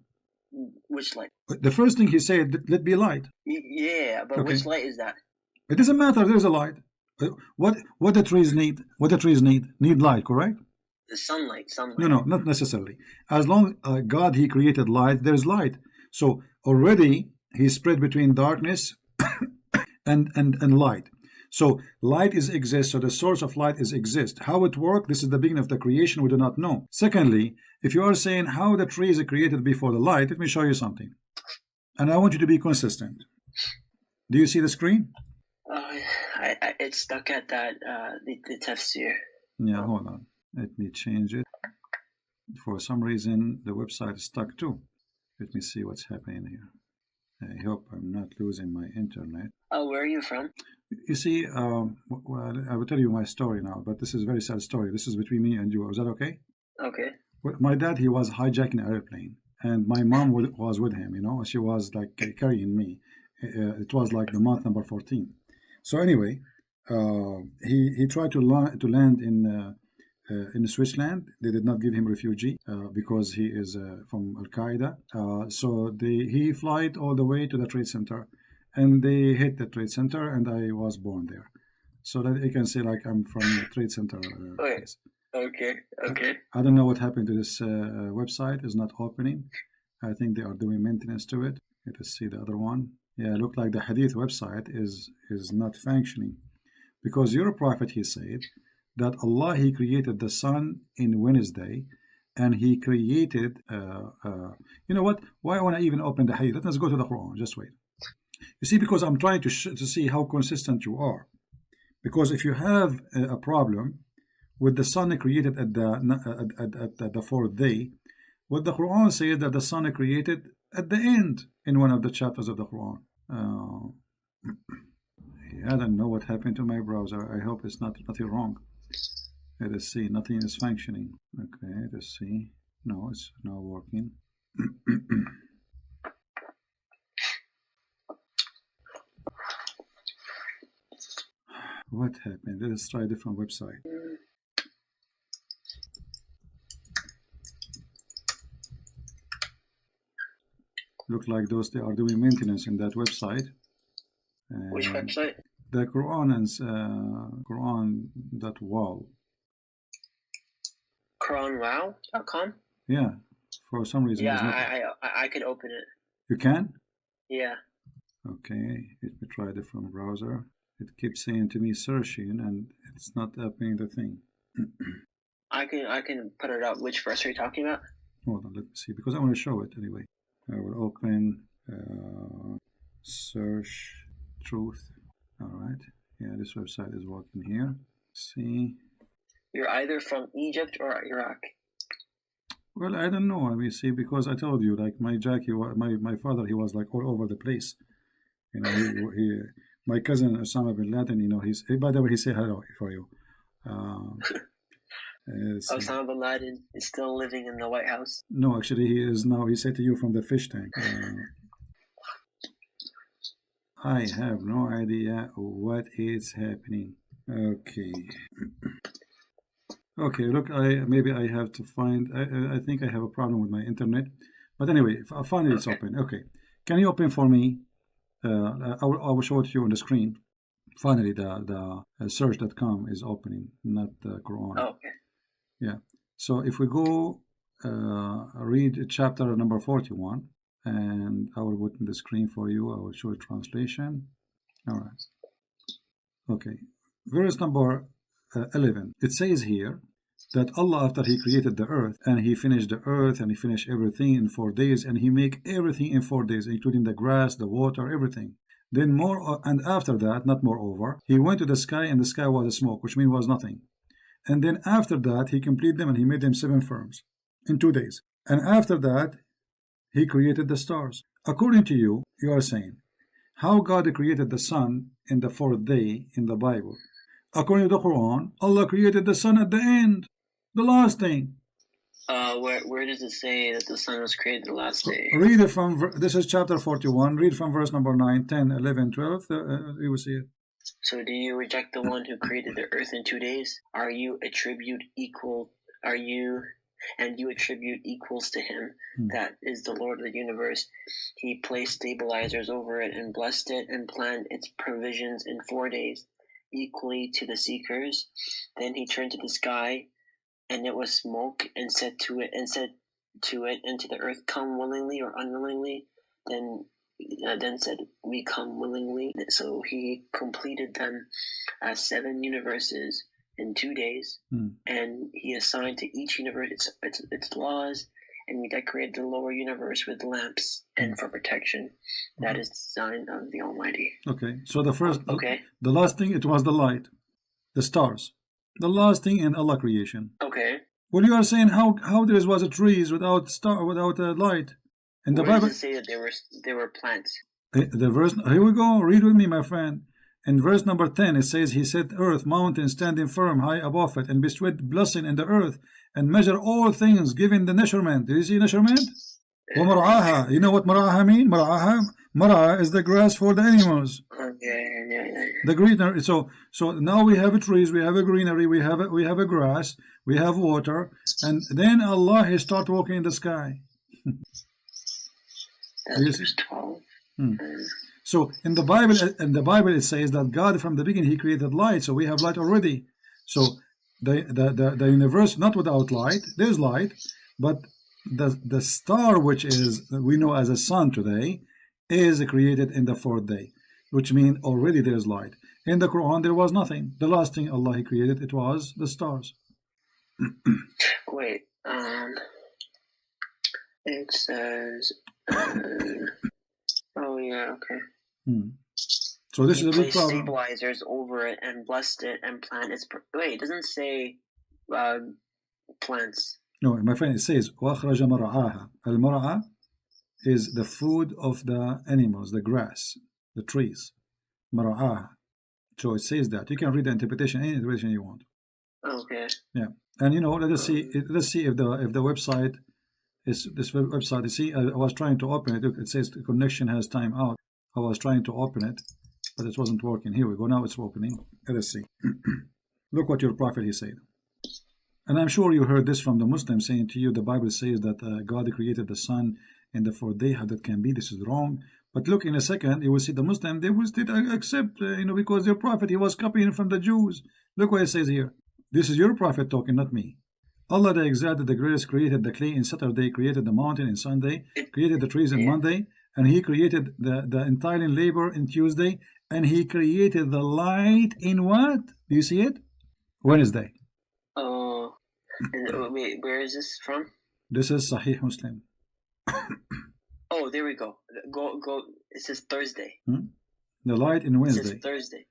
Which light? The first thing he said, let be light. Yeah, but which light is that? It doesn't matter. There's a light. What the trees need? What the trees need light, correct? The sunlight. No, not necessarily. As long as God he created light, there's light. So already he spread between darkness and light. So light exists. So the source of light exists. How it works? This is the beginning of the creation. We do not know. Secondly, if you are saying how the trees are created before the light, let me show you something. And I want you to be consistent. Do you see the screen? It's stuck at that the tafsir. Yeah, hold on. Let me change it. For some reason, the website is stuck too. Let me see what's happening here. I hope I'm not losing my internet. Oh, where are you from? You see, well, I will tell you my story now, but this is a very sad story. This is between me and you. Is that okay? Okay. Well, my dad, he was hijacking an airplane, and my mom was with him. She was like carrying me. It was like the month number 14. So anyway, he tried to land in Switzerland. They did not give him refugee because he is from Al Qaeda. So he flight all the way to the Trade Center, and they hit the Trade Center, and I was born there. So that you can say like I'm from the Trade Center. Place. Okay. I don't know what happened to this website. It's not opening. I think they are doing maintenance to it. Let us see the other one. Yeah, look like the Hadith website is not functioning, because your prophet he said that Allah he created the sun in Wednesday, and he created you know what? Why I want to even open the Hadith? Let's go to the Quran. Just wait. You see, because I'm trying to see how consistent you are. Because if you have a problem with the sun created at the fourth day, what the Quran says that the sun created at the end in one of the chapters of the Quran. I don't know what happened to my browser. I hope it's not nothing wrong. Let us see. Nothing is functioning. Okay, let's see. No, it's not working. What happened? Let us try a different website. Look like they are doing maintenance in that website. Which website? The Quran and Quran.wow. QuranWow.com? Yeah, For some reason, Yeah, it's not. I could open it. You can? Yeah. Okay, let me try a different browser. It keeps saying to me searching, and it's not opening the thing. I can put it up. Which verse are you talking about? Hold on, let me see, because I want to show it anyway. I will open search truth. All right. Yeah, this website is working here. See. You're either from Egypt or Iraq. Well, I don't know. I mean, see, because I told you, like my my father, he was like all over the place. You know, my cousin Osama bin Laden. You know, by the way, he said hello for you. Osama bin Laden is still living in the White House. No, actually, he is now. He said to you from the fish tank. I have no idea what is happening. Okay. Okay, look, maybe I have to find. I think I have a problem with my internet, but anyway, finally it's open. Okay, can you open for me? I will show it to you on the screen. Finally, the search.com is opening, not the Quran. Oh, okay. Yeah. So if we go read chapter number 41, and I will put in the screen for you. I will show a translation. All right. Okay. Verse number 11. It says here that Allah, after He created the earth, and He finished the earth, and He finished everything in 4 days, and He make everything in 4 days, including the grass, the water, everything. Then and after that, not moreover, He went to the sky, and the sky was a smoke, which means was nothing. And then after that, He completed them, and He made them 7 firms in 2 days. And after that, He created the stars. According to you, you are saying, how God created the sun in the 4th day in the Bible. According to the Quran, Allah created the sun at the end, the last thing. Where does it say that the sun was created the last day? Read it from, this is chapter 41, read from verse number 9, 10, 11, 12, you will see it. So do you reject the one who created the earth in 2 days? You attribute equals to him, that is the Lord of the universe. He placed stabilizers over it and blessed it and planned its provisions in 4 days, equally to the seekers. Then he turned to the sky, and it was smoke, and said to it and to the earth, come willingly or unwillingly. Then said, we come willingly. So he completed them as 7 universes in 2 days, and he assigned to each universe its laws, and we decorated the lower universe with lamps and for protection. That is the sign of the Almighty. Okay, so the last thing, it was the light, the stars, the last thing in Allah creation. Okay. Well, you are saying how there was a trees without light. In the Bible, does it say that they were plants? The verse, here we go. Read with me, my friend. In verse number 10, it says, He set earth, mountain, standing firm, high above it, and bestowed blessing in the earth, and measure all things, giving the measurement. Do you see measurement? وَمَرْعَاهَا. You know what mar'aha mean? Mar'a is the grass for the animals. Yeah. The greenery. So now we have trees, we have a greenery, we have a grass, we have water, and then Allah He start walking in the sky. That's verse 12. So in the Bible it says that God from the beginning He created light, so we have light already. So the universe not without light, there's light, but the star, which is we know as a sun today, is created in the 4th day, which means already there's light. In the Quran there was nothing. The last thing Allah He created, it was the stars. Wait, it says oh yeah, okay. So this is a big problem. Stabilizers over it and blessed it and planted its. Wait, it doesn't say plants. No, my friend, it says وَأَخْرَجَ مَرْعَاهَا. Al-mar'a is the food of the animals, the grass, the trees. Mar'aha. So it says that. You can read the interpretation, any interpretation you want. Okay. Yeah, and let us see if the website is this website. You see, I was trying to open it. It says the connection has time out. I was trying to open it, but it wasn't working. Here we go. Now it's opening. Let us see. Look what your prophet he said. And I'm sure you heard this from the Muslims saying to you, the Bible says that God created the sun in the 4th day. How that can be? This is wrong. But look, in a second, you will see the Muslim, they will still accept, because their prophet, he was copying from the Jews. Look what it says here. This is your prophet talking, not me. Allah the Exalted, the Greatest, created the clay in Saturday, created the mountain in Sunday, created the trees in Monday, and He created the entire labor in Tuesday, and He created the light in what? Do you see it? Wednesday. Oh, wait, where is this from? This is Sahih Muslim. Oh, there we go. Go. It says Thursday. The light in Wednesday. It says Thursday.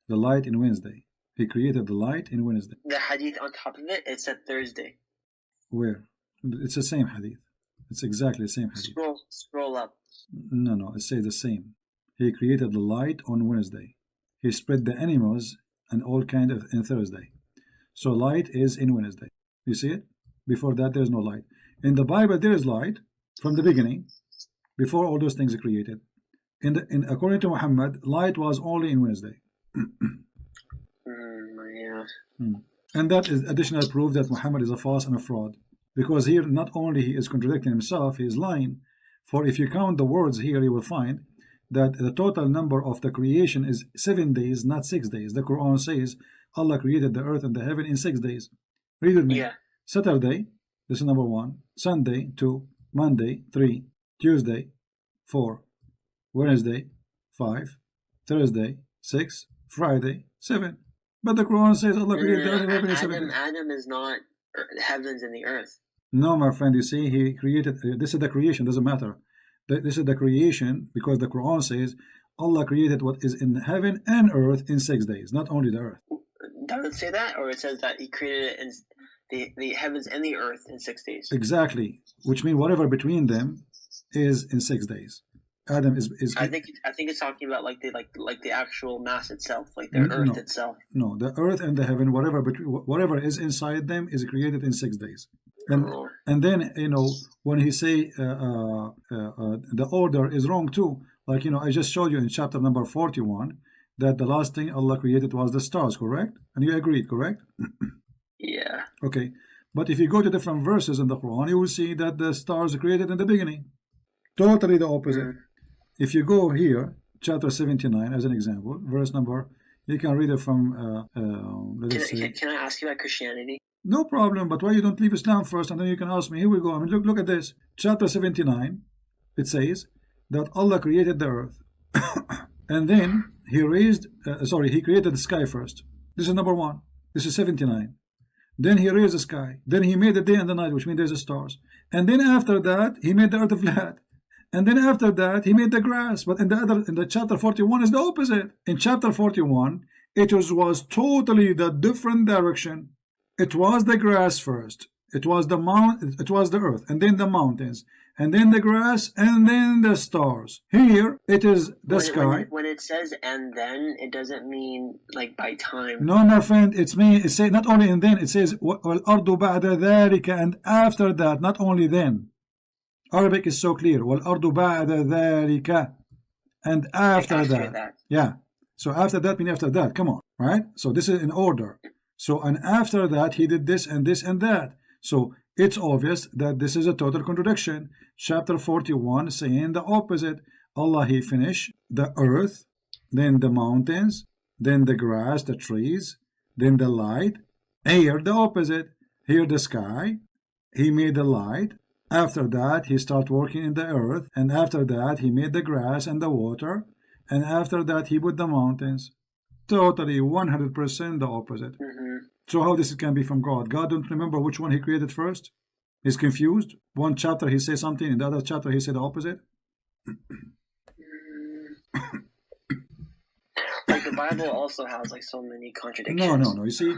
The light in Wednesday. He created the light in Wednesday. The hadith on top of it, it said Thursday. Where? It's the same hadith. It's exactly the same hadith. Scroll up. No, it says the same. He created the light on Wednesday. He spread the animals and all kind of in Thursday. So light is in Wednesday. You see it? Before that, there's no light. In the Bible, there is light from the beginning, before all those things are created. According to Muhammad, light was only in Wednesday. And that is additional proof that Muhammad is a false and a fraud. Because here, not only he is contradicting himself, he is lying. For if you count the words here, you will find that the total number of the creation is 7 days, not 6 days. The Quran says Allah created the earth and the heaven in 6 days. Read with me. Yeah. Saturday, this is number 1. Sunday, 2. Monday, 3. Tuesday, 4. Wednesday, 5. Thursday, 6. Friday, 7. But the Quran says Allah created the earth and heaven in 7 days. Adam is not heavens and the earth. No, my friend, you see, he created, this is the creation, doesn't matter. This is the creation because the Quran says Allah created what is in heaven and earth in 6 days, not only the earth. Does it say that? Or it says that he created it in the heavens and the earth in 6 days? Exactly, which means whatever between them is in 6 days. Adam is I think it's talking about like the actual mass itself, like the earth itself. No, the earth and the heaven, whatever is inside them is created in 6 days. And then, you know, when he say the order is wrong too, like, you know, I just showed you in chapter number 41 that the last thing Allah created was the stars, correct? And you agreed, correct? Yeah. Okay, but if you go to different verses in the Quran, you will see that the stars are created in the beginning. Totally the opposite. If you go here, chapter 79 as an example, verse number, you can read it from, Can I ask you about Christianity? No problem, but why you don't leave Islam first and then you can ask me? Here we go. I mean, look at this. Chapter 79, it says that Allah created the earth. And then he he created the sky first. This is number 1. This is 79. Then he raised the sky. Then he made the day and the night, which means there's the stars. And then after that, he made the earth flat. And then after that, he made the grass. But in the chapter 41 is the opposite. In chapter 41, it was totally the different direction. It was the grass first. It was the earth, and then the mountains, and then the grass, and then the stars. Here it is the sky. When it says "and then," it doesn't mean like by time. No, my friend, it says not only and then. It says وَالْأَرْضُ بَعْدَ ذَلِكَ, and after that, not only then. Arabic is so clear. وَالْأَرْضُ بَعْدَ ذَلِكَ, and after that. Yeah. So after that means after that. Come on, right? So this is in order. So, and after that, he did this and this and that. So, it's obvious that this is a total contradiction. Chapter 41 saying the opposite. Allah, he finished the earth, then the mountains, then the grass, the trees, then the light. Here, the opposite. Here, the sky. He made the light. After that, he started working in the earth. And after that, he made the grass and the water. And after that, he put the mountains. Totally 100% the opposite. So how this can be from God? God don't remember which one he created first? He's confused. One chapter he says something, in the other chapter he said the opposite. Like the Bible also has like so many contradictions. No. You see,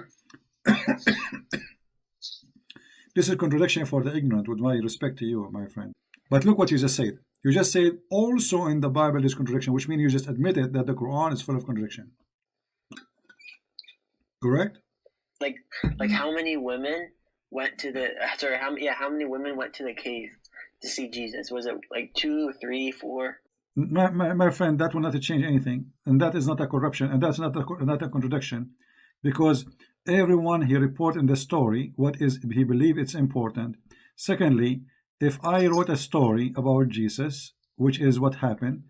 this is contradiction for the ignorant, with my respect to you, my friend. But look what you just said. You just said also in the Bible is contradiction, which means you just admitted that the Quran is full of contradiction. Correct? Like how many women went to the how many women went to the cave to see Jesus? Was it like 2, 3, 4? My friend, that will not change anything, and that is not a corruption, and that's not a contradiction, because everyone he report in the story what is he believe it's important. Secondly, if I wrote a story about Jesus, which is what happened,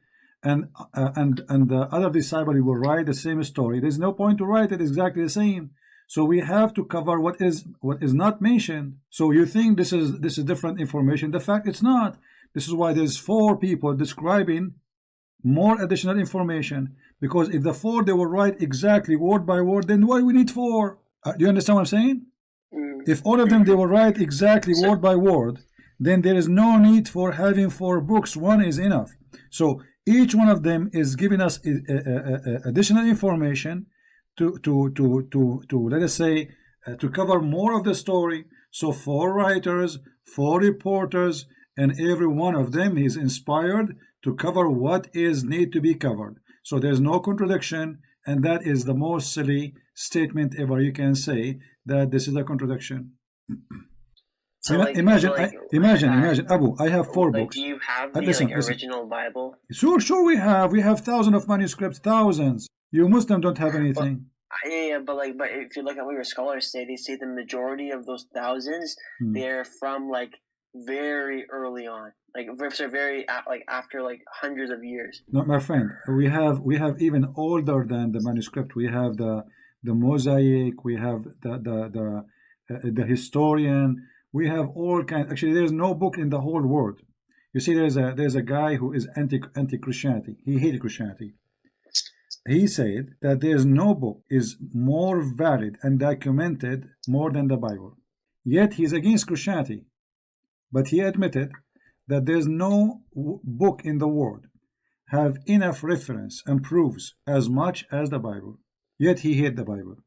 and the other disciple will write the same story, there's no point to write it exactly the same. So we have to cover what is not mentioned. So you think this is different information. The fact it's not. This is why there's 4 people describing more additional information. Because if the 4 they will write exactly word by word, then why we need 4? Do you understand what I'm saying? If all of them they will write exactly word by word, then there is no need for having 4 books. 1 is enough. So each one of them is giving us additional information to let us say to cover more of the story. So 4 writers, 4 reporters, and every one of them is inspired to cover what is need to be covered. So there's no contradiction, and that is the most silly statement ever you can say, that this is a contradiction. So imagine, Abu, I have 4 books. Do you have the original Bible? Sure we have. We have thousands of manuscripts, thousands. You Muslims don't have anything. But if you look at what your scholars say, they say the majority of those thousands, they're from very early on, very after hundreds of years. No, my friend, we have even older than the manuscript. We have the mosaic. We have the historian. We have all kinds. Actually, there's no book in the whole world. You see, there's a guy who is anti-Christianity. He hated Christianity. He said that there's no book is more valid and documented more than the Bible. Yet he's against Christianity. But he admitted that there's no book in the world have enough reference and proofs as much as the Bible. Yet he hated the Bible.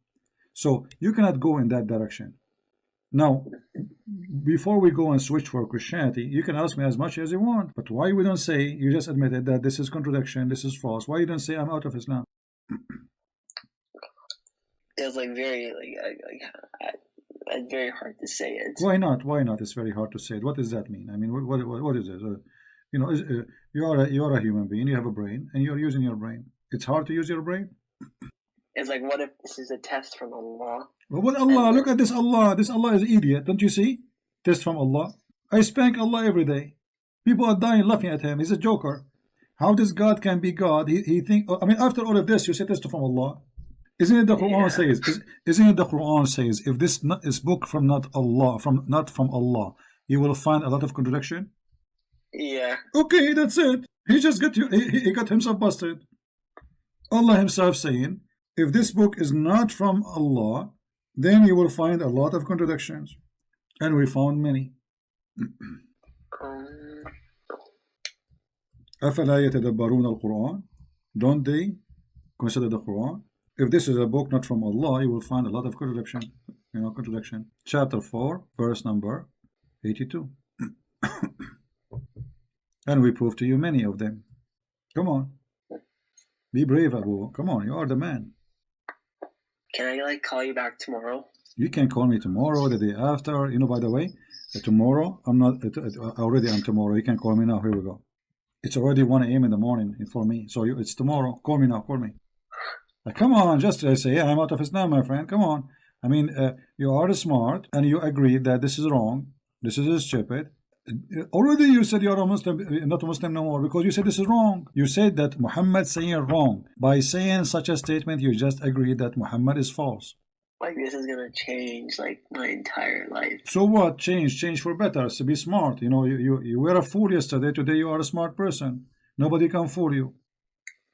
So you cannot go in that direction. Now, before we go and switch for Christianity, you can ask me as much as you want. But why we don't say, you just admitted that this is contradiction, this is false. Why you don't say I'm out of Islam? It's very hard to say it. Why not? Why not? It's very hard to say it. What does that mean? I mean, what is it? You are a human being. You have a brain, and you're using your brain. It's hard to use your brain. It's like, what if this is a test from Allah? Well, what Allah? Look at this Allah. This Allah is an idiot. Don't you see? Test from Allah. I spank Allah every day. People are dying laughing at him. He's a joker. How this God can be God? He think. I mean, after all of this, you say test from Allah. Isn't it the Quran says? Isn't it the Quran says? If this is book from not from Allah, you will find a lot of contradiction. Yeah. Okay, that's it. He just got you. He got himself busted. Allah Himself saying, if this book is not from Allah, then you will find a lot of contradictions, and we found many. أفلا يتدبرون القرآن? Don't they consider the Quran? If this is a book not from Allah, you will find a lot of contradiction. Contradiction. Chapter 4, verse number 82. And we prove to you many of them. Come on. Be brave, Abu. Come on, you are the man. Can I call you back tomorrow? You can call me tomorrow, the day after. By the way, tomorrow, I'm not, already I'm tomorrow. You can call me now. Here we go. It's already 1 a.m. in the morning for me. So it's tomorrow. Call me now. Call me. Come on, just say, yeah, I'm out of Islam, my friend. Come on. I mean, you are smart and you agree that this is wrong. This is stupid. Already you said you're a Muslim, not a Muslim no more, because you said this is wrong. You said that Muhammad saying wrong. By saying such a statement, you just agreed that Muhammad is false. This is going to change my entire life. So what? Change for better. So be smart. You were a fool yesterday. Today you are a smart person. Nobody can fool you.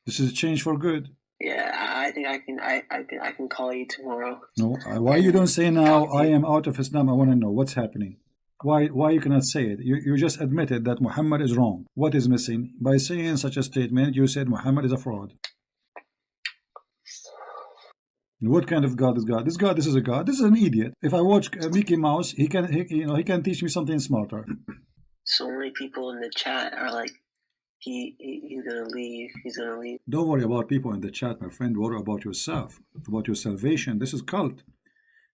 This is a change for good. Yeah, I think I can call you tomorrow. No, why you don't say now I am out of Islam? I want to know what's happening. Why you cannot say it? You just admitted that Muhammad is wrong. What is missing? By saying such a statement, you said Muhammad is a fraud. What kind of God is God? This is a God. This is an idiot. If I watch Mickey Mouse, he can teach me something smarter. So many people in the chat are like, he's gonna leave. He's gonna leave. Don't worry about people in the chat, my friend. Worry about yourself, about your salvation. This is cult.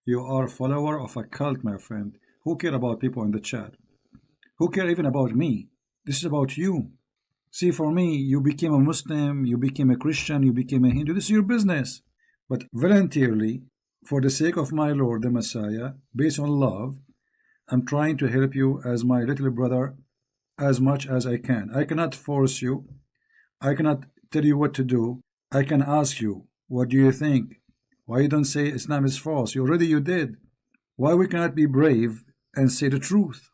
You are a follower of a cult, my friend. Who care about people in the chat? Who care even about me? This is about you. See, for me, you became a Muslim, you became a Christian, you became a Hindu. This is your business. But voluntarily, for the sake of my Lord, the Messiah, based on love, I'm trying to help you as my little brother as much as I can. I cannot force you. I cannot tell you what to do. I can ask you, what do you think? Why you don't say Islam is false? You did. Why we cannot be brave and say the truth?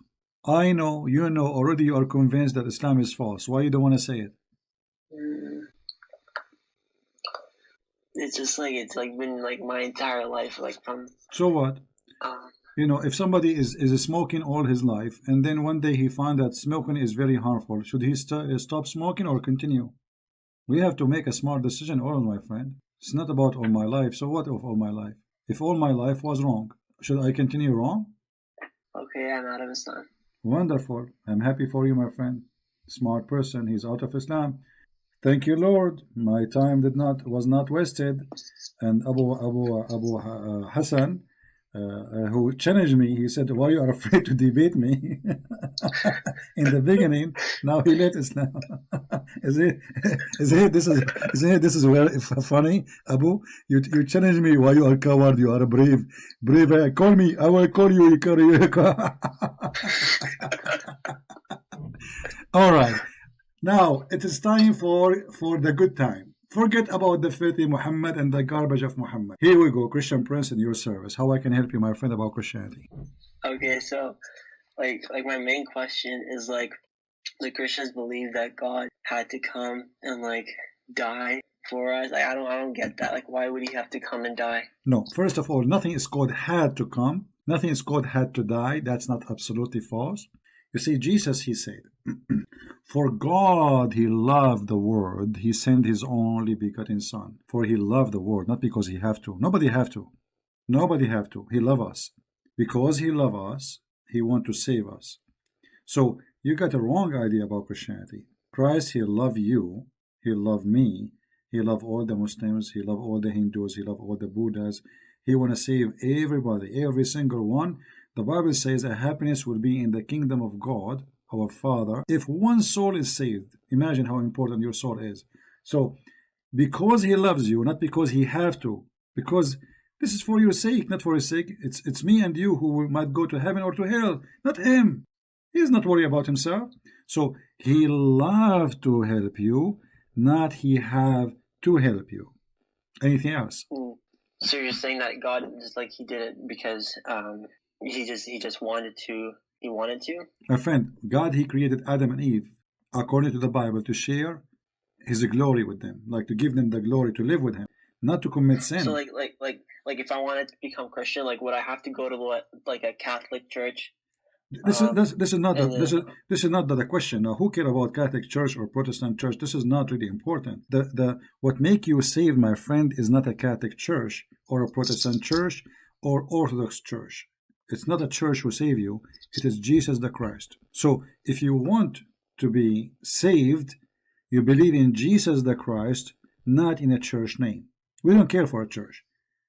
I know, you know, already you are convinced that Islam is false. Why you don't want to say it? It's just like, it's like been like my entire life, like from... So what? You know, if somebody is smoking all his life, and then one day he found that smoking is very harmful, should he stop smoking or continue? We have to make a smart decision, all my friend. It's not about all my life. So what of all my life? If all my life was wrong, should I continue wrong? Okay, I'm out of Islam. Wonderful. I'm happy for you, my friend. Smart person. He's out of Islam. Thank you, Lord. My time was not wasted. And Abu Hassan, who challenged me, he said, "Why you are afraid to debate me?" In the beginning, now he left Islam. This is very funny, Abu. You challenge me. Why you are coward? You are brave. Call me. I will call you. All right. Now it is time for the good time. Forget about the filthy Muhammad and the garbage of Muhammad. Here we go, Christian Prince in your service. How I can help you, my friend, about Christianity? Okay, so like my main question is, like, the Christians believe that God had to come and like die for us. Like, I don't get that. Like, why would he have to come and die? No, first of all, nothing is called had to come. Nothing is called had to die. That's not absolutely false. You see, Jesus, he said, for God he loved the world, he sent his only begotten son. For he loved the world, not because he have to. Nobody have to. Nobody have to. He love us. Because he love us, he want to save us. So you got a wrong idea about Christianity. Christ, he love you, he love me, he love all the Muslims, he love all the Hindus, he love all the Buddhas. He want to save everybody, every single one. The Bible says that happiness will be in the kingdom of God, our Father, if one soul is saved. Imagine how important your soul is. So, because he loves you, not because he have to, because this is for your sake, not for his sake. It's me and you who might go to heaven or to hell, not him. He's not worried about himself. So, he love to help you, not he have to help you. Anything else? So you're saying that God just like he did it because he just wanted to. He wanted to? My friend, God, he created Adam and Eve, according to the Bible, to share his glory with them, like to give them the glory to live with him, not to commit sin. So like if I wanted to become Christian, like would I have to go to like a Catholic church? This is not the question. Now, who care about Catholic Church or Protestant Church? This is not really important. What make you saved, my friend, is not a Catholic Church or a Protestant Church or Orthodox Church. It's not a church who save you. It is Jesus the Christ. So if you want to be saved, you believe in Jesus the Christ, not in a church name. We don't care for a church.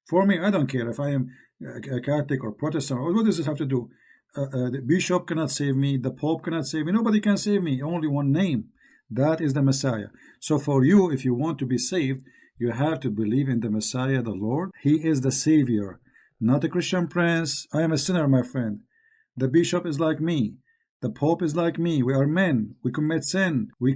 For me, I don't care if I am a Catholic or Protestant. What does this have to do? The bishop cannot save me. The Pope cannot save me. Nobody can save me. Only one name. That is the Messiah. So for you, if you want to be saved, you have to believe in the Messiah, the Lord. He is the Savior, not a Christian Prince. I am a sinner, my friend. The bishop is like me. The Pope is like me. We are men. We commit sin. We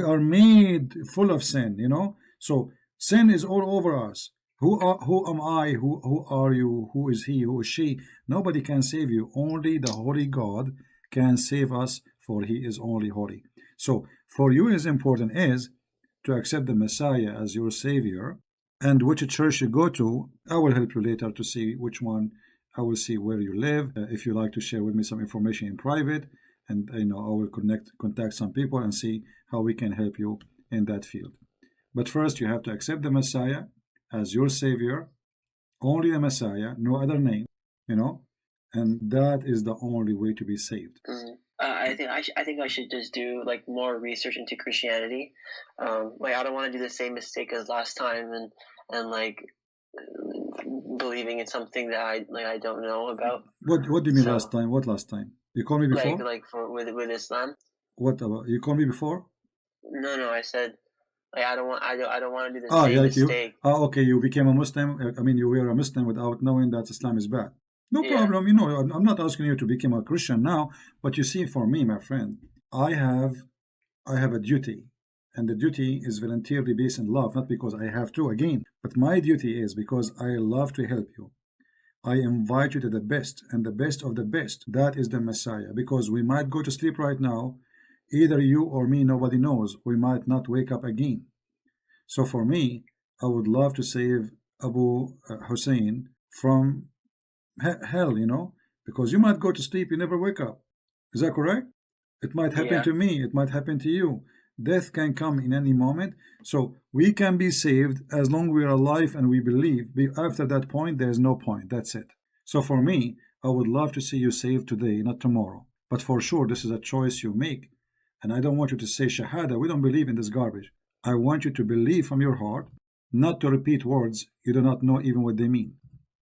are made full of sin, you know. So sin is all over us. Who am I? Who are you? Who is he? Who is she? Nobody can save you. Only the Holy God can save us, for he is only holy. So for you, is important is to accept the Messiah as your Savior. And which church you go to, I will help you later to see which one. I will see where you live. If you like to share with me some information in private, and I will contact some people and see how we can help you in that field. But first, you have to accept the Messiah as your Savior, only the Messiah, no other name, and that is the only way to be saved. I think I should just do like more research into Christianity. Like I don't want to do the same mistake as last time and like believing in something that I don't know about. What do you mean last time? What last time? You called me before? Like for with Islam. What about you called me before? No, I said like I don't want to do the same mistake. Okay, you became a Muslim. I mean, you were a Muslim without knowing that Islam is bad. No problem. I'm not asking you to become a Christian now, but you see, for me, my friend, I have a duty And the duty is voluntarily based in love, not because I have to again. But my duty is because I love to help you. I invite you to the best and the best of the best. That is the Messiah. Because we might go to sleep right now. Either you or me, nobody knows. We might not wake up again. So for me, I would love to save Abu Hussein from hell, you know, because you might go to sleep, you never wake up. Is that correct? It might happen to me, it might happen to you. Death can come in any moment. So we can be saved as long as we are alive and we believe. After that point, there's no point. That's it. So for me, I would love to see you saved today, not tomorrow. But for sure, this is a choice you make. And I don't want you to say Shahada. We don't believe in this garbage. I want you to believe from your heart, not to repeat words you do not know even what they mean.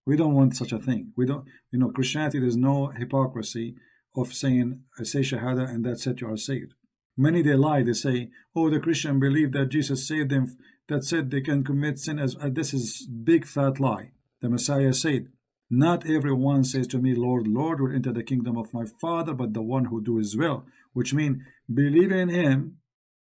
We don't want such a thing. We don't, you know, Christianity, there's no hypocrisy of saying, I say Shahada and that's it, you are saved. Many they lie, they say, oh, the Christian believe that Jesus saved them, that said they can commit sin as this is big fat lie. The Messiah said, not everyone says to me, Lord, Lord, will enter the kingdom of my Father, but the one who do his will, which means believe in him,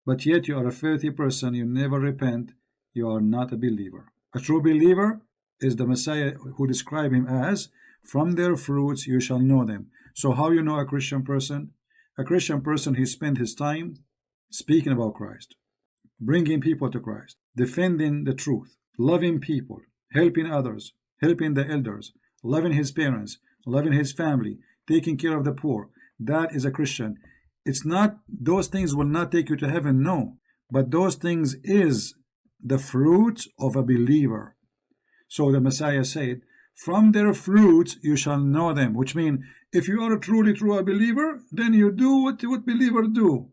but yet you are a filthy person, you never repent, you are not a believer. A true believer is the Messiah who described him as, from their fruits you shall know them. So how you know a Christian person? A Christian person, he spent his time speaking about Christ, bringing people to Christ, defending the truth, loving people, helping others, helping the elders, loving his parents, loving his family, taking care of the poor. That is a Christian. It's not, those things will not take you to heaven, no. But those things is the fruit of a believer. So the Messiah said, from their fruits you shall know them, which means if you are truly true a believer, then you do what believers do.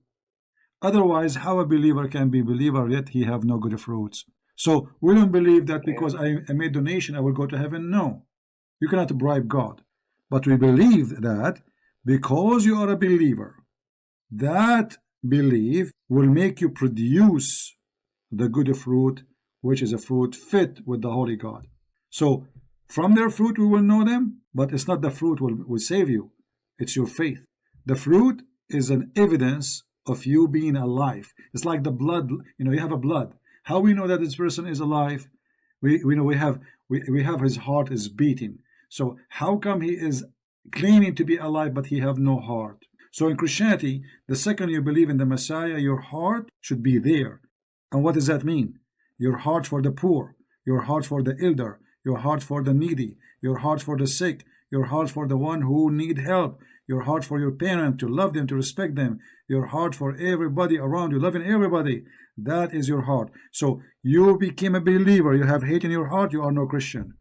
Otherwise, how a believer can be a believer yet he have no good fruits? So we don't believe that because I made donation I will go to heaven. No, you cannot bribe God. But we believe that because you are a believer, that belief will make you produce the good fruit, which is a fruit fit with the Holy God. So from their fruit we will know them, but it's not the fruit will save you. It's your faith. The fruit is an evidence of you being alive. It's like the blood, you know, you have a blood. How we know that this person is alive? We know we have his heart is beating. So how come he is claiming to be alive but he have no heart? So in Christianity, the second you believe in the Messiah, your heart should be there. And what does that mean? Your heart for the poor, your heart for the elder, your heart for the needy, your heart for the sick, your heart for the one who need help, your heart for your parent, to love them, to respect them, your heart for everybody around you, loving everybody. That is your heart. So you became a believer, you have hate in your heart, you are no Christian.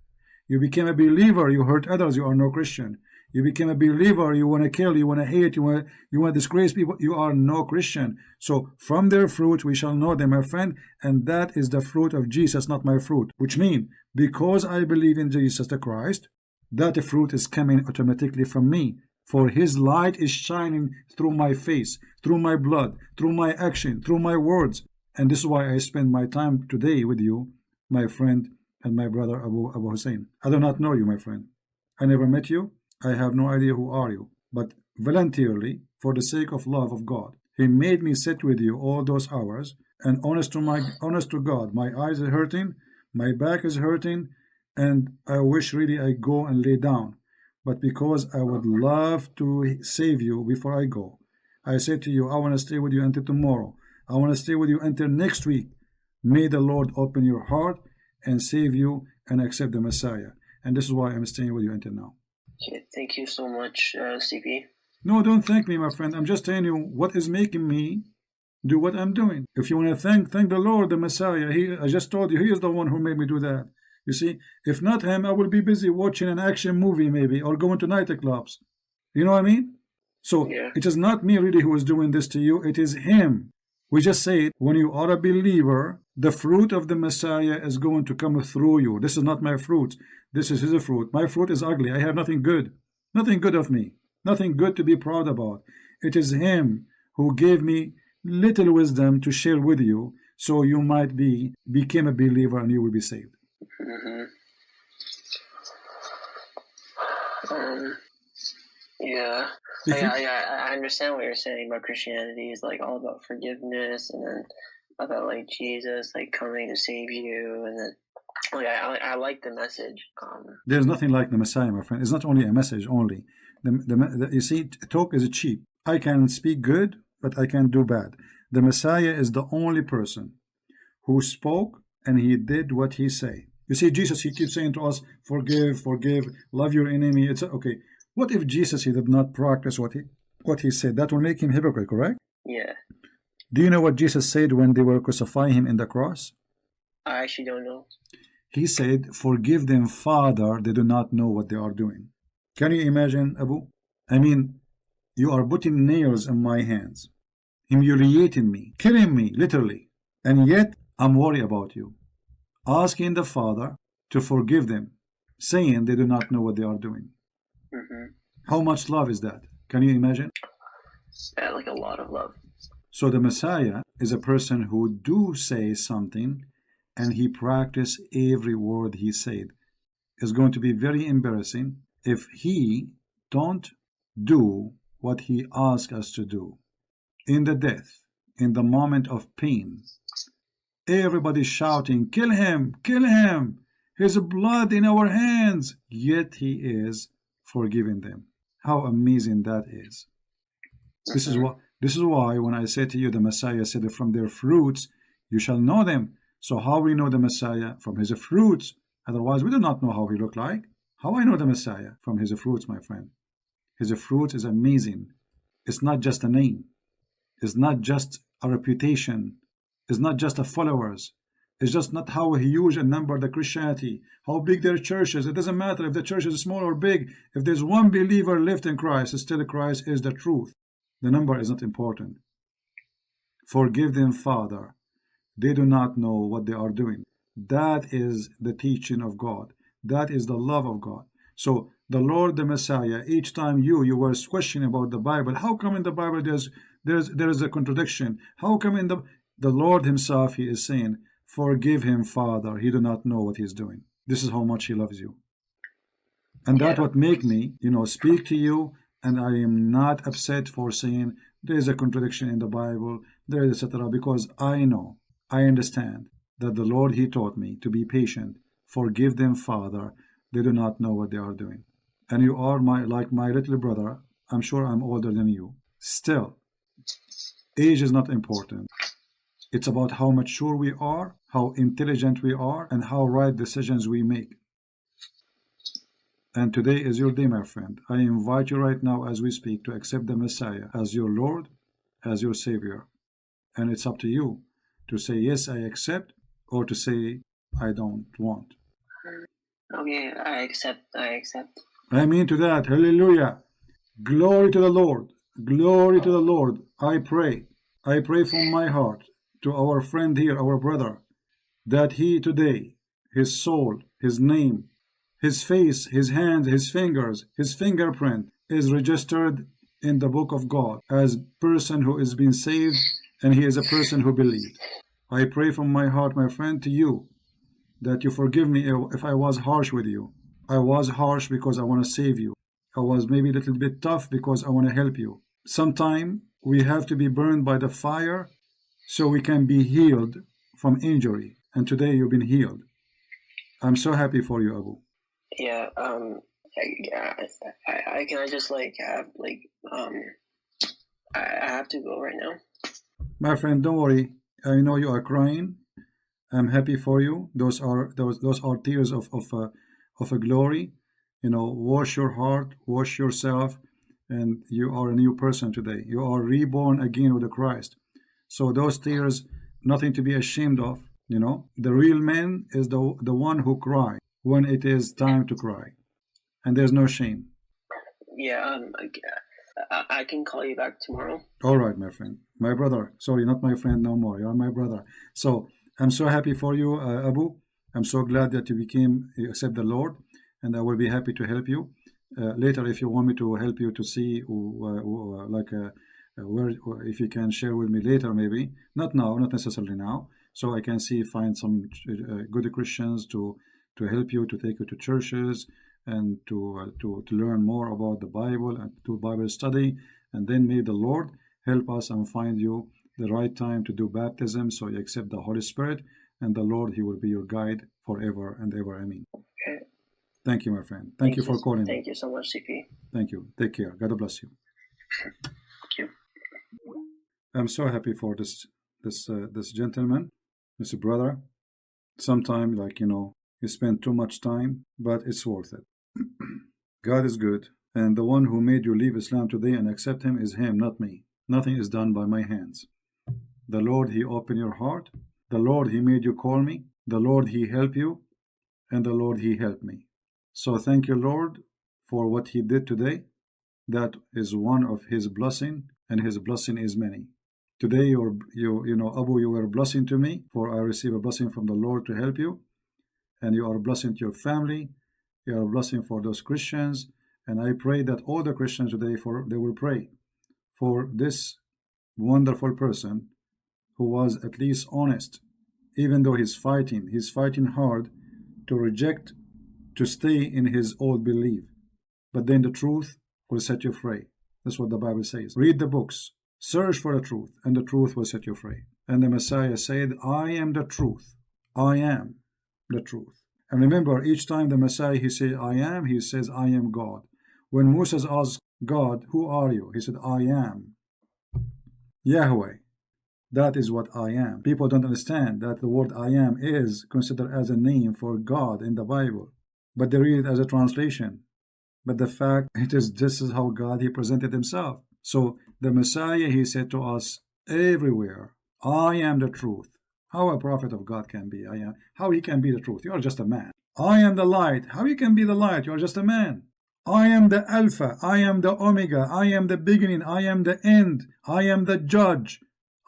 You became a believer, you hurt others, you are no Christian. You became a believer, you want to kill, you want to hate, you want to disgrace people, you are no Christian. So from their fruit we shall know them, my friend, and that is the fruit of Jesus, not my fruit. Which means, because I believe in Jesus the Christ, that fruit is coming automatically from me. For his light is shining through my face, through my blood, through my action, through my words. And this is why I spend my time today with you, my friend and my brother Abu Hussein. I do not know you, my friend. I never met you. I have no idea who are you. But voluntarily, for the sake of love of God, he made me sit with you all those hours. And honest to God, my eyes are hurting, my back is hurting, and I wish really I go and lay down. But because I would love to save you before I go, I say to you, I want to stay with you until tomorrow. I want to stay with you until next week. May the Lord open your heart and save you and accept the Messiah. And this is why I'm staying with you until now. Okay, thank you so much, CP. No, don't thank me, my friend. I'm just telling you what is making me do what I'm doing. If you want to thank the Lord, the Messiah, I just told you, he is the one who made me do that. You see, if not him, I will be busy watching an action movie maybe, or going to nightclubs. You know what I mean? So it is not me really who is doing this to you. It is him. We just say, when you are a believer, the fruit of the Messiah is going to come through you. This is not my fruit. This is his fruit. My fruit is ugly. I have nothing good. Nothing good of me. Nothing good to be proud about. It is him who gave me little wisdom to share with you, so you might become a believer and you will be saved. Yeah. I understand what you're saying about Christianity is like all about forgiveness, and then about like Jesus like coming to save you, and then like I like the message. There's nothing like the Messiah, my friend. It's not only a message only. You see, talk is cheap. I can speak good, but I can't do bad. The Messiah is the only person who spoke and he did what he say. You see, Jesus, he keeps saying to us, forgive, forgive, love your enemy. It's okay. What if Jesus, he did not practice what he said? That will make him hypocrite, correct? Yeah. Do you know what Jesus said when they were crucifying him in the cross? I actually don't know. He said, forgive them, Father, they do not know what they are doing. Can you imagine, Abu? I mean, you are putting nails in my hands, humiliating me, killing me, literally. And yet, I'm worried about you. Asking the Father to forgive them, saying they do not know what they are doing. How much love is that? Can you imagine? Yeah, like a lot of love. So the Messiah is a person who do say something and he practice every word he said. It's going to be very embarrassing if he don't do what he asked us to do. In the death, in the moment of pain, everybody shouting, kill him, his blood in our hands, yet he is forgiving them. How amazing that is. This is why when I say to you, the Messiah said, from their fruits you shall know them. So how we know the Messiah? From his fruits. Otherwise, we do not know how he looked like. How I know the Messiah? From his fruits, my friend. His fruits is amazing. It's not just a name. It's not just a reputation. It's not just a followers. It's just not how huge a number the Christianity, how big their church is. It doesn't matter if the church is small or big. If there's one believer left in Christ, still Christ is the truth. The number is not important. Forgive them, Father. They do not know what they are doing. That is the teaching of God. That is the love of God. So the Lord, the Messiah, each time you were questioning about the Bible, how come in the Bible there is a contradiction? How come in the Lord himself, he is saying, forgive him, Father. He do not know what he's doing. This is how much he loves you. And that what make me, speak to you, and I am not upset for saying there is a contradiction in the Bible, there is etc. Because I know, I understand that the Lord, he taught me to be patient. Forgive them, Father. They do not know what they are doing. And you are like my little brother. I'm sure I'm older than you. Still, age is not important. It's about how mature we are, how intelligent we are, and how right decisions we make. And today is your day, my friend. I invite you right now as we speak to accept the Messiah as your Lord, as your Savior. And it's up to you to say, yes, I accept, or to say, I don't want. Okay, I accept. Amen to that. Hallelujah. Glory to the Lord. Glory to the Lord. I pray from my heart to our friend here, our brother, that he today, his soul, his name, his face, his hands, his fingers, his fingerprint is registered in the book of God as person who is being saved, and he is a person who believed. I pray from my heart, my friend, to you, that you forgive me if I was harsh with you. I was harsh because I want to save you. I was maybe a little bit tough because I want to help you. Sometime we have to be burned by the fire so we can be healed from injury. And today you've been healed. I'm so happy for you, Abu. Yeah, I can I just like have like I have to go right now. My friend, don't worry. I know you are crying. I'm happy for you. Those are tears of a glory. Wash your heart, wash yourself, and you are a new person today. You are reborn again with the Christ. So those tears, nothing to be ashamed of. The real man is the one who cries when it is time to cry, and there's no shame. Yeah, I can call you back tomorrow. All right, my friend, my brother. Sorry, not my friend no more. You are my brother. So I'm so happy for you, Abu. I'm so glad that you accept the Lord, and I will be happy to help you later if you want me to help you to see where if you can share with me later, maybe not now, not necessarily now, so I can find some good Christians to help you, to take you to churches, and to learn more about the Bible and to Bible study, and then may the Lord help us and find you the right time to do baptism, so you accept the Holy Spirit, and the Lord, He will be your guide forever and ever. Amen. Okay. Thank you, my friend. Thank you for calling. Thank you so much, CP. Thank you. Take care. God bless you. Thank you. I'm so happy for this gentleman, this brother. Sometimes, like, you spend too much time, but it's worth it. God is good, and the one who made you leave Islam today and accept Him is Him, not me. Nothing is done by my hands. The Lord, He opened your heart. The Lord, He made you call me. The Lord, He helped you. And the Lord, He helped me. So thank you, Lord, for what He did today. That is one of His blessing, and His blessing is many. Today, Abu, you were a blessing to me, for I receive a blessing from the Lord to help you. And you are a blessing to your family. You are a blessing for those Christians. And I pray that all the Christians today, they will pray for this wonderful person who was at least honest, even though he's fighting hard to reject, to stay in his old belief. But then the truth will set you free. That's what the Bible says. Read the books, search for the truth, and the truth will set you free. And the Messiah said, I am the truth. I am the truth. And remember, each time the Messiah, he said, I am, he says, I am God. When Moses asked God, who are you? He said, I am Yahweh. That is what I am. People don't understand that the word I am is considered as a name for God in the Bible, but they read it as a translation. But the fact this is how God, He presented Himself. So the Messiah, He said to us everywhere, I am the truth. How a prophet of God can be? I am. How he can be the truth? You are just a man. I am the light. How you can be the light? You are just a man. I am the Alpha. I am the Omega. I am the beginning. I am the end. I am the judge.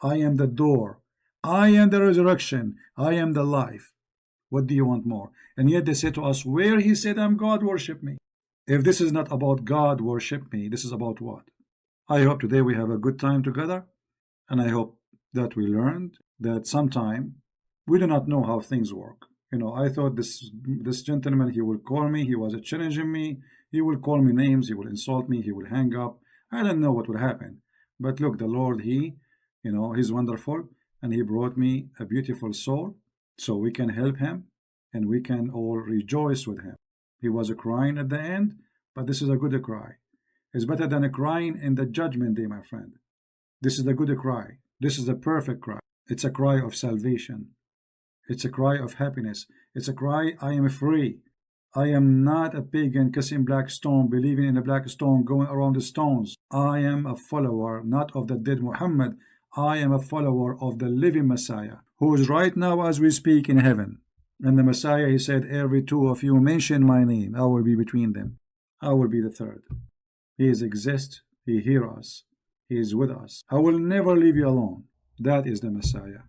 I am the door. I am the resurrection. I am the life. What do you want more? And yet they say to us, where He said, I'm God, worship me. If this is not about God, worship me, this is about what? I hope today we have a good time together, and I hope that we learned that sometime we do not know how things work. I thought this gentleman, he will call me, he was challenging me, he will call me names, he will insult me, he will hang up. I don't know what will happen. But look, the Lord, He's wonderful, and He brought me a beautiful soul, so we can help him, and we can all rejoice with him. He was crying at the end, but this is a good cry. It's better than a crying in the judgment day, my friend. This is the good cry. This is the perfect cry. It's a cry of salvation. It's a cry of happiness. It's a cry, I am free. I am not a pagan kissing black stone, believing in a black stone, going around the stones. I am a follower, not of the dead Muhammad. I am a follower of the living Messiah, who is right now as we speak in heaven. And the Messiah, He said, every two of you mention my name, I will be between them. I will be the third. He exists. He hears us. He is with us. I will never leave you alone. That is the Messiah.